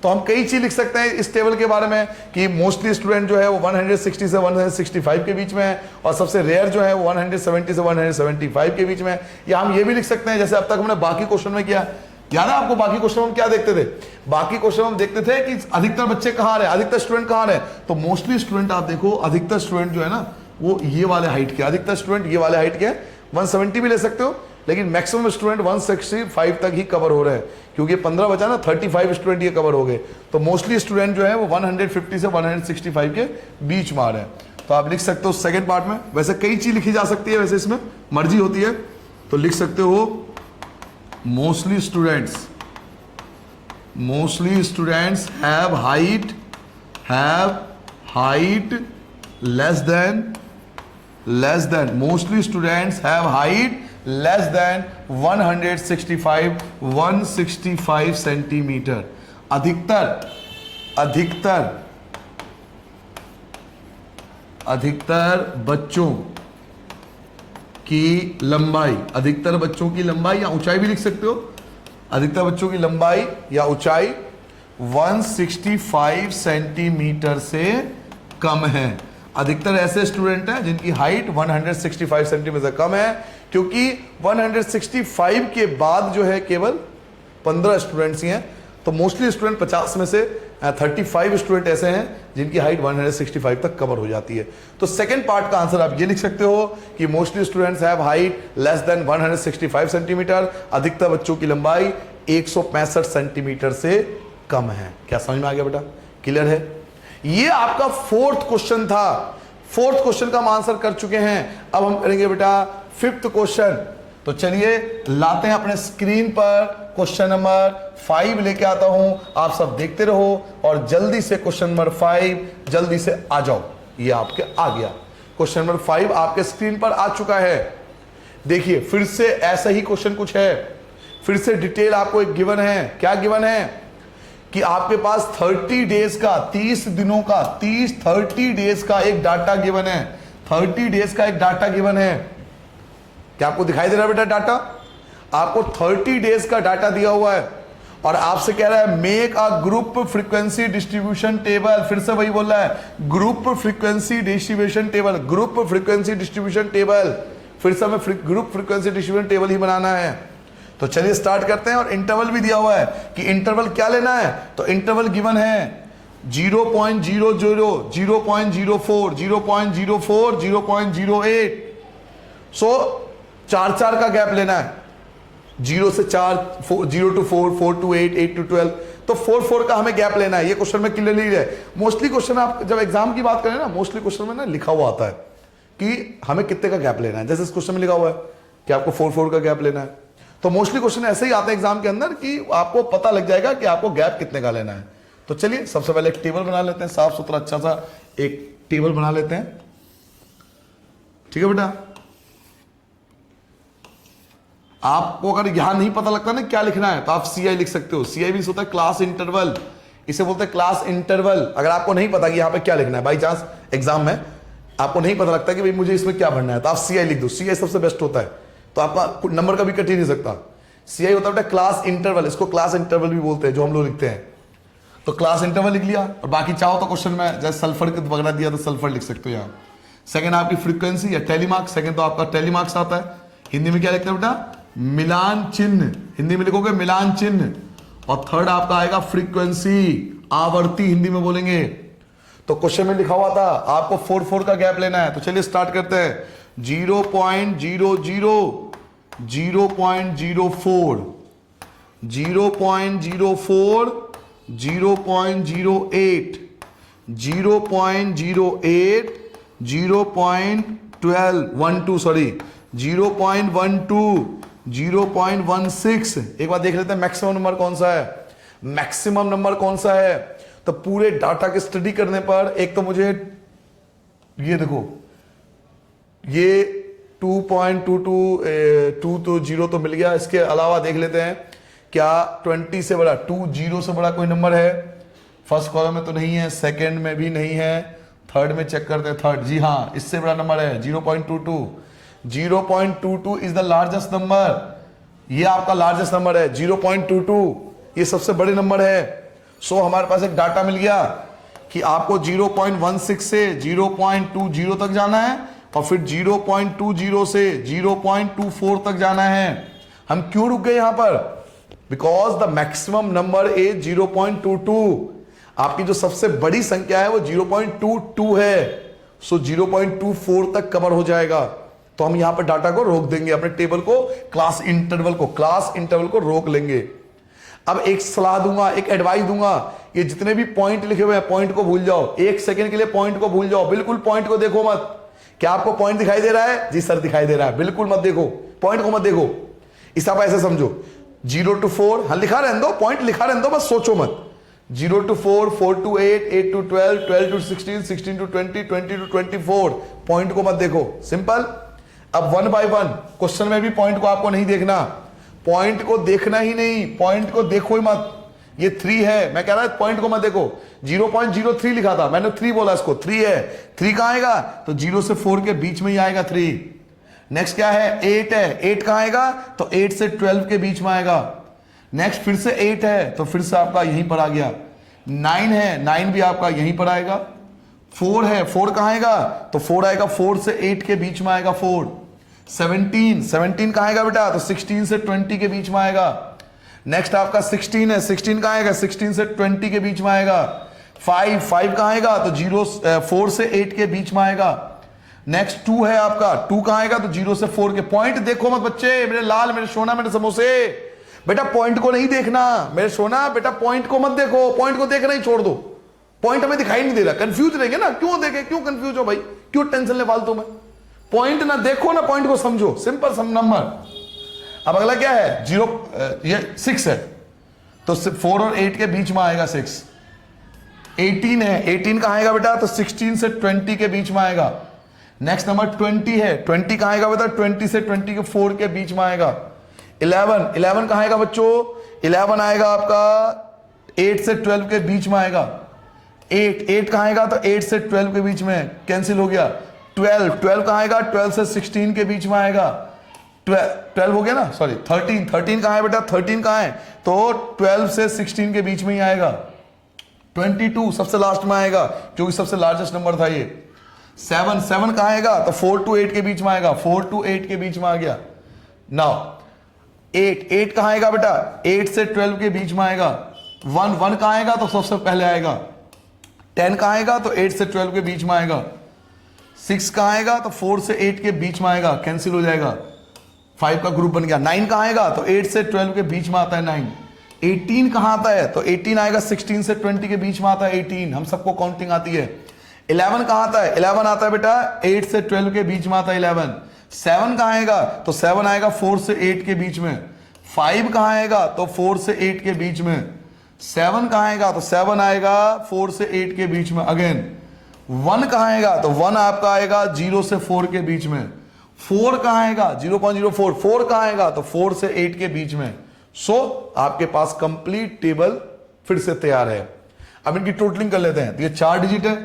Speaker 1: तो हम कई चीज लिख सकते हैं इस टेबल के बारे में कि मोस्टली स्टूडेंट जो है वो 160 से 165 के बीच में है, और सबसे रेयर जो है वो 170 से 175 के बीच में है। या हम ये भी लिख सकते हैं, जैसे अब तक हमने बाकी क्वेश्चन में किया, याद है आपको? बाकी क्वेश्चन हम क्या देखते थे? बाकी क्वेश्चन हम देखते थे कि अधिकतर बच्चे कहाँ रहे, अधिकतर स्टूडेंट कहाँ रहे। तो मोस्टली स्टूडेंट आप देखो, अधिकतर स्टूडेंट जो है ना वो ये वाले हाइट के, अधिकतर स्टूडेंट ये वाले हाइट के। 170 भी ले सकते हो, लेकिन मैक्सिमम स्टूडेंट 165 तक ही कवर हो रहे हैं, क्योंकि 15 बचा ना, 35 स्टूडेंट ये कवर हो गए। तो मोस्टली स्टूडेंट जो है वो 150 से 165 के बीच में आ रहे हैं। तो आप लिख सकते हो सेकंड पार्ट में। वैसे कई चीज लिखी जा सकती है, वैसे इसमें मर्जी होती है, तो लिख सकते हो mostly students have height less than mostly students have height less than 165 centimetre. अधिकतर बच्चों की लंबाई, या ऊंचाई भी लिख सकते हो। अधिकतर बच्चों की लंबाई या ऊंचाई 165 सेंटीमीटर से कम है। अधिकतर ऐसे स्टूडेंट हैं जिनकी हाइट 165 सेंटीमीटर कम है, क्योंकि 165 के बाद जो है केवल 15 स्टूडेंट्स ही हैं। तो मोस्टली स्टूडेंट 50 में से 35 स्टूडेंट ऐसे हैं जिनकी हाइट 165 तक कवर हो जाती है। तो सेकंड पार्ट का आंसर आप ये लिख सकते हो कि mostly students have height less than 165 centimetre. अधिकतर बच्चों की लंबाई 165 सेंटीमीटर से कम है। क्या समझ में आ गया बेटा? क्लियर है? ये आपका फोर्थ क्वेश्चन था। फोर्थ क्वेश्चन का हम आंसर कर चुके हैं। अब हम करेंगे बेटा फिफ्थ क्वेश्चन। तो चलिए लाते हैं अपने स्क्रीन पर क्वेश्चन नंबर 5 लेके आता हूं। आप सब देखते रहो और जल्दी से क्वेश्चन नंबर 5 जल्दी से आ जाओ। ये आपके आ गया। क्वेश्चन नंबर 5 आपके स्क्रीन पर आ चुका है। देखिए फिर से ऐसा ही क्वेश्चन कुछ है, फिर से डिटेल आपको एक गिवन है। क्या गिवन है कि आपके पास 30 डेज का, 30 दिनों का, 30 डेज का एक डाटा गिवन है। 30 डेज का एक डाटा गिवन है। क्या आपको दिखाई दे रहा है बेटा डाटा? आपको 30 डेज का डाटा दिया हुआ है और आपसे कह रहा है make a group frequency distribution table. फिर से वही बोल रहा है, group frequency distribution table, group frequency distribution table. फिर से हमें ग्रुप फ्रीक्वेंसी डिस्ट्रीब्यूशन टेबल ही बनाना है। तो चलिए स्टार्ट करते हैं। और इंटरवल भी दिया हुआ है कि इंटरवल क्या लेना है। तो इंटरवल गिवन है 0.00, 0.04, 0.04, 0.08। सो 4 का गैप लेना है, 0 से 4, 0 to 4, 4 to 8, 8 to 12। तो 4 का हमें गैप लेना है। ये क्वेश्चन में क्लियरली है। मोस्टली क्वेश्चन आप जब एग्जाम की बात करें ना, मोस्टली क्वेश्चन में ना लिखा हुआ आता है कि हमें कितने का गैप लेना है। जैसे इस क्वेश्चन में लिखा हुआ है कि आपको 4 का गैप लेना है। तो मोस्टली क्वेश्चन ऐसे ही आते हैं एग्जाम के अंदर कि आपको पता लग जाएगा कि आपको गैप कितने का लेना है। तो चलिए सबसे पहले एक टेबल बना लेते हैं, साफ सुथरा अच्छा सा एक टेबल बना लेते हैं। ठीक है बेटा, आपको अगर यहां नहीं पता लगता ना क्या लिखना है तो आप CI लिख सकते हो। CI भी होता है क्लास इंटरवल, इसे बोलते हैं क्लास इंटरवल। अगर आपको नहीं पता कि यहां पे क्या लिखना है, बाई चांस एग्जाम में आपको नहीं पता लगता कि भाई मुझे इसमें क्या भरना है, तो आप CI लिख दो। CI सबसे बेस्ट होता है, तो आपका नंबर कभी कट ही नहीं सकता। CI होता है बेटा क्लास इंटरवल, इसको क्लास इंटरवल भी बोलते हैं जो हम लोग लिखते हैं। तो क्लास इंटरवल लिख लिया, और बाकी चाहो तो क्वेश्चन में जैसे सल्फर वगैरह दिया तो सल्फर लिख सकते हो यहाँ। सेकंड आपकी फ्रीक्वेंसी या टेलीमार्क्स, सेकंड तो आपका टेलीमार्क्स आता है। हिंदी में क्या लिखते हैं बेटा, मिलान चिन्ह, हिंदी में लिखोगे मिलान चिन्ह। और थर्ड आपका आएगा फ्रीक्वेंसी, आवर्ती हिंदी में बोलेंगे। तो क्वेश्चन में लिखा हुआ था आपको 4 का गैप लेना है। तो चलिए स्टार्ट करते हैं। 0.00, 0.04, 0.04, 0.08, 0.08, 0.12 सॉरी 0.12, 0.16। एक बार देख लेते हैं मैक्सिमम नंबर कौन सा है। मैक्सिमम नंबर कौन सा है, तो पूरे डाटा की स्टडी करने पर एक तो मुझे ये देखो, ये 2.22 तो 0 तो मिल गया। इसके अलावा देख लेते हैं क्या 20 से बड़ा, 20 से बड़ा कोई नंबर है। फर्स्ट कॉलम में तो नहीं है, सेकंड में भी नहीं है, थर्ड में चेक करते हैं। थर्ड, जी हाँ, इससे बड़ा नंबर है 0.22। 0.22 इज द लार्जेस्ट नंबर, ये आपका लार्जेस्ट नंबर है 0.22, ये सबसे बड़े नंबर है। सो हमारे पास एक डाटा मिल गया कि आपको 0.16 से 0.20 तक जाना है, और फिर 0.20 से 0.24 तक जाना है। हम क्यों रुक गए यहां पर, because the maximum number is 0.22। आपकी जो सबसे बड़ी संख्या है वो 0.22 है। सो 0.24 तक कवर हो जाएगा। तो हम यहां पर डाटा को रोक देंगे, अपने टेबल को, क्लास इंटरवल को रोक लेंगे। अब एक सलाह दूंगा, एक एडवाइस दूंगा, ये जितने भी पॉइंट लिखे हुए हैं पॉइंट को भूल जाओ। एक सेकंड के लिए पॉइंट को भूल जाओ, बिल्कुल पॉइंट को देखो मत। क्या आपको पॉइंट दिखाई दे रहा है, जी सर दिखाई दे रहा है, बिल्कुल मत देखो, पॉइंट को मत देखो। इस आप ऐसे समझो 0 to 4, हाँ लिखा रहने दो, पॉइंट लिखा रहने दो, बस सोचो मत। 0 to 4, 4 to 8, 8 to 12, 12 to 16, 16 to 20, 20 to 24, point को मत देखो, सिंपल। अब 1 by 1 क्वेश्चन में भी पॉइंट को आपको नहीं देखना, पॉइंट को देखना ही नहीं, पॉइंट को देखो ही मत। ये 3 है, मैं कह रहा है पॉइंट को मत देखो। 0.03 लिखा था, मैंने 3 बोला, इसको 3 है। 3 कहां आएगा, तो 0 से 4 के बीच में ही आएगा 3। नेक्स्ट क्या है, 8 है, 8 कहां आएगा, तो 8 से 12 के बीच में आएगा। नेक्स्ट फिर से 8 है, तो फिर से आपका यहीं पर आ गया। 9 है, 9 भी आपका यहीं पर आएगा। 4 है, 4 कहां आएगा, तो 4 आएगा 4 से 8 के बीच में आएगा 4। 17 कहां आएगा बेटा, तो 16 से 20 के बीच में आएगा। नेक्स्ट आपका 16 है, 16 कहां आएगा, 16 से 20 के बीच में आएगा। 5 कहां आएगा, तो 4 से 8 के बीच में आएगा। नेक्स्ट 2 है आपका, 2 कहां आएगा, तो 0 से 4 के। पॉइंट देखो मत बच्चे, मेरे लाल, मेरे सोना, मेरे समोसे, बेटा पॉइंट को नहीं देखना, मेरे सोना, बेटा पॉइंट को मत देखो, पॉइंट को देखना ही छोड़ दो। पॉइंट हमें दिखाई नहीं दे रहा, कंफ्यूज रहेंगे ना, क्यों देखे, क्यों कंफ्यूज हो भाई, क्यों टेंशन ले फालतू में। पॉइंट ना देखो ना, पॉइंट को समझो, सिंपल सम नंबर। अब अगला क्या है, 6 है, तो 4 और 8 के बीच में आएगा 6। 18 है, 18 कहां आएगा बेटा, तो 16 से 20 के बीच में आएगा। नेक्स्ट नंबर 20 है, 20 कहां आएगा बेटा, 20 से 20 के 4 के बीच में आएगा। 11 कहां आएगा बच्चों, 11 आएगा आपका 8 से 12 के बीच में आएगा। 8 कहां आएगा, तो 8 से 12 के बीच में, कैंसिल हो गया। 12 कहां आएगा, 12 से 16 के बीच में आएगा। 12 हो गया ना, सॉरी 13 कहां है बेटा, 13 कहां है, तो 12 से 16 के बीच में ही आएगा। 22 सबसे लास्ट में आएगा, क्योंकि सबसे लार्जेस्ट नंबर था ये। 7 कहां आएगा, तो 4 to 8 के बीच में आएगा, 4 to 8 के बीच में आ गया। नाउ 8 कहां आएगा बेटा? 8 से 12 के बीच में आएगा। 1 कहां आएगा? तो सबसे पहले आएगा। 10 कहां आएगा? तो 8 से 12 के बीच में आएगा। 6 कहां आएगा? तो 4 से 8 के बीच में आएगा, कैंसिल हो जाएगा, 5 का ग्रुप बन गया। 9 कहां आएगा? तो 8 से 12 के बीच में आता है 9। 18 कहां आता है? तो 18 आएगा 16 से 20 के बीच में आता है 18, हम सबको काउंटिंग आती है। 11 कहां आता है? 11 आता है बेटा 8 से 12 के बीच में आता है 11। 7 कहां आएगा? तो 7 आएगा 4 से 8 के बीच में। 5 कहां आएगा? तो 4 से 8 के बीच में। 7 कहां आएगा? तो 7 आएगा 4 से 8 के बीच में अगेन। 1 कहां आएगा? तो 1 आपका आएगा 0 से 4 के बीच में। 4 कहां आएगा? 0.04। 4 कहां आएगा? तो 4 से 8 के बीच में। आपके पास कंप्लीट टेबल फिर से तैयार है। अब इनकी टोटलिंग कर लेते हैं। तो ये 4 डिजिट है,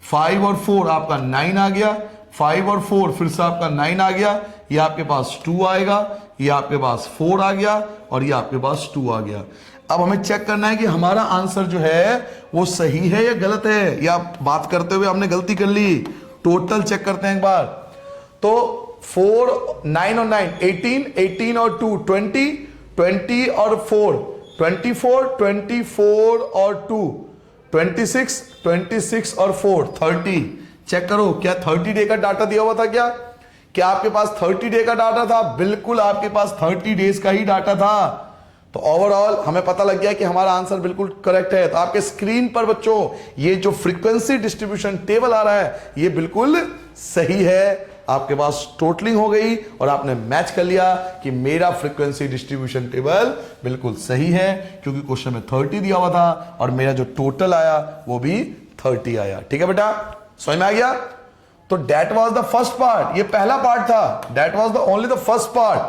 Speaker 1: 5 और 4 आपका 9 आ गया। 5 और 4 फिर से आपका 9 आ गया। ये आपके पास 2 आएगा, ये आपके पास 4 आ गया और ये आपके पास 2 आ गया। अब हमें चेक करना है कि हमारा आंसर जो है वो सही है या गलत है, या बात करते हुए हमने गलती कर ली। टोटल चेक करते हैं एक बार। तो 4 9 और 9 18, 18 और 2 20, 20 और 4 24, 24 और 2 26, 26 और 4 30। चेक करो, क्या 30 डे का डाटा दिया हुआ था? क्या आपके पास 30 डे का डाटा था? बिल्कुल आपके पास 30 डेज का ही डाटा था। तो ओवरऑल हमें पता लग गया कि हमारा आंसर बिल्कुल करेक्ट है। तो आपके स्क्रीन पर बच्चों ये जो फ्रीक्वेंसी डिस्ट्रीब्यूशन टेबल आ रहा है ये बिल्कुल सही है। आपके पास टोटलिंग हो गई और आपने मैच कर लिया कि मेरा फ्रीक्वेंसी डिस्ट्रीब्यूशन टेबल बिल्कुल सही है, क्योंकि क्वेश्चन में 30 दिया हुआ था और मेरा जो टोटल आया वो भी 30 आया। ठीक है बेटा, समझ में आ गया? तो that was the first part, ये पहला पार्ट था। That was the only the first part.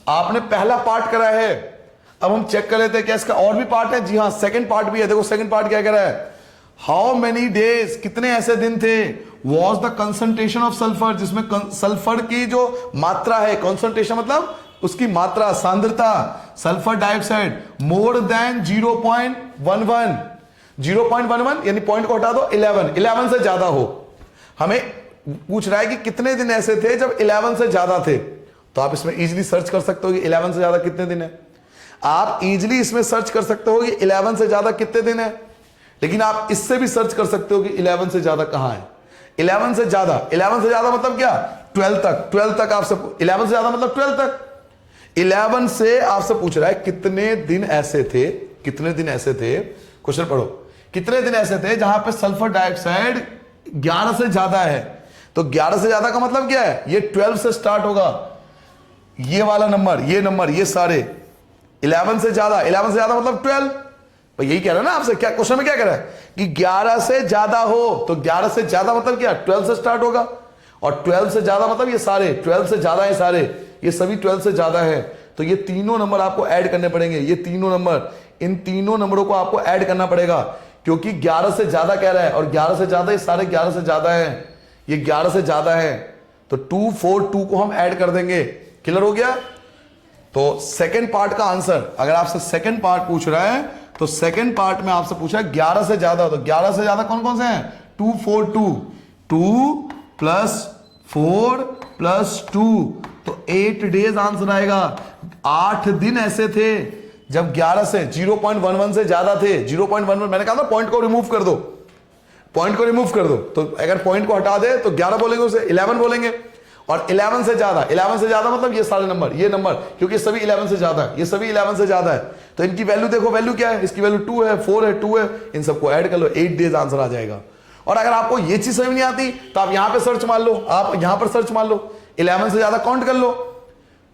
Speaker 1: आपने पहला पार्ट करा है। अब हम चेक कर लेते हैं क्या इसका और भी पार्ट है। जी हाँ, सेकंड पार्ट भी है। देखो सेकंड पार्ट क्या कह रहा है? हाउ मेनी डेज, कितने ऐसे दिन थे, was the concentration of sulphur, जिसमें सल्फर की जो मात्रा है, कंसंट्रेशन मतलब उसकी मात्रा, सांद्रता, सल्फर डाइऑक्साइड मोर देन 0.11, 0.11 यानी पॉइंट को हटा दो, 11 से ज्यादा हो। हमें पूछ रहा है कि कितने दिन ऐसे थे जब 11 से ज्यादा थे। तो आप इसमें इजीली सर्च कर सकते हो कि 11 से ज्यादा कितने दिन है। आप इजीली इसमें सर्च कर सकते हो कि 11 से ज्यादा कितने दिन है। लेकिन आप इससे भी सर्च कर सकते हो कि 11 से ज्यादा कहां है। 11 से ज्यादा मतलब क्या? 12 तक। 12 तक आपसे 11 से ज्यादा मतलब 12 तक। 11 से आपसे पूछ रहा है कितने दिन ऐसे थे, कितने दिन ऐसे थे, क्वेश्चन पढ़ो, कितने दिन ऐसे थे जहां पे सल्फर डाइऑक्साइड 11 से ज्यादा है। तो 11 से ज्यादा का मतलब क्या है? ये 12 से स्टार्ट होगा, ये वाला नंबर, ये नंबर, ये सारे 11 से ज्यादा। 11 से ज्यादा मतलब 12। भाई यही कह रहा है ना आपसे, क्या क्वेश्चन में क्या कह रहा है कि 11 से ज्यादा हो। तो 11 से ज्यादा मतलब क्या? 12 से स्टार्ट होगा, और 12 से ज्यादा मतलब ये सारे 12 से ज्यादा है, सारे ये सभी 12 से ज्यादा है। तो ये तीनों नंबर आपको ऐड करने पड़ेंगे, ये तीनों नंबर, इन तीनों नंबरों को आपको ऐड करना पड़ेगा, क्योंकि 11 से ज्यादा कह रहा है और 11 से ज्यादा, ये सारे 11 से ज्यादा है, ये 11 से ज्यादा है। तो 2 4 2 को हम ऐड कर देंगे। क्लियर हो गया? तो सेकंड पार्ट का आंसर, अगर आपसे सेकंड पार्ट पूछ रहा है तो सेकंड पार्ट में आपसे पूछा है 11 से ज्यादा। तो 11 से ज्यादा कौन कौन से हैं? 2 4 2, 2 प्लस 4 प्लस 2, तो 8 डेज आंसर आएगा। 8 दिन ऐसे थे जब 11 से 0.11 से ज्यादा थे। 0.11 मैंने कहा था पॉइंट को रिमूव कर दो, पॉइंट को रिमूव कर दो। तो अगर पॉइंट को हटा दे तो 11 बोलेंगे, उसे 11 बोलेंगे। और 11 से ज्यादा, 11 से ज्यादा मतलब ये सारे नंबर, ये नंबर, क्योंकि सभी 11 से ज्यादा है, ये सभी 11 से ज्यादा है। तो इनकी वैल्यू देखो, वैल्यू क्या है? इसकी वैल्यू 2 है, 4 है, 2 है, इन सबको ऐड कर लो, 8 डेज आंसर आ जाएगा। और अगर आपको ये चीज समझ नहीं आती तो आप यहां पे सर्च मार लो, आप यहां पर सर्च मार लो, 11 से ज्यादा काउंट कर लो,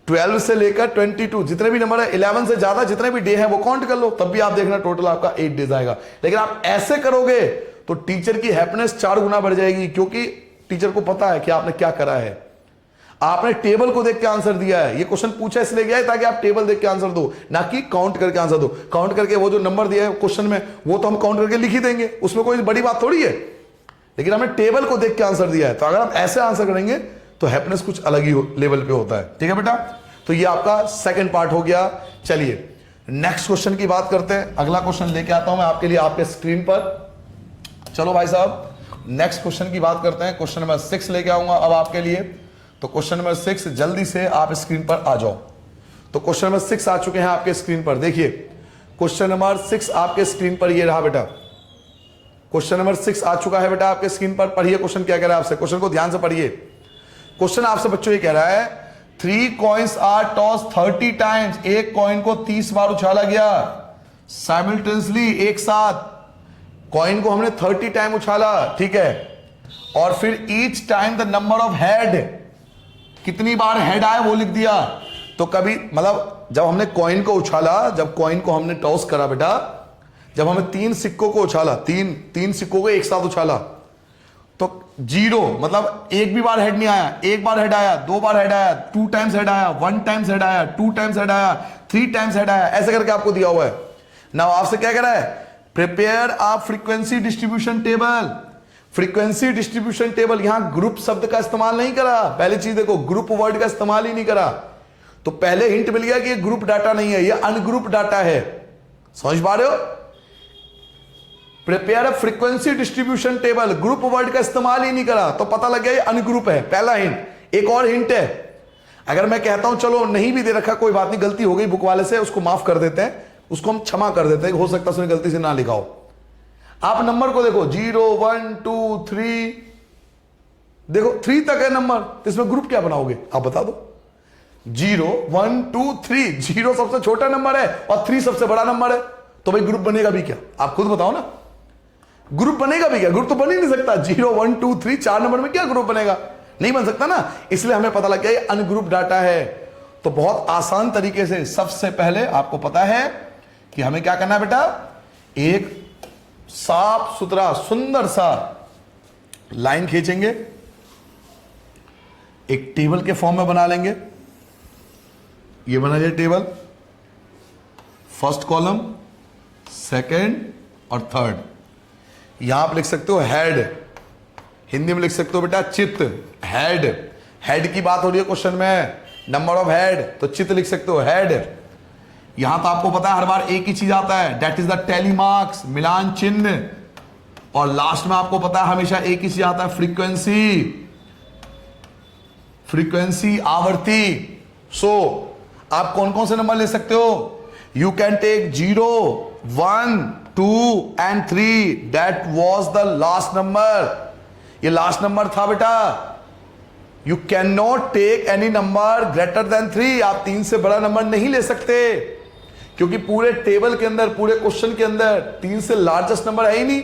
Speaker 1: 12 से लेकर 22 जितने भी नंबर है, 11 से ज्यादा जितने भी डे है वो काउंट कर लो, तब भी आप देखना टोटल आपका 8 डेज आएगा। लेकिन आप ऐसे करोगे तो टीचर की हैप्पीनेस 4 गुना बढ़ जाएगी, क्योंकि टीचर को पता है कि आपने क्या करा है। आपने टेबल को देख के आंसर दिया है। ये क्वेश्चन पूछा इसलिए गया है ताकि आप टेबल देख के आंसर दो, ना कि काउंट करके आंसर दो। काउंट करके वो जो नंबर दिया है क्वेश्चन में वो तो हम काउंट करके लिख ही देंगे, उसमें कोई बड़ी बात थोड़ी है। लेकिन हमने टेबल को देख के आंसर दिया है, तो अगर आप ऐसे आंसर करेंगे तो हैप्पीनेस कुछ अलग ही लेवल पे होता है। ठीक है बेटा, तो ये आपका सेकंड पार्ट हो गया। चलिए नेक्स्ट क्वेश्चन की बात करते हैं। अगला क्वेश्चन लेके आता हूं मैं आपके लिए आपके स्क्रीन पर। चलो भाई साहब नेक्स्ट क्वेश्चन की बात करते हैं। क्वेश्चन नंबर 6 लेके आऊंगा अब आपके लिए। तो क्वेश्चन नंबर 6 जल्दी से आप स्क्रीन पर आ जाओ। तो क्वेश्चन नंबर 6 आ चुके हैं आपके स्क्रीन पर। देखिए क्वेश्चन नंबर 6 आपके स्क्रीन पर ये रहा बेटा। क्वेश्चन नंबर 6 आ चुका है बेटा आपके स्क्रीन पर। पढ़िए क्वेश्चन क्या कह रहा है आपसे, क्वेश्चन को ध्यान से पढ़िए। क्वेश्चन आपसे बच्चों ये कह रहा है 3 कॉइन्स आर टॉस 30 टाइम्स, एक कॉइन को 30 बार उछाला गया साइमल्टेनियसली, एक साथ। कॉइन को हमने 30 टाइम उछाला, ठीक है, और फिर each time the number of head, कितनी बार हेड आए वो लिख दिया। तो कभी मतलब जब हमने कॉइन को उछाला, जब कॉइन को हमने टॉस करा बेटा, जब हमें 3 सिक्कों को उछाला, तीन सिक्कों को एक साथ उछाला, तो 0 मतलब एक भी बार हेड नहीं आया, एक बार हेड आया, 2 बार हेड आया, 2 टाइम्स हेड आया, 1 टाइम्स हेड आया, 2 टाइम्स हेड आया, 3 टाइम्स हेड आया, ऐसे करके आपको दिया हुआ है। नाउ आपसे क्या कह रहा है, prepare a frequency distribution table. Frequency distribution table, यहां ग्रुप शब्द का इस्तेमाल नहीं करा। पहली चीज देखो, ग्रुप वर्ड का इस्तेमाल ही नहीं करा। तो पहले हिंट मिल गया कि ये ग्रुप डाटा नहीं है, ये अनग्रुप डाटा है। समझ पा रहे हो? Prepare a frequency distribution table, group word का इस्तेमाल ही नहीं करा, तो पता लग गया ये अनग्रुप है। पहला हिंट। एक और हिंट है, अगर मैं कहता हूं चलो नहीं भी दे रखा कोई बात नहीं, गलती हो गई बुक वाले से, उसको माफ कर देते हैं, उसको हम क्षमा कर देते हैं, हो सकता है उसने गलती से ना लिखा हो। आप नंबर को देखो 0 1 2 3, देखो 3 तक है नंबर, तो इसमें ग्रुप क्या बनाओगे आप बता दो। 0 1 2 3, 0 सबसे छोटा नंबर है और 3 सबसे बड़ा नंबर है, तो भाई ग्रुप बनेगा भी क्या? आप खुद बताओ ना, ग्रुप बनेगा भी क्या? ग्रुप तो बन ही नहीं सकता। 0 1 2 3 4 नंबर में क्या ग्रुप बनेगा? नहीं बन सकता ना। इसलिए हमें पता लग गया ये अनग्रुप डाटा है। तो बहुत आसान तरीके से सबसे पहले आपको पता है कि हमें क्या करना है बेटा, एक साफ सुथरा सुंदर सा लाइन खींचेंगे, एक टेबल के फॉर्म में बना लेंगे। ये बना लिया टेबल, फर्स्ट कॉलम, सेकंड और थर्ड। यहां आप लिख सकते हो हेड, हिंदी में लिख सकते हो बेटा चित्त। हेड, हेड की बात हो रही है क्वेश्चन में, नंबर ऑफ हेड, तो चित्त लिख सकते हो हेड। यहां तो आपको पता है हर बार एक ही चीज आता है, that is the tally marks, मिलान चिन्ह। और लास्ट में आपको पता है हमेशा एक ही चीज आता है, फ्रीक्वेंसी, फ्रीक्वेंसी आवर्ती। सो आप कौन कौन से नंबर ले सकते हो? You can take 0 1 2 and 3, that was the last number. ये लास्ट नंबर था बेटा। You can not take any number greater than 3, आप 3 से बड़ा नंबर नहीं ले सकते, क्योंकि पूरे टेबल के अंदर, पूरे क्वेश्चन के अंदर 3 से लार्जेस्ट नंबर है ही नहीं,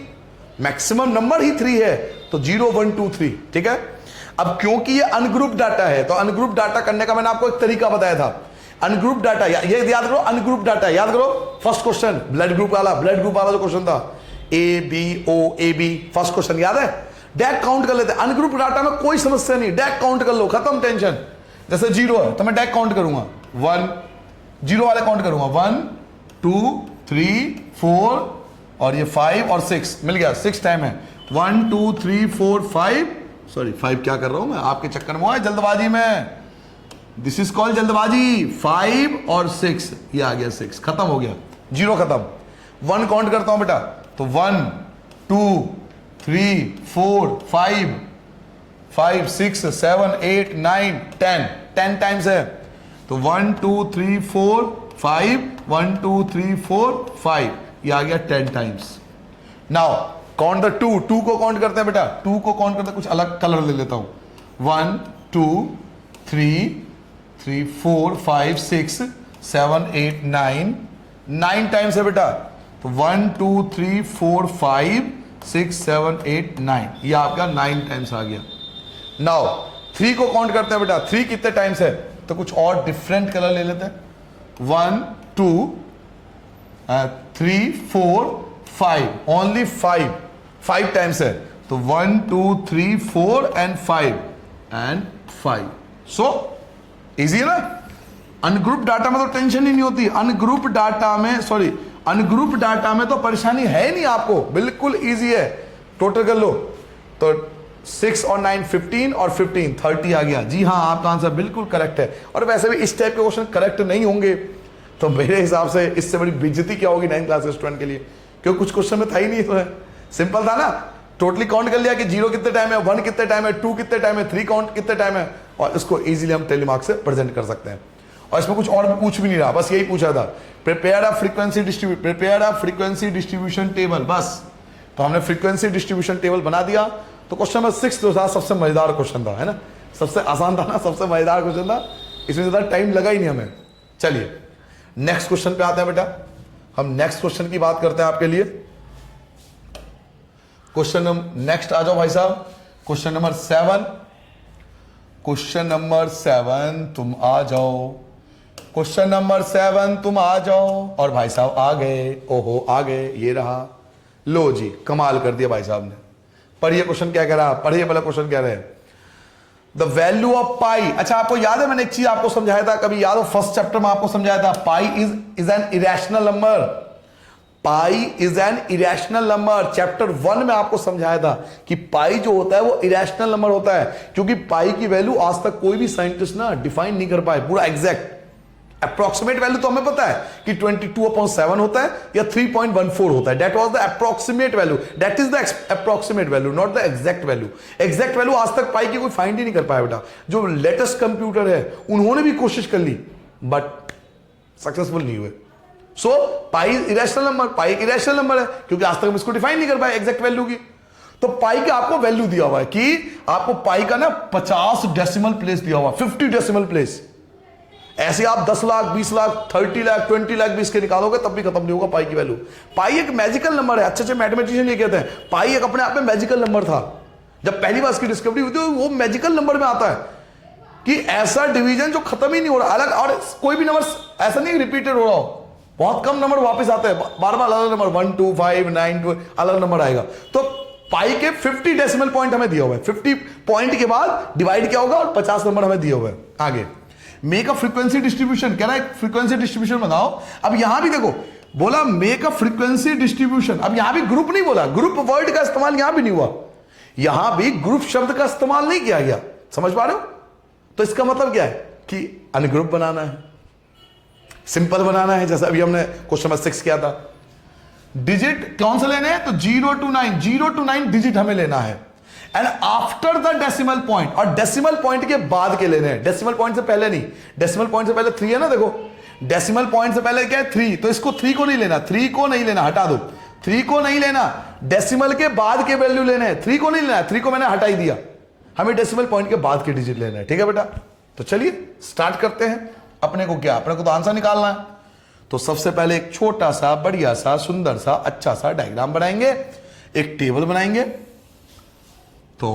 Speaker 1: मैक्सिमम नंबर ही 3 है। तो 0 1 2 3, ठीक है। अब क्योंकि ये अनग्रुप डाटा है, तो अनग्रुप डाटा करने का मैंने आपको एक तरीका बताया था। अनग्रुप डाटा, ये याद करो, अनग्रुप डाटा याद करो। फर्स्ट क्वेश्चन ब्लड ग्रुप वाला जो क्वेश्चन था, ABO फर्स्ट क्वेश्चन याद है? डैक काउंट कर लेते हैं। अनग्रुप डाटा में कोई समस्या नहीं, डैक काउंट कर लो, खत्म टेंशन। जैसे 0 है तो मैं डैक काउंट करूंगा, 1 0 वाले काउंट करूंगा, 1 2 3 4 और ये 5 और 6 मिल गया, 6 टाइम है। 1 2 3 4 5, सॉरी 5 क्या कर रहा हूं मैं, आपके चक्कर में हुआ है जल्दबाजी में, दिस इज कॉल्ड जल्दबाजी। 5 और 6, ये आ गया 6, खत्म हो गया, 0 खत्म। 1 काउंट करता हूं बेटा, तो 1 2 3 4 5 6 7 8 9 10 टाइम्स है। तो 1 2 3 4 5 1 2 3 4 5, ये आ गया 10 टाइम्स। नाउ काउंट द 2 को काउंट करते हैं बेटा, 2 को काउंट करते हैं, कुछ अलग कलर ले लेता हूं। 1 2 3 4 5 6 7 8 9 टाइम्स है बेटा। तो 1 2 3 4 5 6 7 8 9, ये आपका 9 टाइम्स आ गया। नाउ 3 को काउंट करते हैं बेटा, 3 कितने टाइम्स है, तो कुछ और डिफरेंट कलर ले लेते हैं। 1 2 3 4 5, ओनली 5 टाइम्स है। तो 1 2 3 4 एंड 5 सो इजी है ना। अनग्रुप डाटा में तो टेंशन ही नहीं होती, अनग्रुप डाटा में तो परेशानी है ही नहीं आपको, बिल्कुल इजी है। टोटल कर लो तो 6 और 9 15 और 15 30 आ गया। जी हाँ, आपका आंसर बिल्कुल करेक्ट है। और वैसे भी इस टाइप के क्वेश्चन करेक्ट नहीं होंगे तो मेरे हिसाब से इससे बड़ी बेइज्जती क्या होगी 9th क्लास के स्टूडेंट के लिए, क्योंकि कुछ क्वेश्चन में था ही नहीं। तो है सिंपल था ना, टोटली काउंट कर लिया कि 0 कितने टाइम है, 1 कितने टाइम है, 2 कितने टाइम है, 3 काउंट कितने टाइम है, और इसको इजीली हम टेलीमार्क से प्रेजेंट कर सकते हैं। और इसमें कुछ और भी पूछ भी नहीं रहा, बस यही पूछा था, prepare a frequency distribution table, बस। तो हमने फ्रीक्वेंसी डिस्ट्रीब्यूशन टेबल बना दिया। तो क्वेश्चन नंबर 6 जो था सबसे मजेदार क्वेश्चन था, है ना, सबसे आसान था ना, सबसे मजेदार क्वेश्चन था, इसमें ज्यादा टाइम लगा ही नहीं हमें। चलिए नेक्स्ट क्वेश्चन पे आते हैं बेटा, हम नेक्स्ट क्वेश्चन की बात करते हैं आपके लिए। क्वेश्चन नंबर नेक्स्ट आ जाओ भाई साहब, क्वेश्चन नंबर 7, क्वेश्चन नंबर 7 तुम आ जाओ, क्वेश्चन नंबर 7 तुम आ जाओ। और भाई साहब आ गए, ओहो आ गए, ये रहा, लो जी कमाल कर दिया भाई साहब ने। पढ़िए क्वेश्चन क्या कह रहा है, पढ़िए पहले क्वेश्चन कह रहे हैं, द वैल्यू ऑफ पाई। अच्छा आपको याद है मैंने एक चीज आपको समझाया था, कभी याद हो फर्स्ट चैप्टर में आपको समझाया था, pi is an irrational number, pi is an irrational number. Chapter 1 में आपको समझाया था कि पाई जो होता है वो इरेशनल नंबर होता है, क्योंकि पाई की वैल्यू आज तक कोई भी साइंटिस्ट ना डिफाइन नहीं कर पाए पूरा एग्जैक्ट। अप्रोक्सीमेट वैल्यू तो हमें पता है कि 22/7 होता है या 3.14 होता है, that was the approximate value, that is the approximate value, not the exact value. Exact value आज तक पाई की कोई फाइंड ही नहीं कर पाया बेटा। जो लेटेस्ट कंप्यूटर है उन्होंने भी कोशिश कर ली बट सक्सेसफुल नहीं हुए। सो पाई इरेशनल नंबर, पाई इरेशनल नंबर है क्योंकि आज तक हम इसको डिफाइन नहीं कर पाए एग्जैक्ट वैल्यू की। तो पाई का आपको वैल्यू दिया हुआ है कि आपको पाई का ना 50 डेसिमल प्लेस दिया हुआ, 50 डेसिमल प्लेस। ऐसे आप 10 लाख, 20 लाख, 30 लाख, 20 लाख भी इसके निकालोगे तब भी खत्म नहीं होगा पाई की वैल्यू। पाई एक मैजिकल नंबर है, अच्छे अच्छे मैथमेटिशियन ये कहते हैं पाई एक अपने आप में मैजिकल नंबर था। जब पहली बार इसकी डिस्कवरी हुई थी वो मैजिकल नंबर में आता है कि ऐसा डिवीजन जो खत्म ही नहीं हो रहा, अलग, और कोई भी नंबर ऐसा नहीं रिपीटेड हो रहा हो, बहुत कम नंबर वापस आते हैं, बार बार अलग नंबर 1 2 5 9 2 अलग नंबर आएगा। तो पाई के 50 डेसिमल पॉइंट हमें दिया हुआ है, 50 पॉइंट के बाद डिवाइड क्या होगा और 50 नंबर हमें दिए हुए हैं। आगे मेक अ फ्रीक्वेंसी डिस्ट्रीब्यूशन, कह रहा है फ्रीक्वेंसी डिस्ट्रीब्यूशन बनाओ। अब यहां भी देखो बोला मेक अ फ्रीक्वेंसी डिस्ट्रीब्यूशन, अब यहां भी ग्रुप नहीं बोला, ग्रुप वर्ड का इस्तेमाल यहां भी नहीं हुआ, यहां भी ग्रुप शब्द का इस्तेमाल नहीं किया गया, समझ पा रहे हो? तो इसका मतलब क्या है कि अनग्रुप बनाना है, सिंपल बनाना है, जैसा अभी हमने क्वेश्चन नंबर 6 किया था। डिजिट कौन से लेने हैं, तो 0 to 9 डिजिट हमें लेना है, and after the decimal point, और डेसिमल पॉइंट के बाद के लेने हैं, डेसिमल पॉइंट से पहले नहीं। डेसिमल पॉइंट से पहले 3 है ना, देखो डेसिमल पॉइंट से पहले क्या है 3, तो इसको 3 को नहीं लेना, 3 को नहीं लेना, हटा दो, 3 को नहीं लेना, डेसिमल के बाद के वैल्यू लेने हैं, 3 को नहीं लेना, 3 को मैंने हटा ही दिया, हमें डेसिमल पॉइंट के बाद के डिजिट लेना है, ठीक है बेटा। तो चलिए स्टार्ट करते हैं, अपने को क्या, अपने को तो आंसर निकालना है। तो सबसे पहले एक छोटा सा बढ़िया सा सुंदर सा अच्छा सा डायग्राम बनाएंगे, एक टेबल बनाएंगे। तो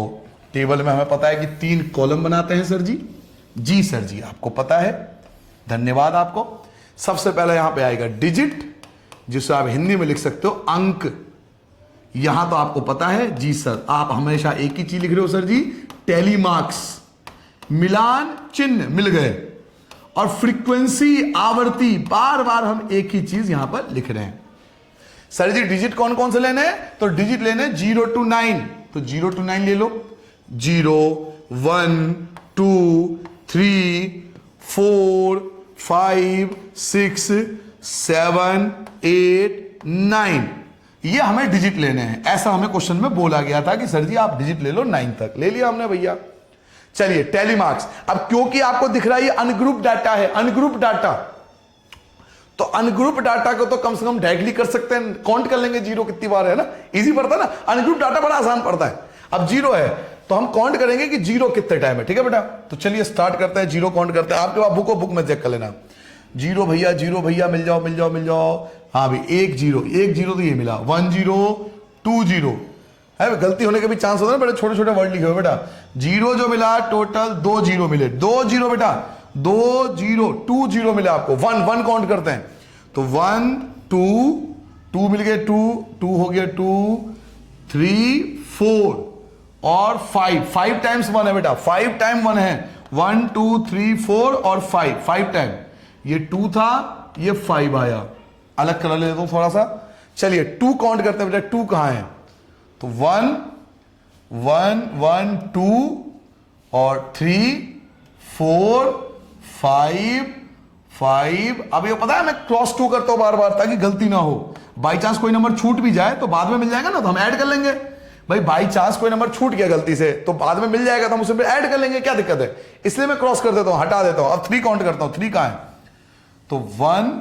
Speaker 1: टेबल में हमें पता है कि 3 कॉलम बनाते हैं सर जी, जी सर जी आपको पता है, धन्यवाद आपको। सबसे पहले यहां पे आएगा डिजिट, जिसे आप हिंदी में लिख सकते हो अंक, यहां तो आपको पता है जी सर, आप हमेशा एक ही चीज लिख रहे हो सर जी, टैली मार्क्स, मिलान चिन्ह मिल गए, और फ्रीक्वेंसी आवृत्ति, बार बार हम एक ही चीज यहां पर लिख रहे हैं। सर जी डिजिट कौन कौन से लेने हैं, तो डिजिट लेने 0 to 9, तो 0 to 9 ले लो, 0 1 2 3 4 5 6 7 8 9, ये हमें डिजिट लेने हैं। ऐसा हमें क्वेश्चन में बोला गया था कि सर जी आप डिजिट ले लो 9 तक, ले लिया हमने भैया। चलिए टैली मार्क्स, अब क्योंकि आपको दिख रहा है ये अनग्रुप डाटा है, अनग्रुप डाटा, तो अनग्रुप डाटा को तो कम से कम डायरेक्टली कर सकते हैं, काउंट कर लेंगे 0 कितनी बार है ना, इजी पड़ता है ना, अनग्रुप डाटा बड़ा आसान पड़ता है। अब 0 है तो हम काउंट करेंगे कि 0 कितने टाइम है, ठीक है बेटा। तो चलिए स्टार्ट करते हैं, 0 काउंट करते हैं, आपके पास बुक में चेक कर लेना, 0 भैया मिल जाओ मिल जाओ मिल जाओ, हाँ भाई 1 0 तो ये मिला, 1 0 2 0 है, गलती होने के भी चांस होता है ना, बड़े छोटे छोटे वर्ड लिखे हुए बेटा। 0 जो मिला टोटल 2 0 मिले, 2 0 बेटा, 2 0 2 0 मिले आपको, 1 1 काउंट करते हैं, तो 1 2 मिल गए, 2 हो गया, 2 3 4 और 5 टाइम्स 1 है बेटा, 5 टाइम 1 है, 1 2 3 4 और 5 टाइम, ये 2 था ये 5 आया, अलग कलर ले लेता हूं थोड़ा सा। चलिए 2 काउंट करते हैं बेटा, 2 कहां है, तो 1 1 1 2 और 3 4 5 5। अब ये पता है मैं क्रॉस 2 करता हूं बार बार ताकि गलती ना हो, बाई चांस कोई नंबर छूट भी जाए तो बाद में मिल जाएगा ना, तो हम ऐड कर लेंगे। भाई बाई चांस कोई नंबर छूट गया गलती से तो बाद में मिल जाएगा तो हम उसे ऐड कर लेंगे, क्या दिक्कत है। इसलिए मैं क्रॉस कर देता हूं, हटा देता हूं। अब 3 काउंट करता हूं, 3 कहां है, तो 1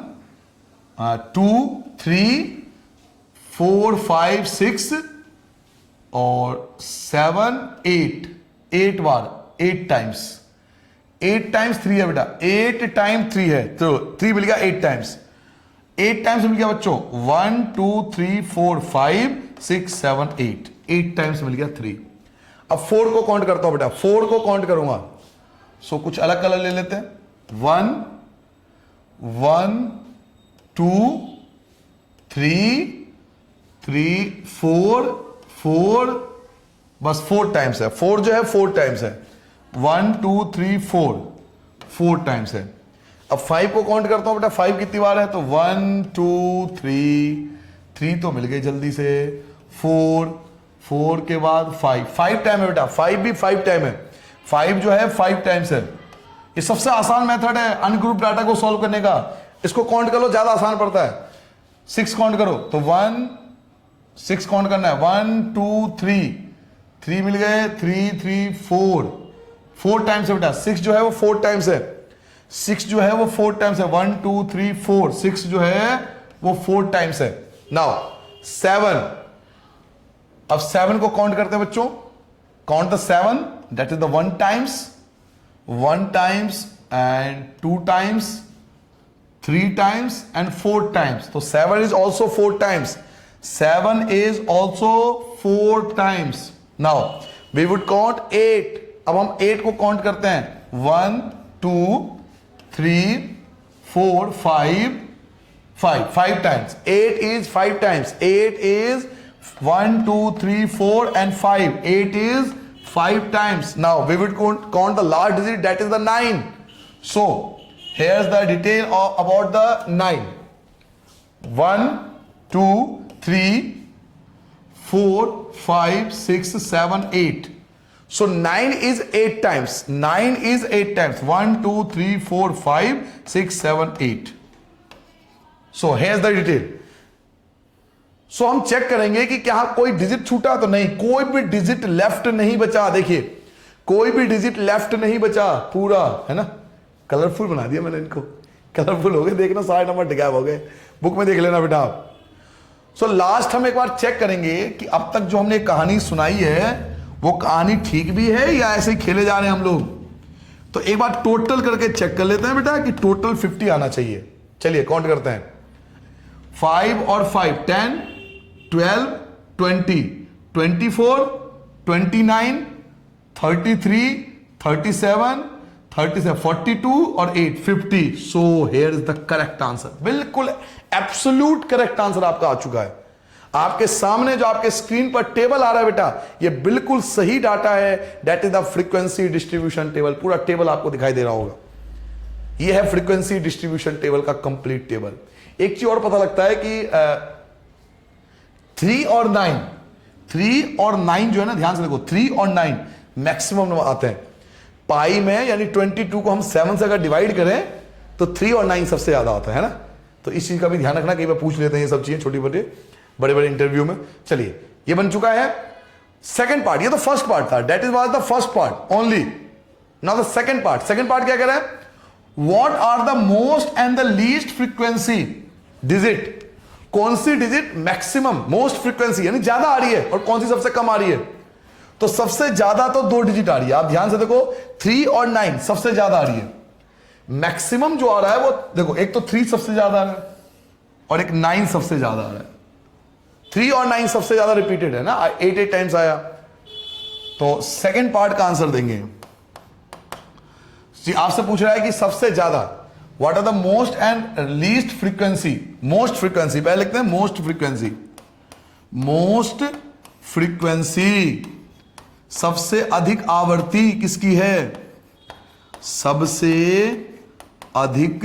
Speaker 1: 2 3 4 5 6 और 7 8 बार, 8 टाइम्स, 8 टाइम्स 3 है बेटा, 8 टाइम 3 है, तो 3 मिल गया 8 टाइम्स, 8 टाइम्स मिल गया बच्चों, 1 2 3 4 5 6 7 8 टाइम्स मिल गया 3। अब 4 को काउंट करता हूं बेटा, 4 को काउंट करूंगा, सो कुछ अलग कलर ले लेते हैं। 1 1 2 3 3 4 4, बस 4 टाइम्स है, 4 जो है 4 टाइम्स है, 1 2 3 4 टाइम्स है। अब 5 को काउंट करता हूं बेटा, 5 कितनी बार है, तो 1 2 3 तो मिल गई जल्दी से, 4 के बाद 5 टाइम है बेटा, 5 भी 5 टाइम है, 5 जो है 5 टाइम्स है। ये सबसे आसान मेथड है अनग्रुप डाटा को सॉल्व करने का, इसको काउंट कर लो, ज्यादा आसान पड़ता है। 6 काउंट करो, तो 6 काउंट करना है, 1 2 3 मिल गए, 3 4 टाइम्स है बेटा, 6 जो है वो 4 टाइम्स है, 6 जो है वो 4 टाइम्स है, 1 2 3 4, 6 जो है वो 4 टाइम्स है। नाउ 7, अब 7 को काउंट करते हैं बच्चों, count the 7, that is the 1 times and 2 times, 3 times and 4 times, तो 7 is also 4 times, 7 is also 4 times. Now we would count 8. अब हम 8 को काउंट करते हैं, 1 2 3 4 5 times. 8 is 5 times. 8 is 1 2 3 4 and 5. 8 is 5 times. Now we would count the last digit, that is the 9. So here's the detail about the 9. 1 2 3 4 5 6 7 8. So 9 is 8 times. 9 is 8 times. 1 2 3 4 5 6 7 8. So here's the detail. So हम check करेंगे कि क्या कोई digit छूटा, तो नहीं, कोई भी डिजिट लेफ्ट नहीं बचा। देखिए कोई भी डिजिट लेफ्ट नहीं बचा, पूरा है ना, कलरफुल बना दिया मैंने इनको, कलरफुल हो गए, देखना सारे नंबर गायब हो गए, बुक में देख लेना बेटा आप। सो लास्ट हम एक बार चेक करेंगे कि अब तक जो हमने कहानी सुनाई है वो कहानी ठीक भी है या ऐसे ही खेले जा रहे हैं हम लोग। तो एक बार टोटल करके चेक कर लेते हैं बेटा कि टोटल 50 आना चाहिए। चलिए काउंट करते हैं, 5 और 5 10 12 20 24 29 33 37 42 और 8 50। So here is the correct answer, बिल्कुल एब्सोल्यूट करेक्ट आंसर आपका आ चुका है। आपके सामने जो आपके स्क्रीन पर टेबल आ रहा है बेटा, ये बिल्कुल सही डाटा है, that is the frequency distribution table. पूरा टेबल आपको दिखाई दे रहा होगा, ये है फ्रीक्वेंसी डिस्ट्रीब्यूशन टेबल का कंप्लीट टेबल। एक चीज और पता लगता है कि 3 और 9 जो है ना, ध्यान से देखो, 3 और 9 मैक्सिमम आते हैं पाई में, यानी 22 को हम 7 से अगर डिवाइड करें तो 3 और 9 सबसे ज्यादा आता है ना। तो इस चीज का भी ध्यान रखना, कई बार पूछ लेते हैं ये सब चीजें छोटी बड़े बड़े बड़े इंटरव्यू में। चलिए ये बन चुका है सेकंड पार्ट, ये तो फर्स्ट पार्ट था, that is was the first part only. Now the second part क्या कह रहा है, what are the most and the least frequency digit. कौन सी डिजिट मैक्सिमम मोस्ट फ्रीक्वेंसी यानी ज्यादा आ रही है और कौन सी सबसे कम आ रही है। तो सबसे ज्यादा तो 2 डिजिट आ रही है, आप ध्यान से देखो, 3 और 9 सबसे ज्यादा आ रही है। मैक्सिमम जो आ रहा है वो देखो, एक तो 3 सबसे ज्यादा आ रहा है और एक 9 सबसे ज्यादा आ रहा है। 3 और 9 सबसे ज्यादा रिपीटेड है ना, 8 टाइम्स आया। तो सेकंड पार्ट का आंसर देंगे जी। आपसे पूछ रहा है कि सबसे ज्यादा, what are the most and least frequency. Most frequency पहले लिखते हैं, मोस्ट फ्रीक्वेंसी सबसे अधिक आवर्ती किसकी है, सबसे अधिक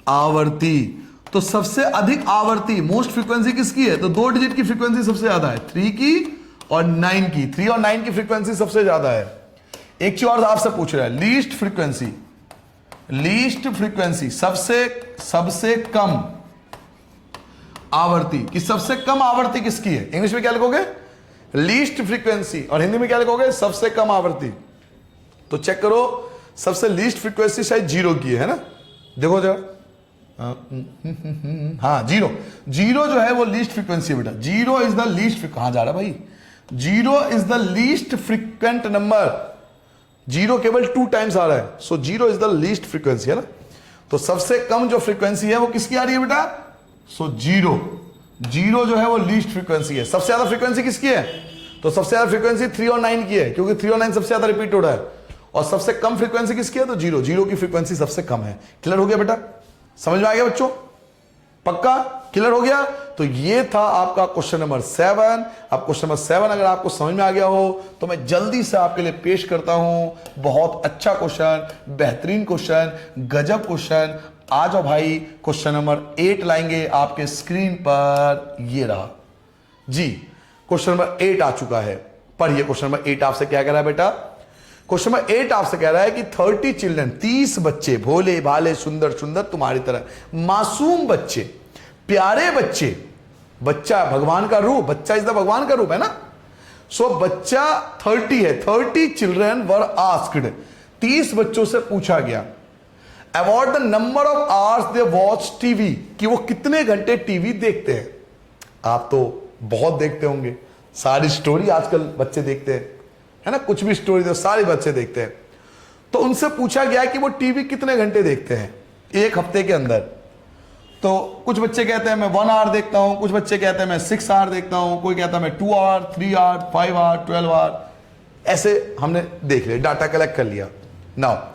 Speaker 1: आवर्ती। तो सबसे अधिक आवर्ती मोस्ट फ्रीक्वेंसी किसकी है, तो 2 डिजिट की फ्रीक्वेंसी सबसे ज्यादा है, 3 की और 9 की। 3 और 9 की फ्रीक्वेंसी सबसे ज्यादा है। एक चीज और आपसे पूछ रहा है, लीस्ट फ्रीक्वेंसी सबसे कम आवर्ती कि सबसे कम आवर्ती किसकी है। इंग्लिश में क्या लिखोगे, लीस्ट फ्रीक्वेंसी, और हिंदी में क्या लिखोगे, सबसे कम आवृत्ति। तो चेक करो, सबसे लीस्ट फ्रीक्वेंसी शायद 0 की है ना, देखो जरा। हाँ, जीरो जो है वो लीस्ट फ्रीक्वेंसी है बेटा। 0 इज द लीस्ट, कहां जा रहा है भाई, 0 is the least frequent number. 0 केवल 2 टाइम्स आ रहा है, सो 0 इज द लीस्ट फ्रीक्वेंसी है ना। तो सबसे कम जो फ्रीक्वेंसी है वो किसकी आ रही है बेटा, सो 0 जो है वो लीस्ट फ्रीक्वेंसी है। सबसे ज्यादा फ्रीक्वेंसी किसकी है, तो सबसे ज्यादा फ्रीक्वेंसी 3 और 9 की है, क्योंकि 3 और 9 सबसे ज्यादा रिपीट हो रहा है। और सबसे कम फ्रीक्वेंसी किसकी है, तो 0 की फ्रीक्वेंसी सबसे कम है। क्लियर हो गया बेटा, समझ में आ गया बच्चों, पक्का क्लियर हो गया। तो ये था आपका क्वेश्चन नंबर 7। अब क्वेश्चन नंबर 7 अगर आपको समझ में आ गया हो तो मैं जल्दी से आपके लिए पेश करता हूं। बहुत अच्छा क्वेश्चन, बेहतरीन क्वेश्चन, गजब क्वेश्चन। आ जाओ भाई, क्वेश्चन नंबर 8 लाएंगे आपके स्क्रीन पर, ये रहा जी। क्वेश्चन नंबर 8 आ चुका है, पढ़िए। क्वेश्चन नंबर 8 आपसे क्या कह रहा है बेटा, क्वेश्चन नंबर 8 आपसे कह रहा है कि 30 चिल्ड्रन, 30 बच्चे, भोले भाले सुंदर सुंदर तुम्हारी तरह, मासूम बच्चे, प्यारे बच्चे। बच्चा भगवान का रूप, बच्चा इज द भगवान का रूप है ना। सो बच्चा 30 है, 30 चिल्ड्रन वर आस्क्ड, 30 बच्चों से पूछा गया about the number of hours they watch TV, कि वो कितने घंटे टीवी देखते हैं। आप तो बहुत देखते होंगे, सारी स्टोरी आजकल बच्चे देखते हैं, है ना, कुछ भी स्टोरी दो सारे बच्चे देखते हैं। तो उनसे पूछा गया कि वो टीवी कितने घंटे देखते हैं एक हफ्ते के अंदर। तो कुछ बच्चे कहते हैं मैं 1 आवर देखता हूं, कुछ बच्चे कहते हैं मैं 6 आवर देखता हूं, कोई कहता है मैं 2 आवर, 3 आवर, 5 आवर, 12 आवर। ऐसे हमने देख लिया, डाटा कलेक्ट कर लिया। Now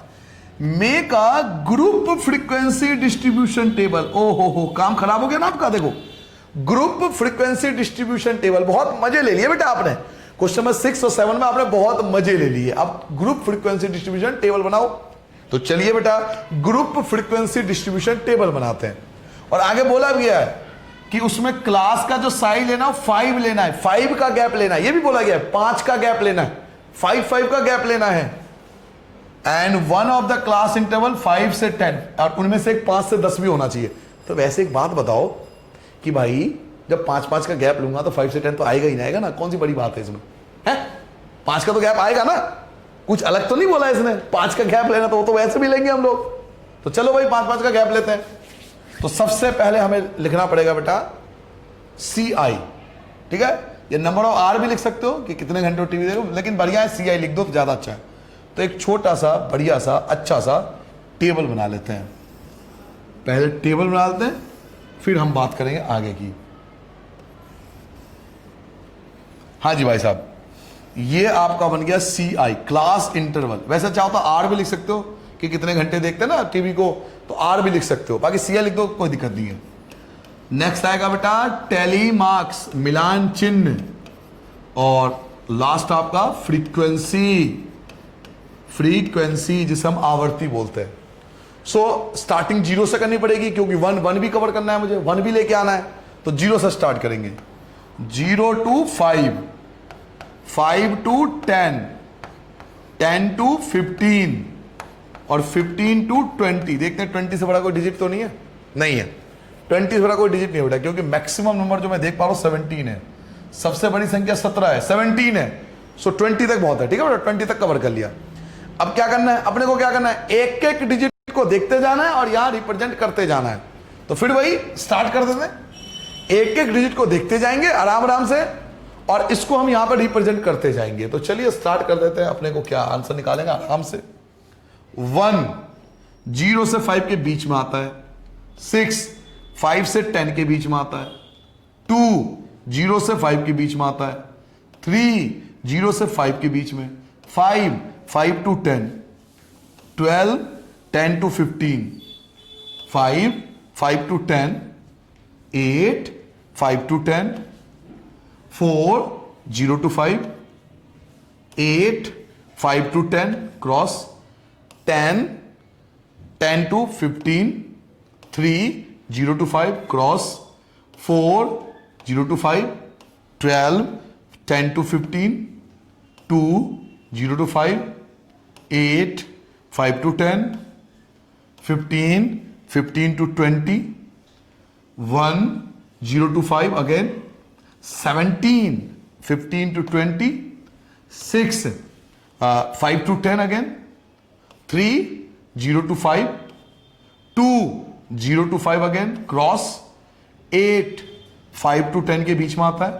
Speaker 1: make a group frequency distribution table. ओ हो, काम खराब हो गया ना आपका। देखो, ग्रुप फ्रीक्वेंसी डिस्ट्रीब्यूशन टेबल, बहुत मजे ले लिए बेटा आपने। क्वेश्चन नंबर 6 और 7 में आपने बहुत मजे ले लिए। अब ग्रुप फ्रीक्वेंसी डिस्ट्रीब्यूशन टेबल बनाओ। तो चलिए बेटा, ग्रुप फ्रीक्वेंसी डिस्ट्रीब्यूशन टेबल बनाते हैं। और आगे बोला गया है कि उसमें क्लास का जो साइज लेना 5 लेना है, 5 का गैप लेना है। ये भी बोला गया है 5 का गैप लेना है, 5 का गैप लेना है। And one of the class interval 5 से 10, और उनमें से एक 5 से 10 भी होना चाहिए। तो वैसे एक बात बताओ कि भाई जब 5 का गैप लूंगा तो 5 से 10 तो आएगा ही ना, आएगा ना, कौन सी बड़ी बात है इसमें, है 5 का तो गैप आएगा ना, कुछ अलग तो नहीं बोला इसने। 5 का गैप लेना तो वो तो वैसे भी लेंगे हम लोग। तो चलो भाई 5 का गैप लेते हैं। तो सबसे पहले हमें लिखना पड़ेगा बेटा CI, ठीक है। ये नंबर ऑफ आवर भी लिख सकते हो कि कितने घंटे टीवी देखो, लेकिन बढ़िया है CI लिख दो तो ज्यादा अच्छा है। तो एक छोटा सा बढ़िया सा अच्छा सा टेबल बना लेते हैं। पहले टेबल बना लेते हैं, फिर हम बात करेंगे आगे की। हाँ जी भाई साहब, ये आपका बन गया CI, क्लास इंटरवल। वैसे चाहो तो R भी लिख सकते हो कि कितने घंटे देखते हैं ना टीवी को, तो R भी लिख सकते हो, बाकी CI लिख दो, कोई दिक्कत नहीं है। नेक्स्ट आएगा बेटा टेली मार्क्स, मिलान चिन्ह, और लास्ट आपका फ्रीक्वेंसी जिसे हम आवर्ती बोलते हैं। सो स्टार्टिंग 0 से करनी पड़ेगी, क्योंकि 1 भी कवर करना है मुझे, 1 भी लेके आना है। तो 0 से स्टार्ट करेंगे, 0 to 5, 5 to 10, 10 to 15, और 15 to 20। देखते हैं 20 से बड़ा कोई डिजिट तो नहीं है, नहीं है, 20 से बड़ा कोई डिजिट नहीं है बेटा, क्योंकि मैक्सिमम नंबर जो मैं देख पा रहा हूं 17 है, सबसे बड़ी संख्या 17 है, 17 है। सो 20 तक बहुत है, ठीक है बेटा, 20 तक कवर कर लिया। अब क्या करना है अपने को, क्या करना है, एक एक डिजिट को देखते जाना है और यहां रिप्रेजेंट करते जाना है। तो फिर वही स्टार्ट कर देते हैं, एक एक डिजिट को देखते जाएंगे आराम आराम से, और इसको हम यहां पर रिप्रेजेंट करते जाएंगे। तो चलिए स्टार्ट कर देते हैं। अपने को क्या आंसर निकालेंगे आराम से। 1 0 से 5 के बीच में आता है, 6 5 से 10 के बीच में आता है, 2 0 से 5 के बीच में आता है, 3 0 से 5 के बीच में, 5 5 to 10, 12 10 to 15, 5 5 to 10, 8 5 to 10, 4 0 to 5, 8 5 to 10 cross, 10 10 to 15, 3 0 to 5 cross, 4 0 to 5, 12 10 to 15, 2 0 to 5, 8 5 to 10, 15 15 to 20, 1 0 to 5 again, 17 15 to 20, 6, 5 to 10 again, 3, 0 to 5, 2, 0 to 5 again, cross, 8, 5 to 10 के बीच में आता है,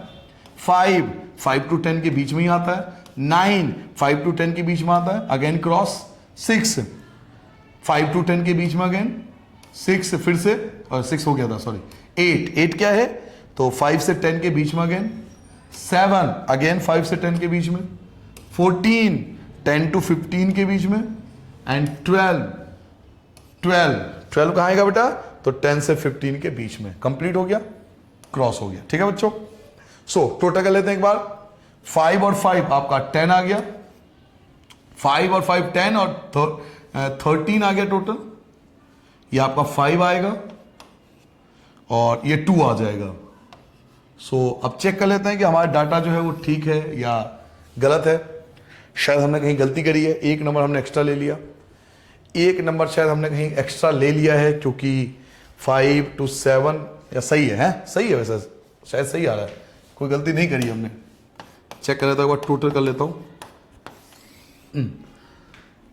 Speaker 1: 5, 5 to 10 के बीच में ही आता है, 9, 5 to 10 के बीच में आता है, अगेन क्रॉस, 6, 5 to 10 के बीच में अगेन, 6 फिर से, और 6 हो गया था सॉरी, 8 क्या है, तो 5 से 10 के बीच में अगेन, 7 अगेन 5 से 10 के बीच में, 14 10 to 15 के बीच में, एंड 12 कहाँ आएगा बेटा, तो 10 से 15 के बीच में, कंप्लीट हो गया, क्रॉस हो गया। ठीक है बच्चों, सो टोटल कर लेते हैं एक बार, 5 और 5 आपका 10 आ गया, 5 और 5 10 और 13 आ गया टोटल, ये आपका 5 आएगा और ये 2 आ जाएगा। सो अब चेक कर लेते हैं कि हमारा डाटा जो है वो ठीक है या गलत है। शायद हमने कहीं गलती करी है, एक नंबर हमने एक्स्ट्रा ले लिया, एक नंबर शायद हमने कहीं एक्स्ट्रा ले लिया है, क्योंकि 5 to 7 या सही है, सही है वैसे, शायद सही आ रहा है, कोई गलती नहीं करी हमने। चेक कर लेता हूँ, एक बार टोटल कर लेता हूँ,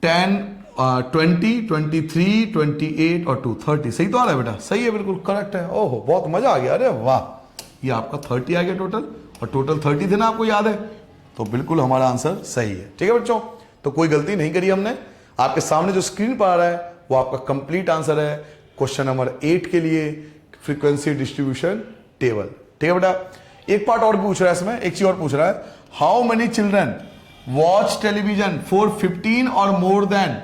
Speaker 1: 10 20 23 28 और 2 30, सही तो आ रहा है बेटा, सही है, बिल्कुल करेक्ट है। ओहो बहुत मजा आ गया, अरे वाह, ये आपका 30 आ गया टोटल, और टोटल 30 थे ना, आपको याद है, तो बिल्कुल हमारा आंसर सही है। ठीक है बच्चों, तो कोई गलती नहीं करी हमने। आपके सामने जो स्क्रीन पर आ रहा है वो आपका कंप्लीट आंसर है क्वेश्चन नंबर 8 के लिए, फ्रीक्वेंसी डिस्ट्रीब्यूशन टेबल। ठीक है बेटा, एक पार्ट और पूछ रहा है इसमें, एक चीज और पूछ रहा है, how many children watch television for 15 और मोर देन,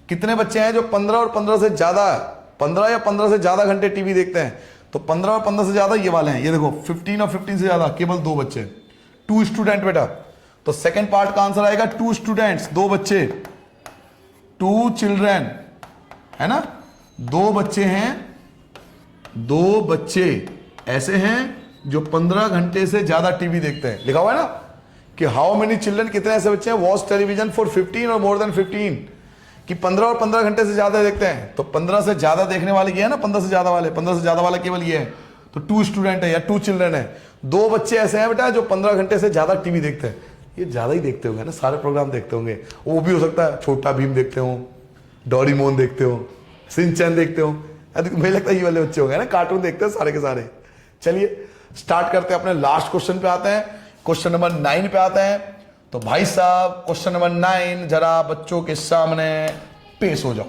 Speaker 1: कितने बच्चे हैं जो 15 और 15 से ज्यादा, 15 या 15 से ज्यादा घंटे टीवी देखते हैं, तो 15 और 15 से ज्यादा ये वाले हैं, ये देखो 15 और 15 से ज्यादा केवल 2 बच्चे, 2 स्टूडेंट बेटा, तो सेकंड पार्ट का आंसर आएगा 2 स्टूडेंट्स, 2 बच्चे, 2 चिल्ड्रन, है ना, 2 बच्चे हैं, 2 बच्चे ऐसे हैं जो 15 घंटे से ज्यादा टीवी देखते हैं। लिखा हुआ है ना कि हाउ मेनी चिल्ड्रन, कितने ऐसे बच्चे हैं वॉच टेलीविजन फॉर 15 और मोर देन 15, कि 15 और 15 घंटे से ज्यादा देखते हैं, तो 15 से ज्यादा देखने वाले ये है ना, 15 से ज्यादा वाले, 15 से ज्यादा वाला केवल ये है, तो 2 स्टूडेंट है या 2 चिल्ड्रन है, 2 बच्चे ऐसे हैं बेटा जो 15 घंटे से ज्यादा टीवी देखते हैं। ये ज्यादा ही देखते होंगे ना, सारे प्रोग्राम देखते होंगे, वो भी हो सकता है छोटा भीम देखते हो, डोरेमोन देखते हो, सिंचैन देखते हो, मुझे लगता है ये वाले बच्चे होंगे ना, कार्टून देखते हैं सारे के सारे। चलिए स्टार्ट करते हैं, अपने लास्ट क्वेश्चन पे आते हैं, क्वेश्चन नंबर 9 पे आते हैं। तो भाई साहब क्वेश्चन नंबर 9 जरा बच्चों के सामने पेश हो जाओ।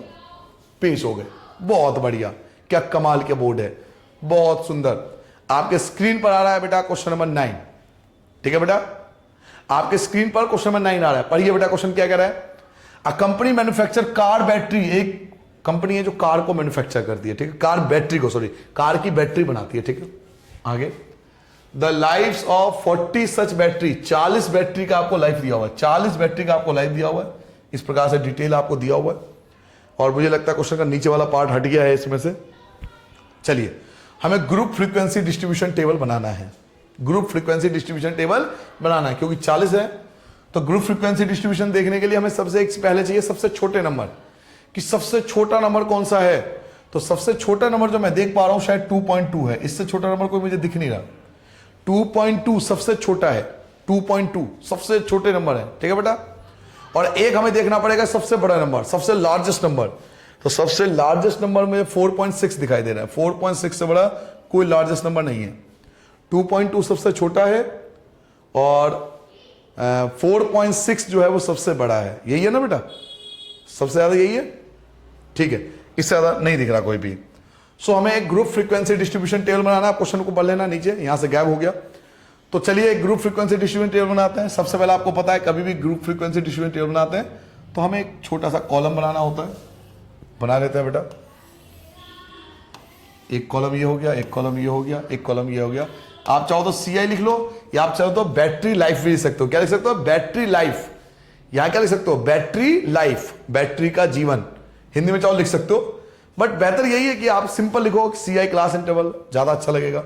Speaker 1: पेश हो गए, बहुत बढ़िया, क्या कमाल के बोर्ड है, बहुत सुंदर। आपके स्क्रीन पर आ रहा है बेटा क्वेश्चन नंबर 9। ठीक है बेटा, आपके स्क्रीन पर क्वेश्चन नंबर 9 आ रहा है, पढ़िए बेटा क्वेश्चन क्या कह रहा है। A company manufacture car battery, एक कंपनी है जो कार को मैन्युफैक्चर करती है, ठीक है, कार बैटरी को, सॉरी कार की बैटरी बनाती है। ठीक है, आगे the life of 40 such battery, 40 battery का आपको लाइफ दिया हुआ है, 40 बैटरी का आपको लाइफ दिया हुआ है, इस प्रकार से डिटेल आपको दिया हुआ है। और मुझे लगता है क्वेश्चन का नीचे वाला पार्ट हट गया है इसमें से। चलिए हमें ग्रुप फ्रीक्वेंसी डिस्ट्रीब्यूशन टेबल बनाना है, ग्रुप फ्रीक्वेंसी डिस्ट्रीब्यूशन टेबल बनाना है, क्योंकि 40 है तो ग्रुप फ्रीक्वेंसी डिस्ट्रीब्यूशन देखने के लिए हमें सबसे पहले चाहिए सबसे छोटे नंबर, कि सबसे छोटा नंबर कौन सा है। तो सबसे छोटा नंबर जो मैं देख पा रहा हूं शायद 2.2 है, इससे छोटा नंबर कोई मुझे दिख नहीं रहा। 2.2 सबसे छोटा है, 2.2 सबसे छोटे नंबर है। ठीक है बेटा, और एक हमें देखना पड़ेगा सबसे बड़ा नंबर, सबसे लार्जेस्ट नंबर। तो सबसे लार्जेस्ट नंबर में 4.6 दिखाई दे रहा है, 4.6 से बड़ा कोई लार्जेस्ट नंबर नहीं है। 2.2 सबसे छोटा है और 4.6 जो है वो सबसे बड़ा है, यही है ना बेटा, सबसे ज्यादा यही है। ठीक है, इससे ज्यादा नहीं दिख रहा कोई भी। सो हमें एक ग्रुप फ्रीक्वेंसी डिस्ट्रीब्यूशन टेबल बनाना है, क्वेश्चन को पढ़ लेना नीचे, यहां से गैप हो गया। तो चलिए एक ग्रुप फ्रीक्वेंसी डिस्ट्रीब्यूशन टेबल बनाते हैं। सबसे पहले आपको पता है कभी भी ग्रुप फ्रीक्वेंसी डिस्ट्रीब्यूशन टेबल बनाते हैं तो हमें एक छोटा सा कॉलम बनाना होता है, बना लेते हैं बेटा। एक कॉलम ये हो गया, एक कॉलम ये हो गया, एक कॉलम ये हो गया। आप चाहो तो CI लिख लो, या आप चाहो तो बैटरी लाइफ भी लिख सकते हो। क्या लिख सकते हो, बैटरी लाइफ। यहां क्या लिख सकते हो, बैटरी लाइफ, बैटरी का जीवन, हिंदी में चाहो लिख सकते हो, बट बेहतर यही है कि आप सिंपल लिखो CI क्लास इंटरवल, ज्यादा अच्छा लगेगा।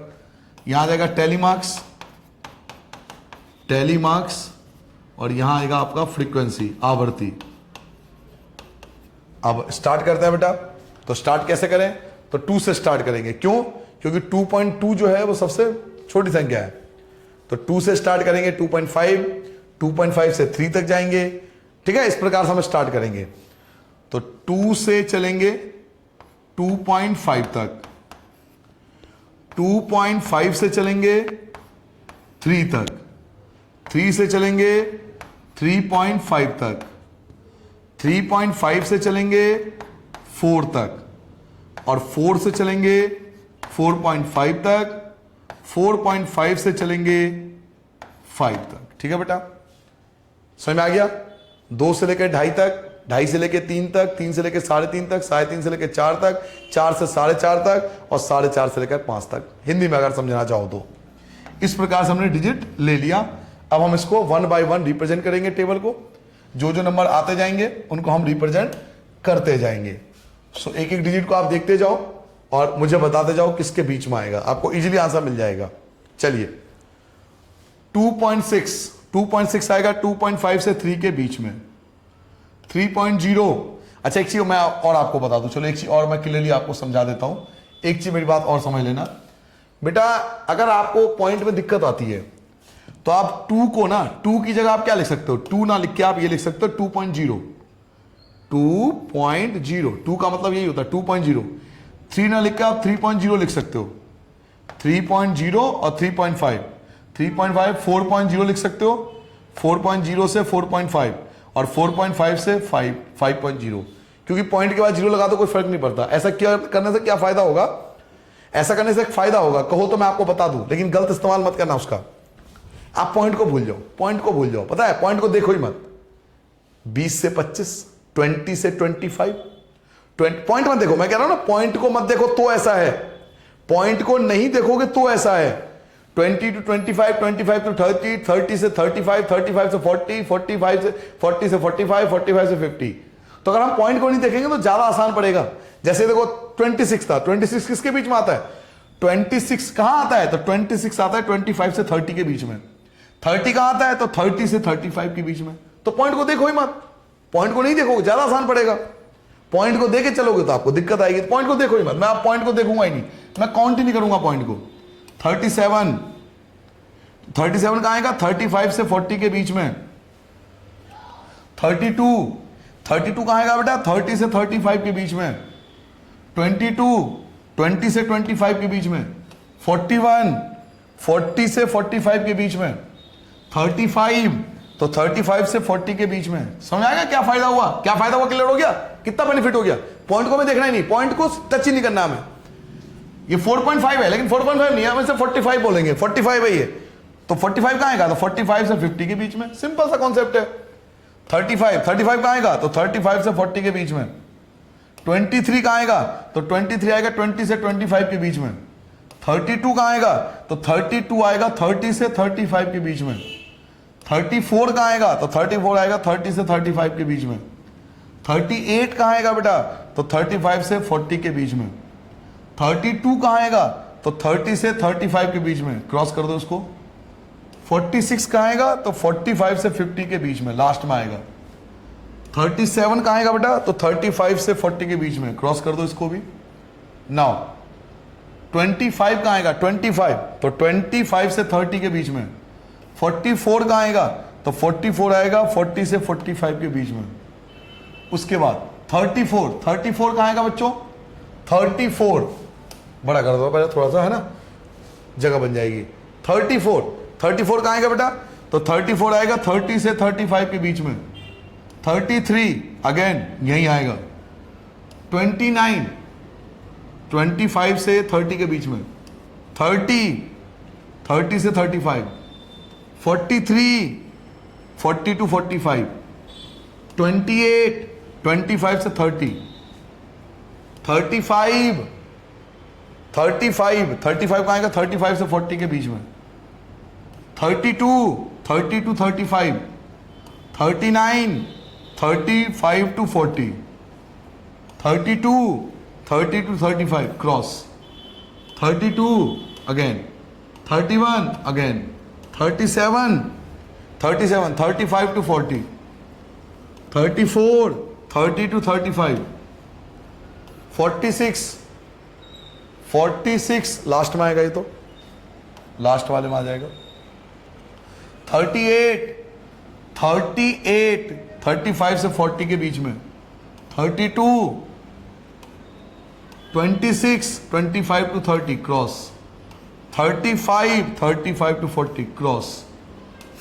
Speaker 1: यहां आ जाएगा टेलीमार्क्स, टेलीमार्क्स, और यहां आएगा आपका फ्रीक्वेंसी, आवृत्ति। अब स्टार्ट करते हैं बेटा। तो स्टार्ट कैसे करें, तो 2 से स्टार्ट करेंगे। क्यों, क्योंकि 2.2 जो है वो सबसे छोटी संख्या है। तो 2 से स्टार्ट करेंगे 2.5, 2.5 से 3 तक जाएंगे, ठीक है। इस प्रकार से हम स्टार्ट करेंगे। तो 2 से चलेंगे 2.5 तक, 2.5 से चलेंगे 3 तक, 3 से चलेंगे 3.5 तक, 3.5 से चलेंगे 4 तक, और 4 से चलेंगे 4.5 तक, 4.5 से चलेंगे 5 तक, ठीक है बेटा, समझ में आ गया। 2 से लेकर 2.5 तक, 2.5 से लेकर 3 तक, 3 से लेकर 3.5 तक, 3.5 से लेकर 4 तक, 4 से 4.5 तक, और 4.5 से लेकर 5 तक, हिंदी में अगर समझना चाहो तो। इस प्रकार से हमने डिजिट ले लिया। अब हम इसको 1 बाय 1 रिप्रेजेंट करेंगे टेबल को। जो जो नंबर आते जाएंगे उनको हम रिप्रेजेंट करते जाएंगे। सो एक एक डिजिट को आप देखते जाओ और मुझे बताते जाओ किसके बीच में आएगा, आपको इजीली आंसर मिल जाएगा। चलिए 2.6 आएगा 2.5 से 3 के बीच में। 3.0, अच्छा एक चीज मैं और आपको बता दूं, चलो एक चीज और मैं क्लियरली आपको समझा देता हूं। एक चीज मेरी बात और समझ लेना बेटा, अगर आपको पॉइंट में दिक्कत आती है तो आप 2 को ना, 2 की जगह आप क्या लिख सकते हो, 2 ना लिख के आप ये लिख सकते हो 2.0। 2 का मतलब यही होता है 2.0। 3 ना लिख के आप 3.0 लिख सकते हो, 3.0 और 3.5, 3.5 4.0 लिख सकते हो, 4.0 से 4.5, और 4.5 से 5.0, क्योंकि पॉइंट के बाद 0 लगा तो कोई फर्क नहीं पड़ता। ऐसा क्या करने से क्या फायदा होगा, ऐसा करने से एक फायदा होगा, कहो तो मैं आपको बता दूं, लेकिन गलत इस्तेमाल मत करना उसका। आप पॉइंट को भूल जाओ, पॉइंट को भूल जाओ, पता है पॉइंट को देखो ही मत। 20 से 25, 20 से 25, पॉइंट मत देखो, मैं कह रहा हूं ना, पॉइंट को मत देखो तो ऐसा है, पॉइंट को नहीं देखोगे तो ऐसा है। 20 to 25, 25 to 30, 30 से 35, 35 से 40, 45 से 40 से 45, 45 से 50। तो अगर हम पॉइंट को नहीं देखेंगे तो ज्यादा आसान पड़ेगा। जैसे देखो 26 था, 26 किसके बीच में आता है, 26 कहां आता है, तो 26 आता है 25 से 30 के बीच में। 30 कहां आता है, तो 30 से 35 के बीच में। तो पॉइंट को देखो ही मत, पॉइंट को नहीं देखोगे ज्यादा आसान पड़ेगा। पॉइंट को देके चलोगे तो आपको दिक्कत आएगी, तो पॉइंट को देखो ही मत। मैं आप पॉइंट को देखूंगा ही नहीं, मैं काउंट ही नहीं करूंगा पॉइंट को। 37 कहां आएगा, 35 से 40 के बीच में। 32 कहां आएगा बेटा, 30 से 35 के बीच में। 20 से 25 के बीच में। 40 से 45 के बीच में। 35 तो 35 से 40 के बीच में। समझ आएगा क्या फायदा हुआ, क्या फायदा हुआ, क्लियर हो गया, कितना बेनिफिट हो गया। पॉइंट को हमें देखना ही नहीं, पॉइंट को टच ही नहीं करना हमें। ये 4.5 है, लेकिन 4.5 नहीं है, हम इसे 45 बोलेंगे, 45 है ये। तो 45 कहां आएगा, तो 45 से 50 के बीच में। सिंपल सा कॉन्सेप्ट है। 35 कहां आएगा, तो 35 से 40 के बीच में। 23 कहां आएगा, तो 23 आएगा 20 से 25 के बीच में। 32 कहां आएगा, तो 32 आएगा 30 से 35 के बीच में। 34 कहां आएगा, तो 34 आएगा 30 से 35 के बीच में। 38 कहां आएगा बेटा, तो 35 से 40 के बीच में। 32 कहां आएगा, तो 30 से 35 के बीच में, क्रॉस कर दो उसको। 46 कहां आएगा, तो 45 से 50 के बीच में, लास्ट में आएगा। 37 कहां आएगा बेटा, तो 35 से 40 के बीच में, क्रॉस कर दो इसको भी। नाउ 25 कहां आएगा, 25 तो 25 से 30 के बीच में। 44 कहां आएगा, तो 44 आएगा 40 से 45 के बीच में। उसके बाद 34 कहां आएगा बच्चों, 34 बड़ा कर दो पहले थोड़ा सा, है ना, जगह बन जाएगी। 34 कहां आएगा बेटा, तो 34 आएगा 30 से 35 के बीच में। 33 अगेन यही आएगा। 29 25 से 30 के बीच में। 30 से 35। 43 40 to 45। 28 25 से 30। 35 कहां आएगा, 35 से 40 के बीच में। 32 30 to 35। 39 35 to 40। 32 30 to 35 cross. 32 again. 31 again. 37 35 to 40। 34 30 to 35। 46 last में आएगा, ये तो लास्ट वाले में आ जाएगा। 38, 38, 35 से 40 के बीच में, 32, 26, 25 to 30 cross, 35, 35 to 40 cross,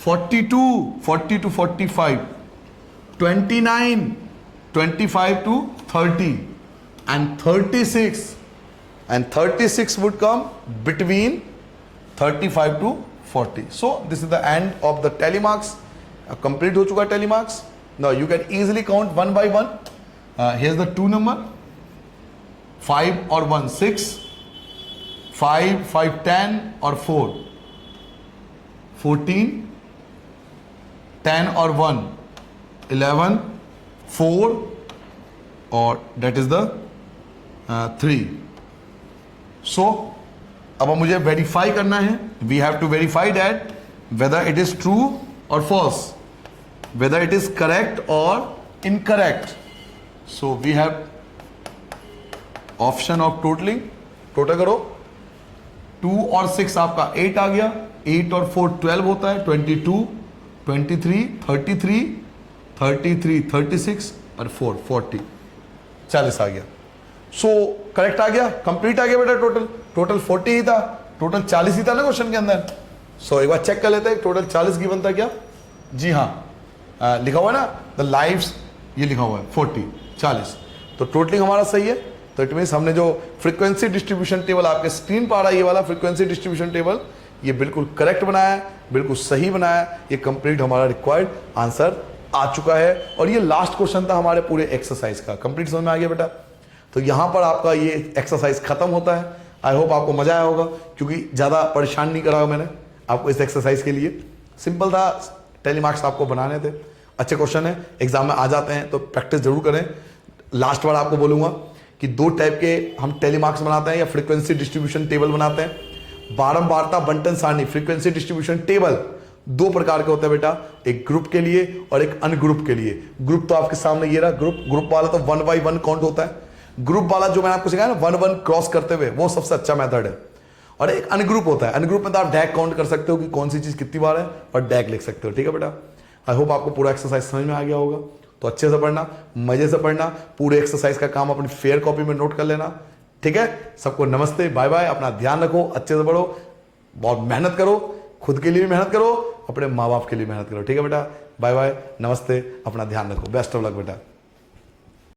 Speaker 1: 42, 40 to 45, 29, 25 to 30, and 36, and 36 would come between 35 to 40. So this is the end of the tally marks. Complete हो चुका है tally marks. Now you can easily count one by one. Here's the two number. 5 or 1, 6. 5, 5, 10 or 4. 14. 10 or 1. 11. 4. Or that is the 3. So अब मुझे verify करना है. We have to verify that whether it is true और false, whether it is correct और incorrect. So we have option of totalling. Total करो. 2 और 6 आपका 8 आ गया. 8 और 4 12 होता है. 22, 23, 33, 33, 36 और 4 40, 40 आ गया. सो करेक्ट आ गया, कंप्लीट आ गया बेटा. टोटल 40 ही था, टोटल 40 ही था ना क्वेश्चन के अंदर. सो एक बार चेक कर लेते हैं. टोटल 40 गिवन था क्या? जी हाँ, लिखा हुआ है ना द लाइव्स, ये लिखा हुआ है 40, 40. तो टोटलिंग हमारा सही है. तो इट मीन्स हमने जो फ्रीक्वेंसी डिस्ट्रीब्यूशन टेबल आपके स्क्रीन पर आ रहा है, ये वाला फ्रीक्वेंसी डिस्ट्रीब्यूशन टेबल, ये बिल्कुल करेक्ट बनाया है, बिल्कुल सही बनाया है. ये कंप्लीट हमारा रिक्वायर्ड आंसर आ चुका है. और ये लास्ट क्वेश्चन था हमारे पूरे एक्सरसाइज का. कंप्लीट समझ में आ गया बेटा? तो यहां पर आपका ये एक्सरसाइज खत्म होता है. आई होप आपको मजा आया होगा, क्योंकि ज़्यादा परेशान नहीं करा मैंने आपको इस एक्सरसाइज के लिए. सिंपल था, टेली मार्क्स आपको बनाने थे. अच्छे क्वेश्चन है, एग्जाम में आ जाते हैं, तो प्रैक्टिस जरूर करें. लास्ट बार आपको बोलूंगा कि 2 टाइप के हम टेली मार्क्स बनाते हैं या फ्रीक्वेंसी डिस्ट्रीब्यूशन टेबल बनाते हैं. बारंबारता बंटन सारणी फ्रीक्वेंसी डिस्ट्रीब्यूशन टेबल 2 प्रकार के होते हैं बेटा. एक ग्रुप के लिए और एक अनग्रुप के लिए. ग्रुप तो आपके सामने ये रहा. ग्रुप वाला तो 1 by 1 काउंट होता है. ग्रुप वाला जो मैंने आपको सिखाया ना 1 1 क्रॉस करते हुए, वो सबसे अच्छा मेथड है. और एक अनग्रुप होता है. अनग्रुप में तो आप डैग काउंट कर सकते हो कि कौन सी चीज कितनी बार है और डैग लिख सकते हो. ठीक है बेटा? आई होप आपको पूरा एक्सरसाइज समझ में आ गया होगा. तो अच्छे से पढ़ना, मजे से पढ़ना. पूरे एक्सरसाइज का काम अपनी फेयर कॉपी में नोट कर लेना. ठीक है? सबको नमस्ते, बाय बाय. अपना ध्यान रखो, अच्छे से पढ़ो, बहुत मेहनत करो, खुद के लिए भी मेहनत करो, अपने माँ बाप के लिए मेहनत करो. ठीक है बेटा? बाय बाय, नमस्ते, अपना ध्यान रखो. बेस्ट ऑफ लक बेटा.